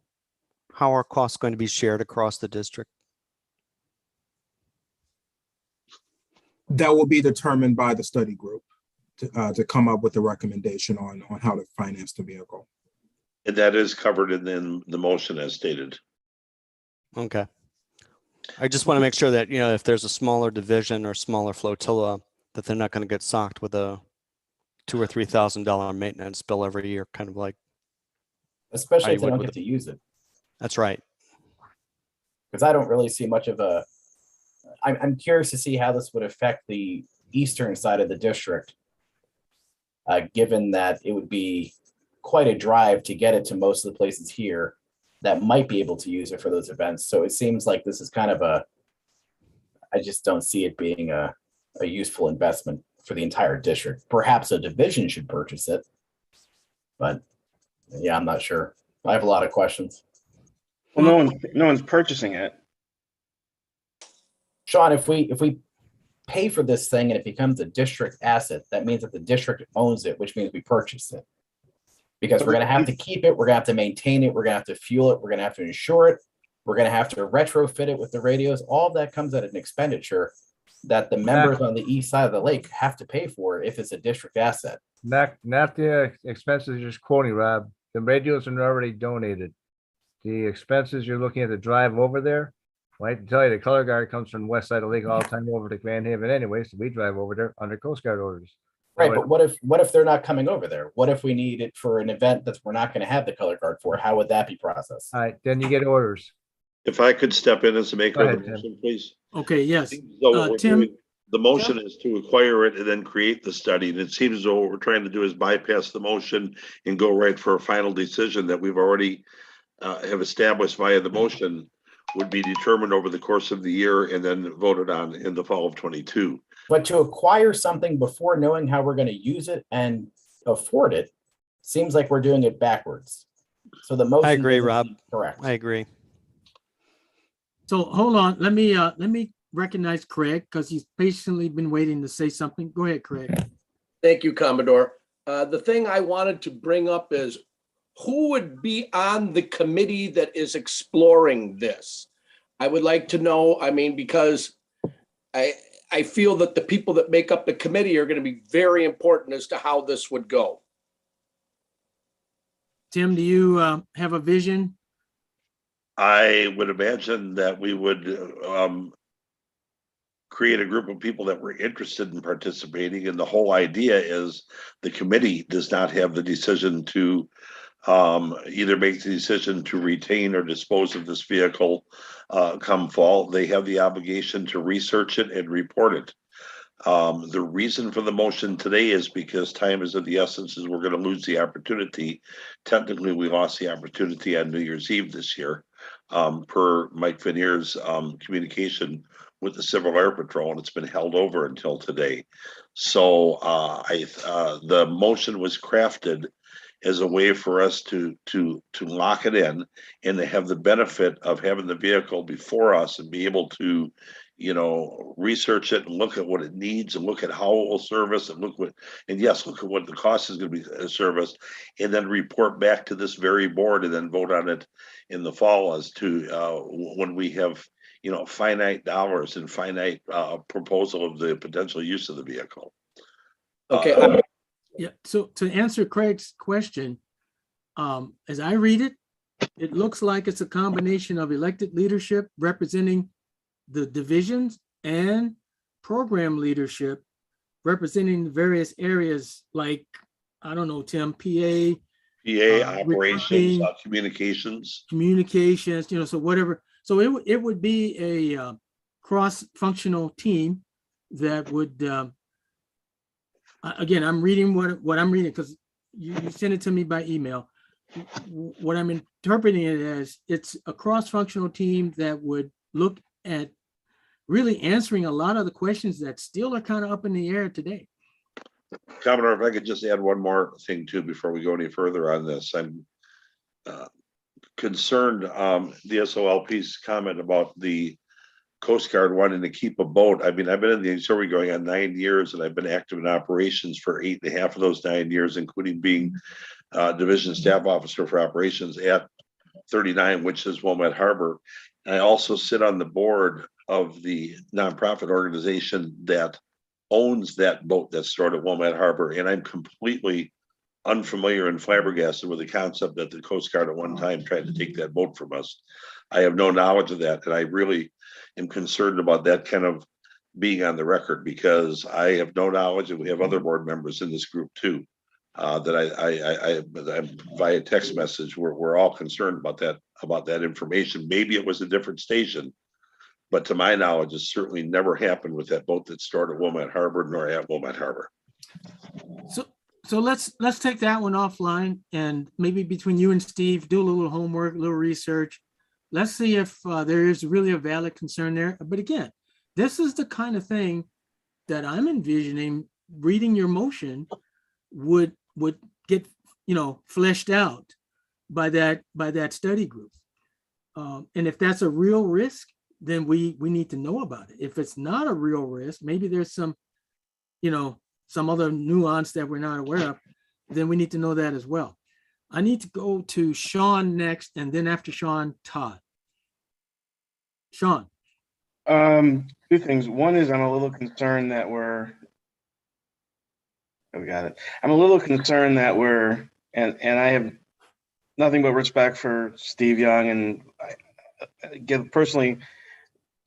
how are costs going to be shared across the district? That will be determined by the study group to come up with a recommendation on how to finance the vehicle. And that is covered in the motion as stated. Okay. I just want to make sure that, if there's a smaller division or smaller flotilla, that they're not going to get socked with a $2,000 or $3,000 maintenance bill every year, kind of like. Especially if they don't get to use it. That's right. Because I don't really see much of I'm curious to see how this would affect the eastern side of the district given that it would be quite a drive to get it to most of the places here that might be able to use it for those events. So it seems like this is kind of I just don't see it being a useful investment for the entire district. Perhaps a division should purchase it, but yeah, I'm not sure. I have a lot of questions. Well, no one's purchasing it. Sean, if we pay for this thing and it becomes a district asset, that means that the district owns it, which means we purchased it. Because we're going to have to keep it, we're going to have to maintain it, we're going to have to fuel it, we're going to have to insure it, we're going to have to retrofit it with the radios. All of that comes at an expenditure that the members on the east side of the lake have to pay for if it's a district asset. Not the expenses you're just quoting, Rob. The radios are already donated. The expenses you're looking at the drive over there, well, I can tell you the color guard comes from the west side of the lake all the time over to Grand Haven anyway, so we drive over there under Coast Guard orders. Right, but what if they're not coming over there? What if we need it for an event that we're not going to have the color guard for? How would that be processed? All right, then you get orders. If I could step in as a maker Go of ahead, the Tim. motion, please. Okay, yes. So what we're Tim? doing- The motion is to acquire it and then create the study. And it seems as though what we're trying to do is bypass the motion and go right for a final decision that we've already have established via the motion would be determined over the course of the year and then voted on in the fall of 22. But to acquire something before knowing how we're going to use it and afford it seems like we're doing it backwards. So the motion. I agree, doesn't Rob. seem correct. I agree. So hold on, let me recognize Craig because he's patiently been waiting to say something. Go ahead, Craig. Thank you, Commodore. The thing I wanted to bring up is who would be on the committee that is exploring this? I would like to know, I mean, because I feel that the people that make up the committee are going to be very important as to how this would go. Tim, do you have a vision? I would imagine that we would create a group of people that were interested in participating. And the whole idea is the committee does not have the decision to either make the decision to retain or dispose of this vehicle come fall. They have the obligation to research it and report it. The reason for the motion today is because time is of the essence, is we're going to lose the opportunity. Technically, we lost the opportunity on New Year's Eve this year, per Mike Vanier's communication with the Civil Air Patrol, and it's been held over until today. So the motion was crafted as a way for us to lock it in and to have the benefit of having the vehicle before us and be able to, you know, research it and look at what it needs and look at how it will service and look at what the cost is going to be serviced, and then report back to this very board and then vote on it in the fall as to when we have, you know, finite dollars and finite proposal of the potential use of the vehicle. Okay. Yeah, so to answer Craig's question, as I read it, it looks like it's a combination of elected leadership representing the divisions and program leadership representing the various areas like, I don't know, Tim, PA. Operations, recruiting, communications, you know, so whatever. So it would be a cross-functional team that would, again, I'm reading what I'm reading because you sent it to me by email. What I'm interpreting it as, it's a cross-functional team that would look at really answering a lot of the questions that still are kind of up in the air today. Commodore, if I could just add one more thing too before we go any further on this. I'm concerned, the SOLP's comment about the Coast Guard wanting to keep a boat. I mean, I've been in the auxiliary going on 9 years, and I've been active in operations for 8.5 of those 9 years, including being division staff officer for operations at 39, which is Wilmette Harbor. And I also sit on the board of the nonprofit organization that owns that boat that's stored at Wilmette Harbor, and I'm completely unfamiliar and flabbergasted with the concept that the Coast Guard at one time tried to take that boat from us. I have no knowledge of that, and I really am concerned about that kind of being on the record, because I have no knowledge, and we have other board members in this group too, that I via text message, we're all concerned about that information. Maybe it was a different station, but to my knowledge, it certainly never happened with that boat that stored at Wilmette Harbor nor at Wilmette Harbor. So let's take that one offline, and maybe between you and Steve, do a little homework, a little research. Let's see if there is really a valid concern there. But again, this is the kind of thing that I'm envisioning reading your motion would get, fleshed out by that study group. And if that's a real risk, then we need to know about it. If it's not a real risk, maybe there's some other nuance that we're not aware of, then we need to know that as well. I need to go to Sean next, and then after Sean, Todd. Sean. Two things. One is I'm a little concerned that we got it. I'm a little concerned that and I have nothing but respect for Steve Young, and I personally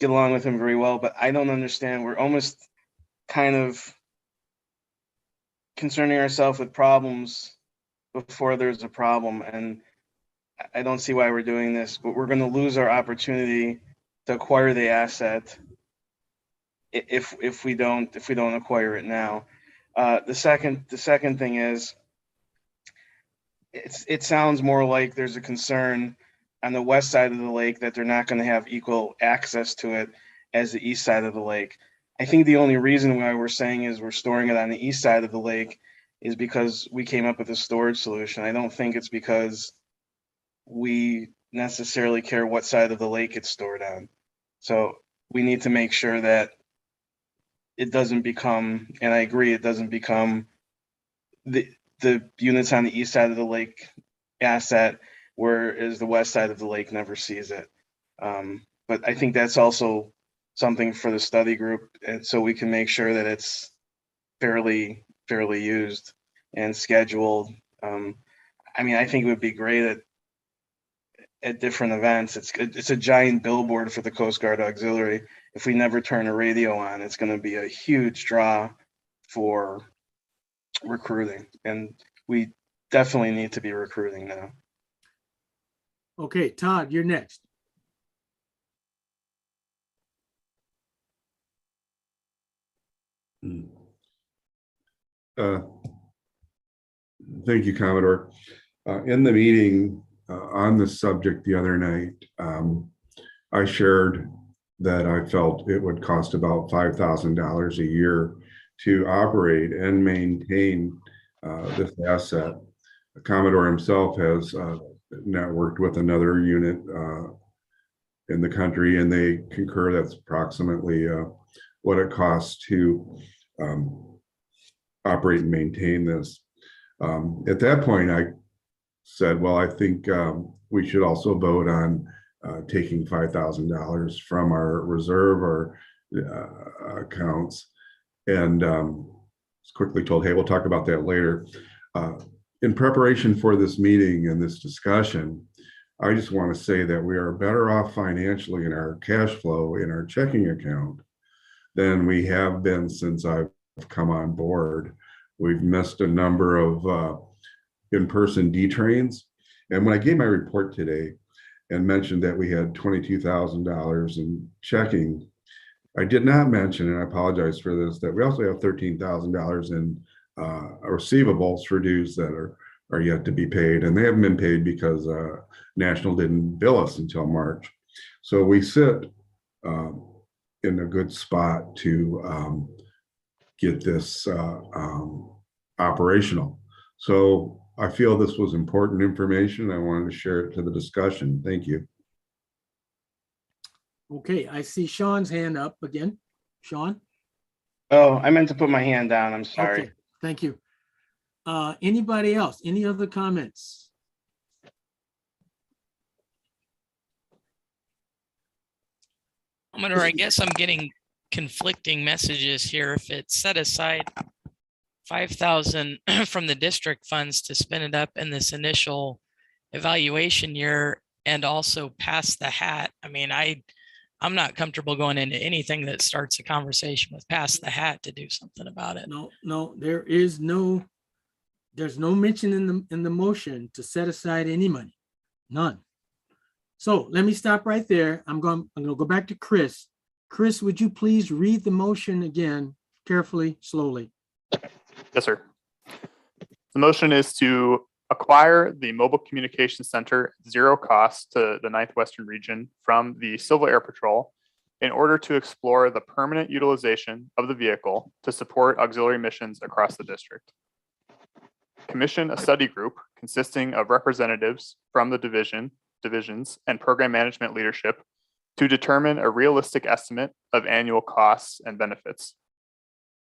get along with him very well, but I don't understand. We're almost kind of concerning ourselves with problems before there's a problem, and I don't see why we're doing this, but we're going to lose our opportunity to acquire the asset if we don't acquire it now. The second thing is, it sounds more like there's a concern on the west side of the lake that they're not going to have equal access to it as the east side of the lake. I think the only reason why we're saying is we're storing it on the east side of the lake is because we came up with a storage solution. I don't think it's because we necessarily care what side of the lake it's stored on. So we need to make sure that it doesn't become, and I agree, it doesn't become the units on the east side of the lake asset, whereas the west side of the lake never sees it. But I think that's also something for the study group, and so we can make sure that it's fairly used and scheduled. I think it would be great at different events. It's a giant billboard for the Coast Guard Auxiliary. If we never turn a radio on, it's going to be a huge draw for recruiting, and we definitely need to be recruiting now. Okay, Todd, you're next. Thank you, Commodore. In the meeting on this subject the other night, I shared that I felt it would cost about $5,000 a year to operate and maintain this asset. Commodore himself has networked with another unit in the country, and they concur that's approximately what it costs to operate and maintain this. At that point, I said, well, I think we should also vote on taking $5,000 from our reserve or accounts. And was quickly told, hey, we'll talk about that later. In preparation for this meeting and this discussion, I just want to say that we are better off financially in our cash flow in our checking account than we have been since I've come on board. We've missed a number of in-person D-trains. And when I gave my report today and mentioned that we had $22,000 in checking, I did not mention, and I apologize for this, that we also have $13,000 in receivables for dues that are yet to be paid. And they haven't been paid because National didn't bill us until March. So we sit in a good spot to get this operational. So I feel this was important information. I wanted to share it to the discussion. Thank you. Okay, I see Sean's hand up again. Sean? Oh, I meant to put my hand down. I'm sorry. Okay, thank you. Anybody else? Any other comments? Commodore, I guess I'm getting conflicting messages here. If it's set aside 5,000 from the district funds to spin it up in this initial evaluation year and also pass the hat, I mean, I'm not comfortable going into anything that starts a conversation with pass the hat to do something about it. No, there's no mention in the motion to set aside any money, none. So let me stop right there. I'm going to go back to Chris. Chris, would you please read the motion again, carefully, slowly? Yes, sir. The motion is to acquire the Mobile Communications Center at zero cost to the 9th Western Region from the Civil Air Patrol in order to explore the permanent utilization of the vehicle to support auxiliary missions across the district. Commission a study group consisting of representatives from the divisions, and program management leadership to determine a realistic estimate of annual costs and benefits.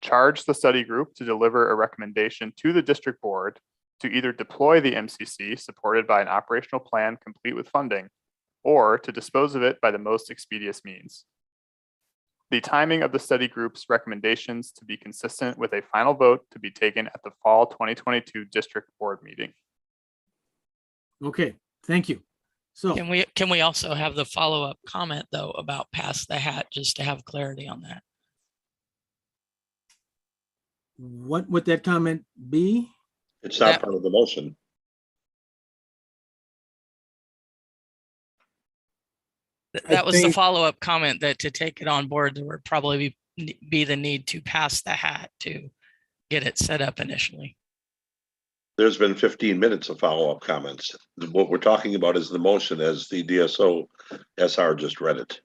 Charge the study group to deliver a recommendation to the district board to either deploy the MCC supported by an operational plan complete with funding, or to dispose of it by the most expeditious means. The timing of the study group's recommendations to be consistent with a final vote to be taken at the fall 2022 district board meeting. Okay, thank you. So Can we also have the follow-up comment though about pass the hat, just to have clarity on that? what would that comment be? It's not part of the motion. That was the follow-up comment, that to take it on board, there would probably be the need to pass the hat to get it set up initially. There's been 15 minutes of follow-up comments. What we're talking about is the motion as the DSO SR just read it.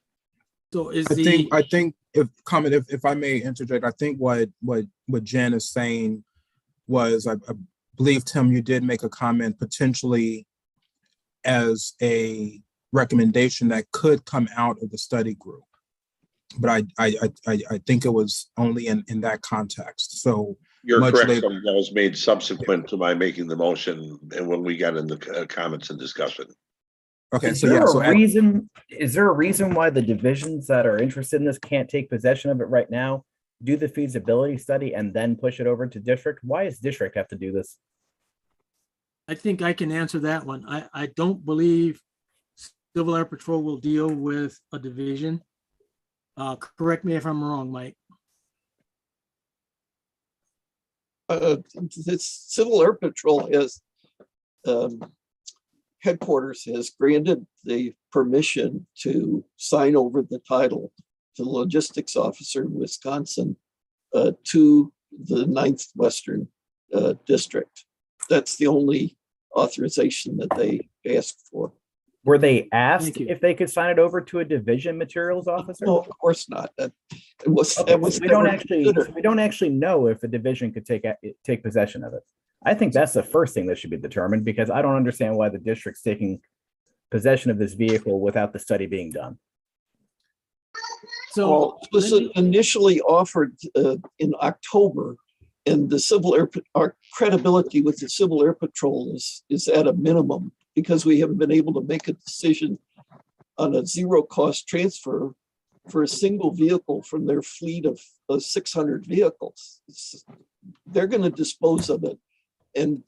So is I think if I may interject, I think what Jen is saying was, I believe, Tim, you did make a comment potentially as a recommendation that could come out of the study group. But I think it was only in that context. So you're correct. Later, That was made subsequent to my making the motion and when we got into comments and discussion. Okay, Is so there yeah, so a reason? Is there a reason why the divisions that are interested in this can't take possession of it right now, do the feasibility study, and then push it over to district? Why does district have to do this? I think I can answer that one. I don't believe Civil Air Patrol will deal with a division. Correct me if I'm wrong, Mike. The Civil Air Patrol has headquarters has granted the permission to sign over the title to the logistics officer in Wisconsin to the 9th Western District. That's the only authorization that they asked for. Were they asked if they could sign it over to a division materials officer? No, of course not. We don't actually know if a division could take possession of it. I think that's the first thing that should be determined, because I don't understand why the district's taking possession of this vehicle without the study being done. So well, it was initially offered in October, and our credibility with the Civil Air Patrol is at a minimum, because we haven't been able to make a decision on a zero cost transfer for a single vehicle from their fleet of 600 vehicles. They're going to dispose of it. And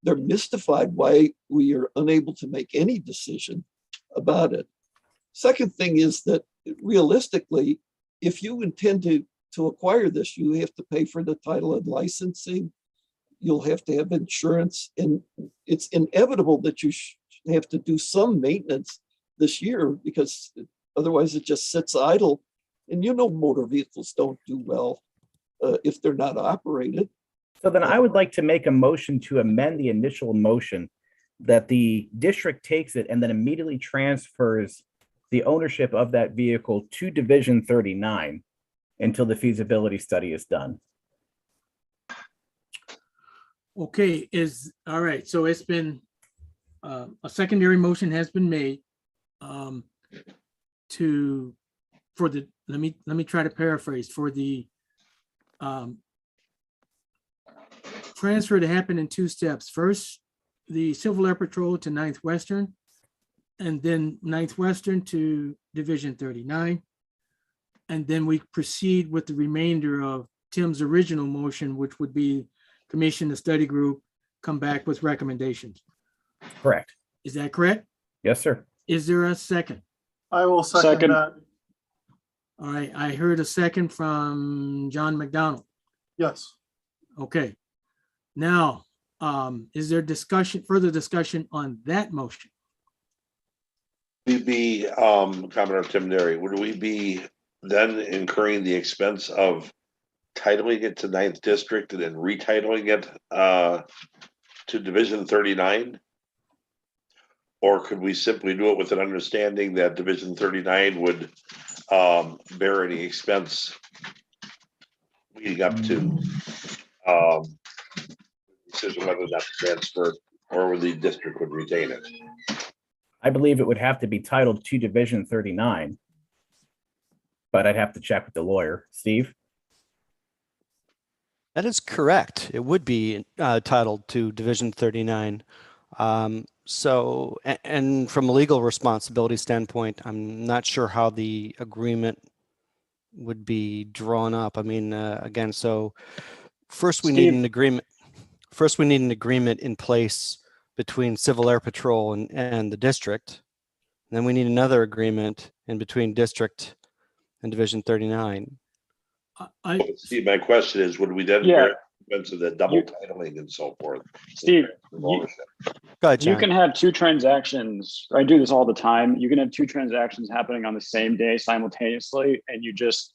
they're mystified why we are unable to make any decision about it. Second thing is that realistically, if you intend to acquire this, you have to pay for the title and licensing. You'll have to have insurance, and it's inevitable that you have to do some maintenance this year, because otherwise it just sits idle. And motor vehicles don't do well if they're not operated. So then I would like to make a motion to amend the initial motion that the district takes it and then immediately transfers the ownership of that vehicle to Division 39 until the feasibility study is done. okay, all right. So it's been a secondary motion has been made let me try to paraphrase, for the transfer to happen in two steps. First, the Civil Air Patrol to 9th Western, and then 9th Western to Division 39. And then we proceed with the remainder of Tim's original motion, which would be commission the study group, come back with recommendations. Correct. Is that correct? Yes, sir. Is there a second? I will second that. All right, I heard a second from John McDonald. Yes. Okay. Now, is there further discussion on that motion? We'd be, Commodore Tim Derry, would we be then incurring the expense of titling it to 9th District and then retitling it to Division 39? Or could we simply do it with an understanding that Division 39 would bear any expense leading up to decision whether that's transferred or whether the district would retain it? I believe it would have to be titled to Division 39. But I'd have to check with the lawyer. Steve? That is correct. It would be titled to Division 39. And from a legal responsibility standpoint, I'm not sure how the agreement would be drawn up. I mean, again, so first we need Steve? an agreement. First, we need an agreement in place between Civil Air Patrol and the district. And then we need another agreement in between district and Division 39. See, my question is, would we then bear expense of the double titling and so forth? Steve, Go ahead, you John. can have two transactions. I do this all the time. You can have two transactions happening on the same day simultaneously, and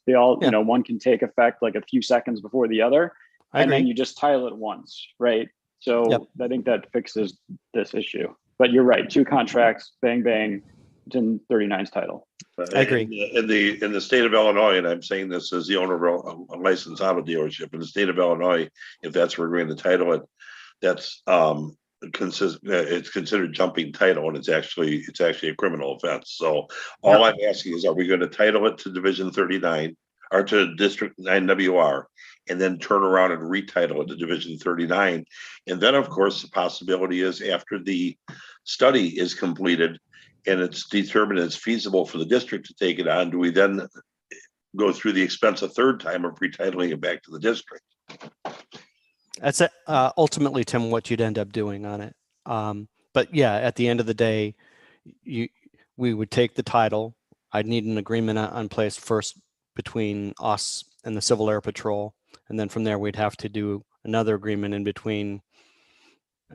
they all, one can take effect like a few seconds before the other, I and then agree. you just title it once, right? So Yep. I think that fixes this issue. But you're right, two contracts, bang, bang, it's in 39's title. I agree. In the state of Illinois, and I'm saying this as the owner of a licensed auto dealership in the state of Illinois, if that's where we're going to title it, that's it's considered jumping title, and it's actually a criminal offense. So all I'm asking is, are we going to title it to Division 39 or to District 9WR, and then turn around and retitle it to Division 39? And then, of course, the possibility is after the study is completed and it's determined it's feasible for the district to take it on, do we then go through the expense a third time of retitling it back to the district? That's ultimately, Tim, what you'd end up doing on it. But yeah, at the end of the day, we would take the title. I'd need an agreement on place first between us and the Civil Air Patrol. And then from there, we'd have to do another agreement in between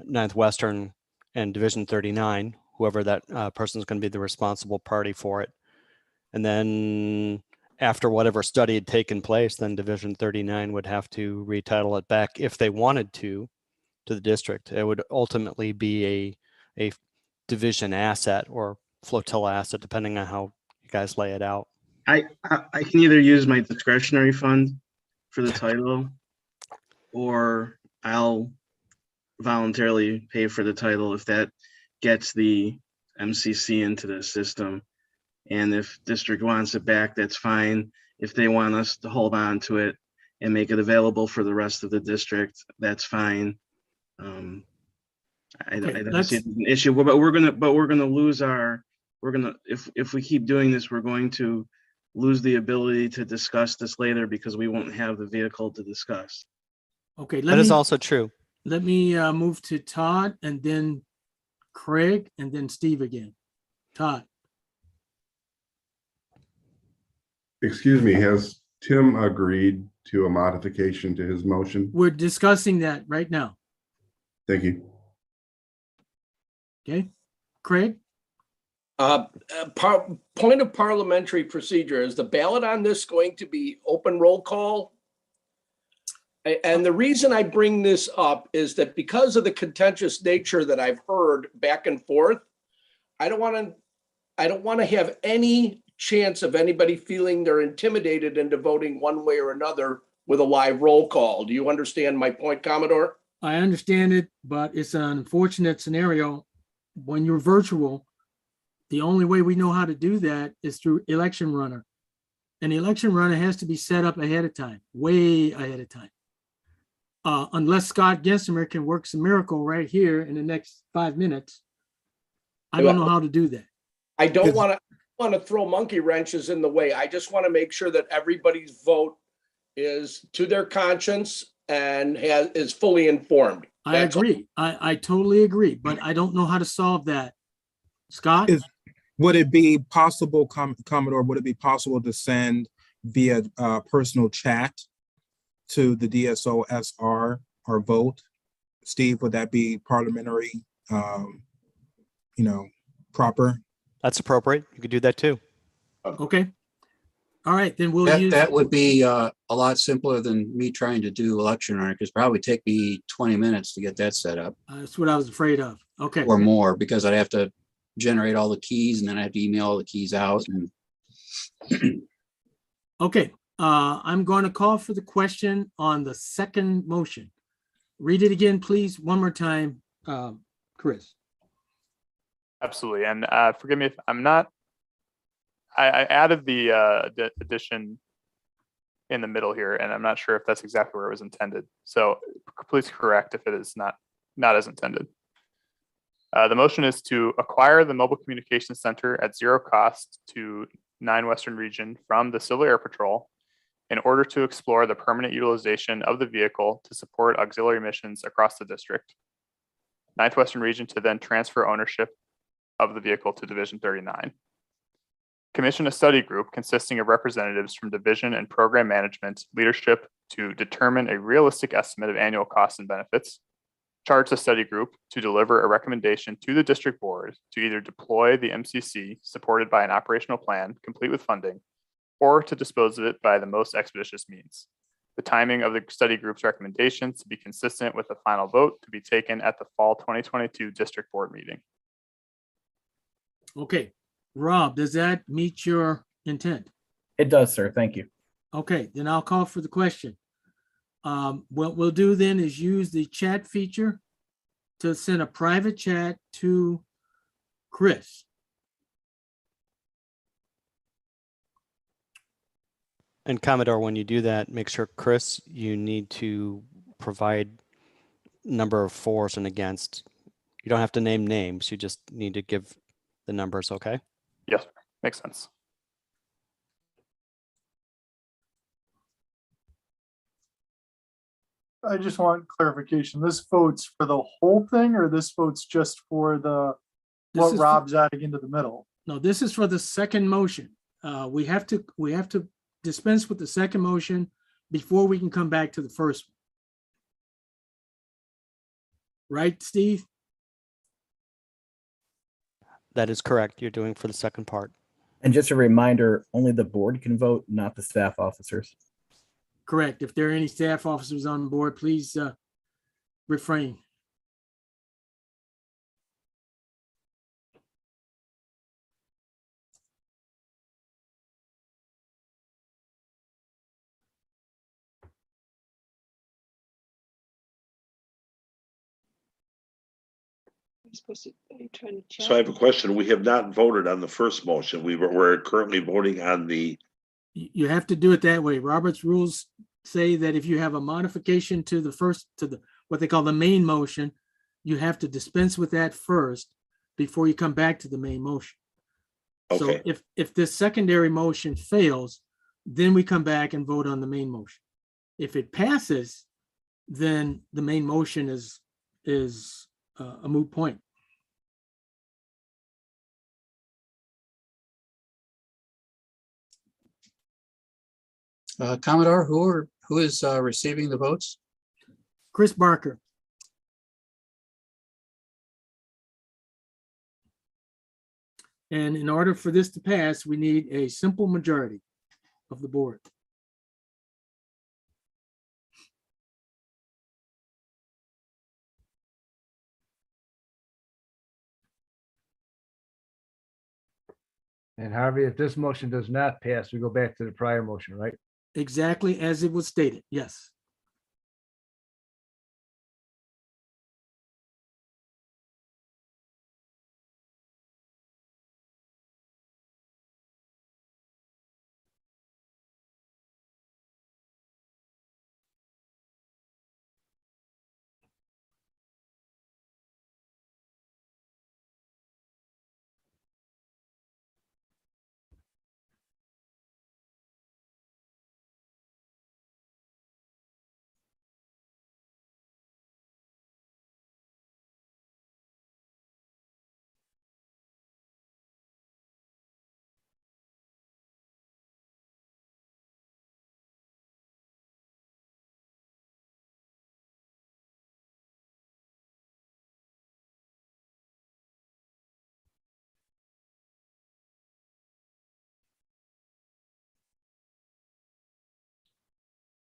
9th Western and Division 39, whoever that person is going to be the responsible party for it. And then after whatever study had taken place, then Division 39 would have to retitle it back if they wanted to the district. It would ultimately be a division asset or flotilla asset, depending on how you guys lay it out. I can either use my discretionary fund for the title, or I'll voluntarily pay for the title if that gets the MCC into the system. And if district wants it back, that's fine. If they want us to hold on to it and make it available for the rest of the district, that's fine. I don't see it as an issue, but we're gonna lose if we keep doing this, we're going to lose the ability to discuss this later because we won't have the vehicle to discuss. Okay, That is also true. Let me move to Todd and then Craig and then Steve again. Todd. Excuse me, has Tim agreed to a modification to his motion? We're discussing that right now. Thank you. Okay, Craig? Point of parliamentary procedure, is the ballot on this going to be open roll call? And the reason I bring this up is that because of the contentious nature that I've heard back and forth, I don't want to have any chance of anybody feeling they're intimidated into voting one way or another with a live roll call. Do you understand my point, Commodore? I understand it, but it's an unfortunate scenario. When you're virtual, the only way we know how to do that is through election runner. An election runner has to be set up ahead of time, way ahead of time. Unless Scott Gensimer can work some miracle right here in the next 5 minutes. I don't know how to do that. I don't want to throw monkey wrenches in the way. I just want to make sure that everybody's vote is to their conscience and is fully informed. I agree. I totally agree, but I don't know how to solve that. Scott? Would it be possible, Commodore, would it be possible to send via personal chat to the DSO SR or vote? Steve, would that be parliamentary, proper? That's appropriate. You could do that too. Okay. All right, then we'll That, use. that would be a lot simpler than me trying to do election on it, because probably take me 20 minutes to get that set up That's what I was afraid of. Okay. or more, because I'd have to generate all the keys and then I have to email all the keys out. And Okay, I'm going to call for the question on the second motion. Read it again, please, one more time, Chris. Absolutely. And forgive me if I'm not, I added the addition in the middle here, and I'm not sure if that's exactly where it was intended. So please correct if it is not as intended. The motion is to acquire the Mobile Communications Center at zero cost to 9 Western Region from the Civil Air Patrol in order to explore the permanent utilization of the vehicle to support auxiliary missions across the district. 9th Western Region to then transfer ownership of the vehicle to Division 39. Commission a study group consisting of representatives from division and program management leadership to determine a realistic estimate of annual costs and benefits. Charge the study group to deliver a recommendation to the district board to either deploy the MCC supported by an operational plan complete with funding, or to dispose of it by the most expeditious means. The timing of the study group's recommendations to be consistent with the final vote to be taken at the fall 2022 district board meeting. Okay, Rob, does that meet your intent? It does, sir. Thank you. Okay, then I'll call for the question. What we'll do then is use the chat feature to send a private chat to Chris. And Commodore, when you do that, make sure, Chris, you need to provide number of fors and against. You don't have to name names. You just need to give the numbers, okay? Yes, makes sense. I just want clarification. This vote's for the whole thing, or this vote's just for the, This what is Rob's adding into the middle? No, this is for the second motion. We have to dispense with the second motion before we can come back to the first. Right, Steve? That is correct. You're doing for the second part. And just a reminder, only the board can vote, not the staff officers. Correct. If there are any staff officers on board, please refrain. So I have a question. We have not voted on the first motion. We're currently voting on the, You have to do it that way. Robert's rules say that if you have a modification to the what they call the main motion, you have to dispense with that first before you come back to the main motion. So okay, if this secondary motion fails, then we come back and vote on the main motion. If it passes, then the main motion is a moot point. Commodore, who is receiving the votes? Chris Barker. And in order for this to pass, we need a simple majority of the board. And Harvey, if this motion does not pass, we go back to the prior motion, right? Exactly as it was stated, yes.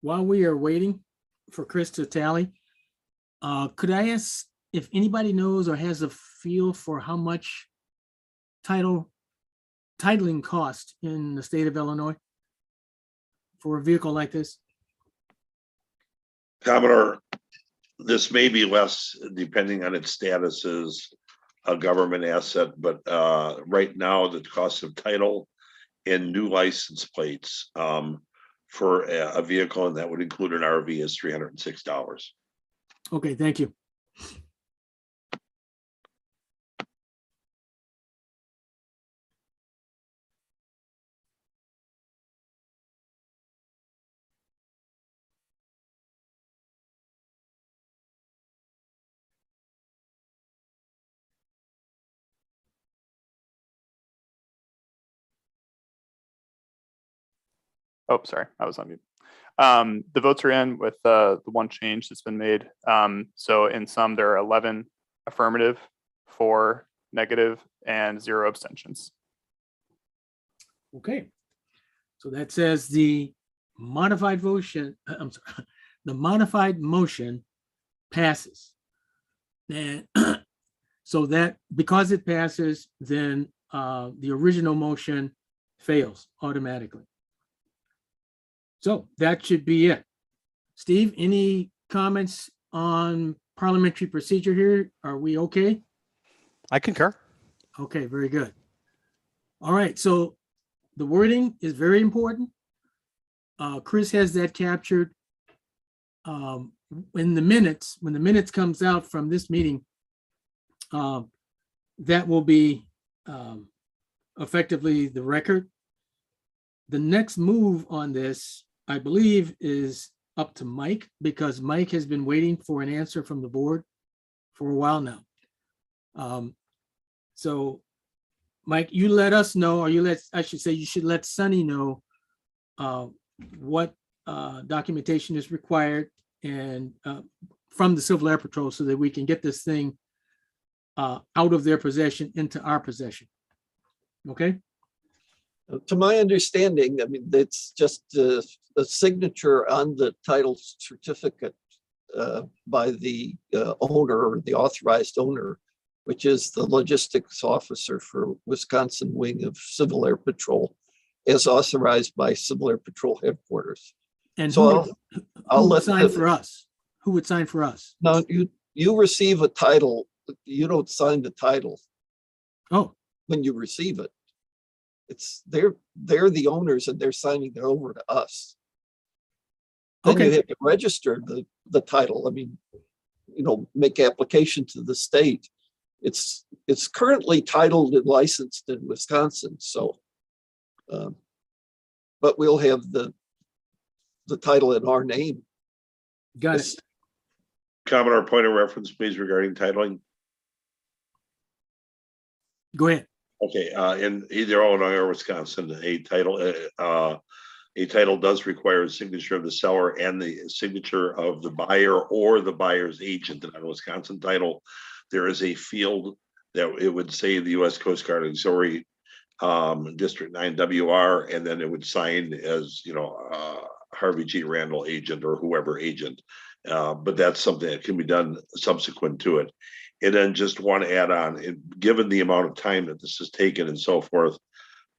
while we are waiting for Chris to tally, could I ask if anybody knows or has a feel for how much titling cost in the state of Illinois for a vehicle like this? Commodore, this may be less depending on its status as a government asset, but right now the cost of title and new license plates for a vehicle, and that would include an RV, is $306. Okay, thank you. Oh, sorry, I was on mute. The votes are in with the one change that's been made. So in sum, there are 11 affirmative, 4 negative, and 0 abstentions. Okay. So that says the modified motion, I'm sorry, the modified motion passes. And so that because it passes, then the original motion fails automatically. So that should be it. Steve, any comments on parliamentary procedure here? Are we okay? I concur. Okay, very good. All right, so the wording is very important. Chris has that captured. In the minutes, when the minutes comes out from this meeting, that will be effectively the record. The next move on this, I believe, is up to Mike, because Mike has been waiting for an answer from the board for a while now. So Mike, you let us know, or I should say you should let Sunny know what documentation is required and from the Civil Air Patrol, so that we can get this thing out of their possession into our possession. Okay? To my understanding, I mean, it's just a signature on the title certificate by the owner or the authorized owner, which is the logistics officer for Wisconsin Wing of Civil Air Patrol, as authorized by Civil Air Patrol headquarters. And so who would sign for us? Who would sign for us? Now, you receive a title, you don't sign the title. Oh. When you receive it. They're the owners and they're signing it over to us. Then you have to register the title. I mean, make application to the state. It's currently titled and licensed in Wisconsin. So, but we'll have the title in our name. Got it. Commodore, point of reference, please, regarding titling. Go ahead. Okay, in either Illinois or Wisconsin, a title does require a signature of the seller and the signature of the buyer or the buyer's agent. And on a Wisconsin title, there is a field that it would say the U.S. Coast Guard Auxiliary District 9 WR, and then it would sign as, Harvey G. Randall agent or whoever agent. But that's something that can be done subsequent to it. And then just one add on, given the amount of time that this has taken and so forth,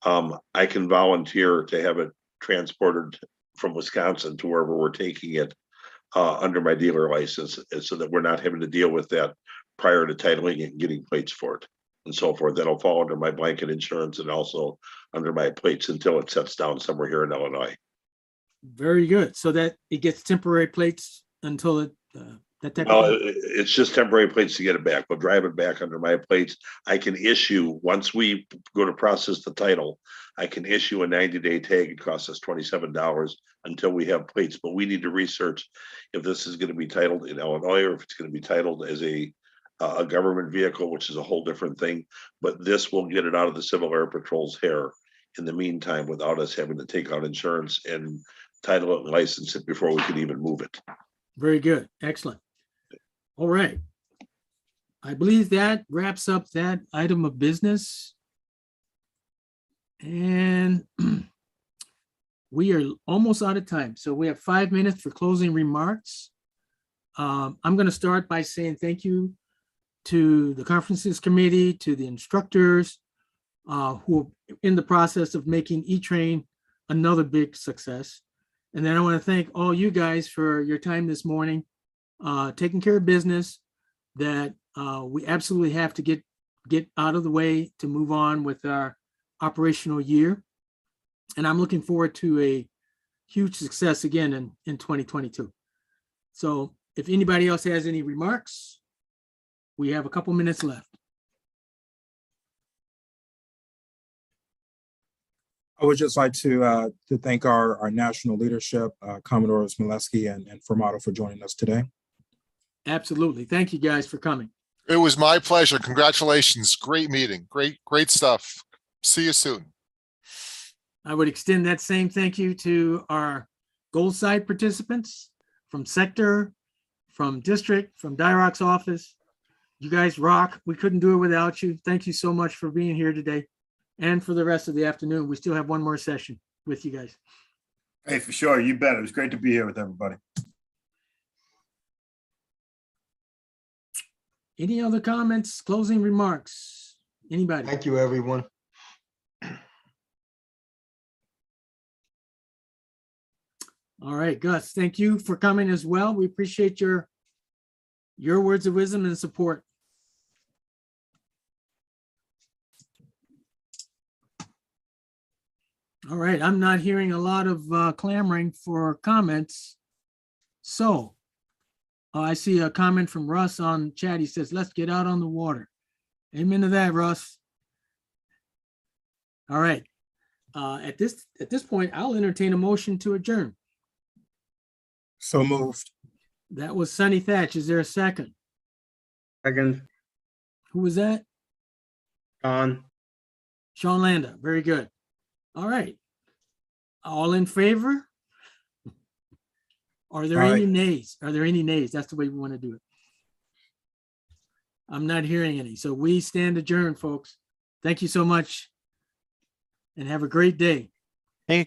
I can volunteer to have it transported from Wisconsin to wherever we're taking it under my dealer license, so that we're not having to deal with that prior to titling it and getting plates for it and so forth. That'll fall under my blanket insurance and also under my plates until it sets down somewhere here in Illinois. Very good. So that it gets temporary plates until it Well, it's just temporary plates to get it back. We'll drive it back under my plates. I can issue, once we go to process the title, I can issue a 90-day tag. It costs us $27 until we have plates. But we need to research if this is going to be titled in Illinois or if it's going to be titled as a government vehicle, which is a whole different thing. But this will get it out of the Civil Air Patrol's hair in the meantime without us having to take out insurance and title it and license it before we can even move it. Very good. Excellent. All right. I believe that wraps up that item of business. And we are almost out of time. So we have 5 minutes for closing remarks. I'm going to start by saying thank you to the conferences committee, to the instructors who are in the process of making E-Train another big success. And then I want to thank all you guys for your time this morning, taking care of business that we absolutely have to get out of the way to move on with our operational year. And I'm looking forward to a huge success again in 2022. So if anybody else has any remarks, we have a couple minutes left. I would just like to thank our national leadership, Commodore Smoleski and Formato for joining us today. Absolutely. Thank you guys for coming. It was my pleasure. Congratulations. Great meeting. Great stuff. See you soon. I would extend that same thank you to our Gold Side participants from sector, from district, from DIROC's office. You guys rock. We couldn't do it without you. Thank you so much for being here today and for the rest of the afternoon. We still have one more session with you guys. Hey, for sure. You bet. It was great to be here with everybody. Any other comments, closing remarks? Anybody? Thank you, everyone. All right, Gus, thank you for coming as well. We appreciate your words of wisdom and support. All right, I'm not hearing a lot of clamoring for comments. So I see a comment from Russ on chat. He says, let's get out on the water. Amen to that, Russ. All right. At this point, I'll entertain a motion to adjourn. So moved. That was Sonny Thatch. Is there a second? Second. Who was that? Sean. Sean Landa. Very good. All right. All in favor? Are there any nays? Are there any nays? That's the way we want to do it. I'm not hearing any. So we stand adjourned, folks. Thank you so much and have a great day.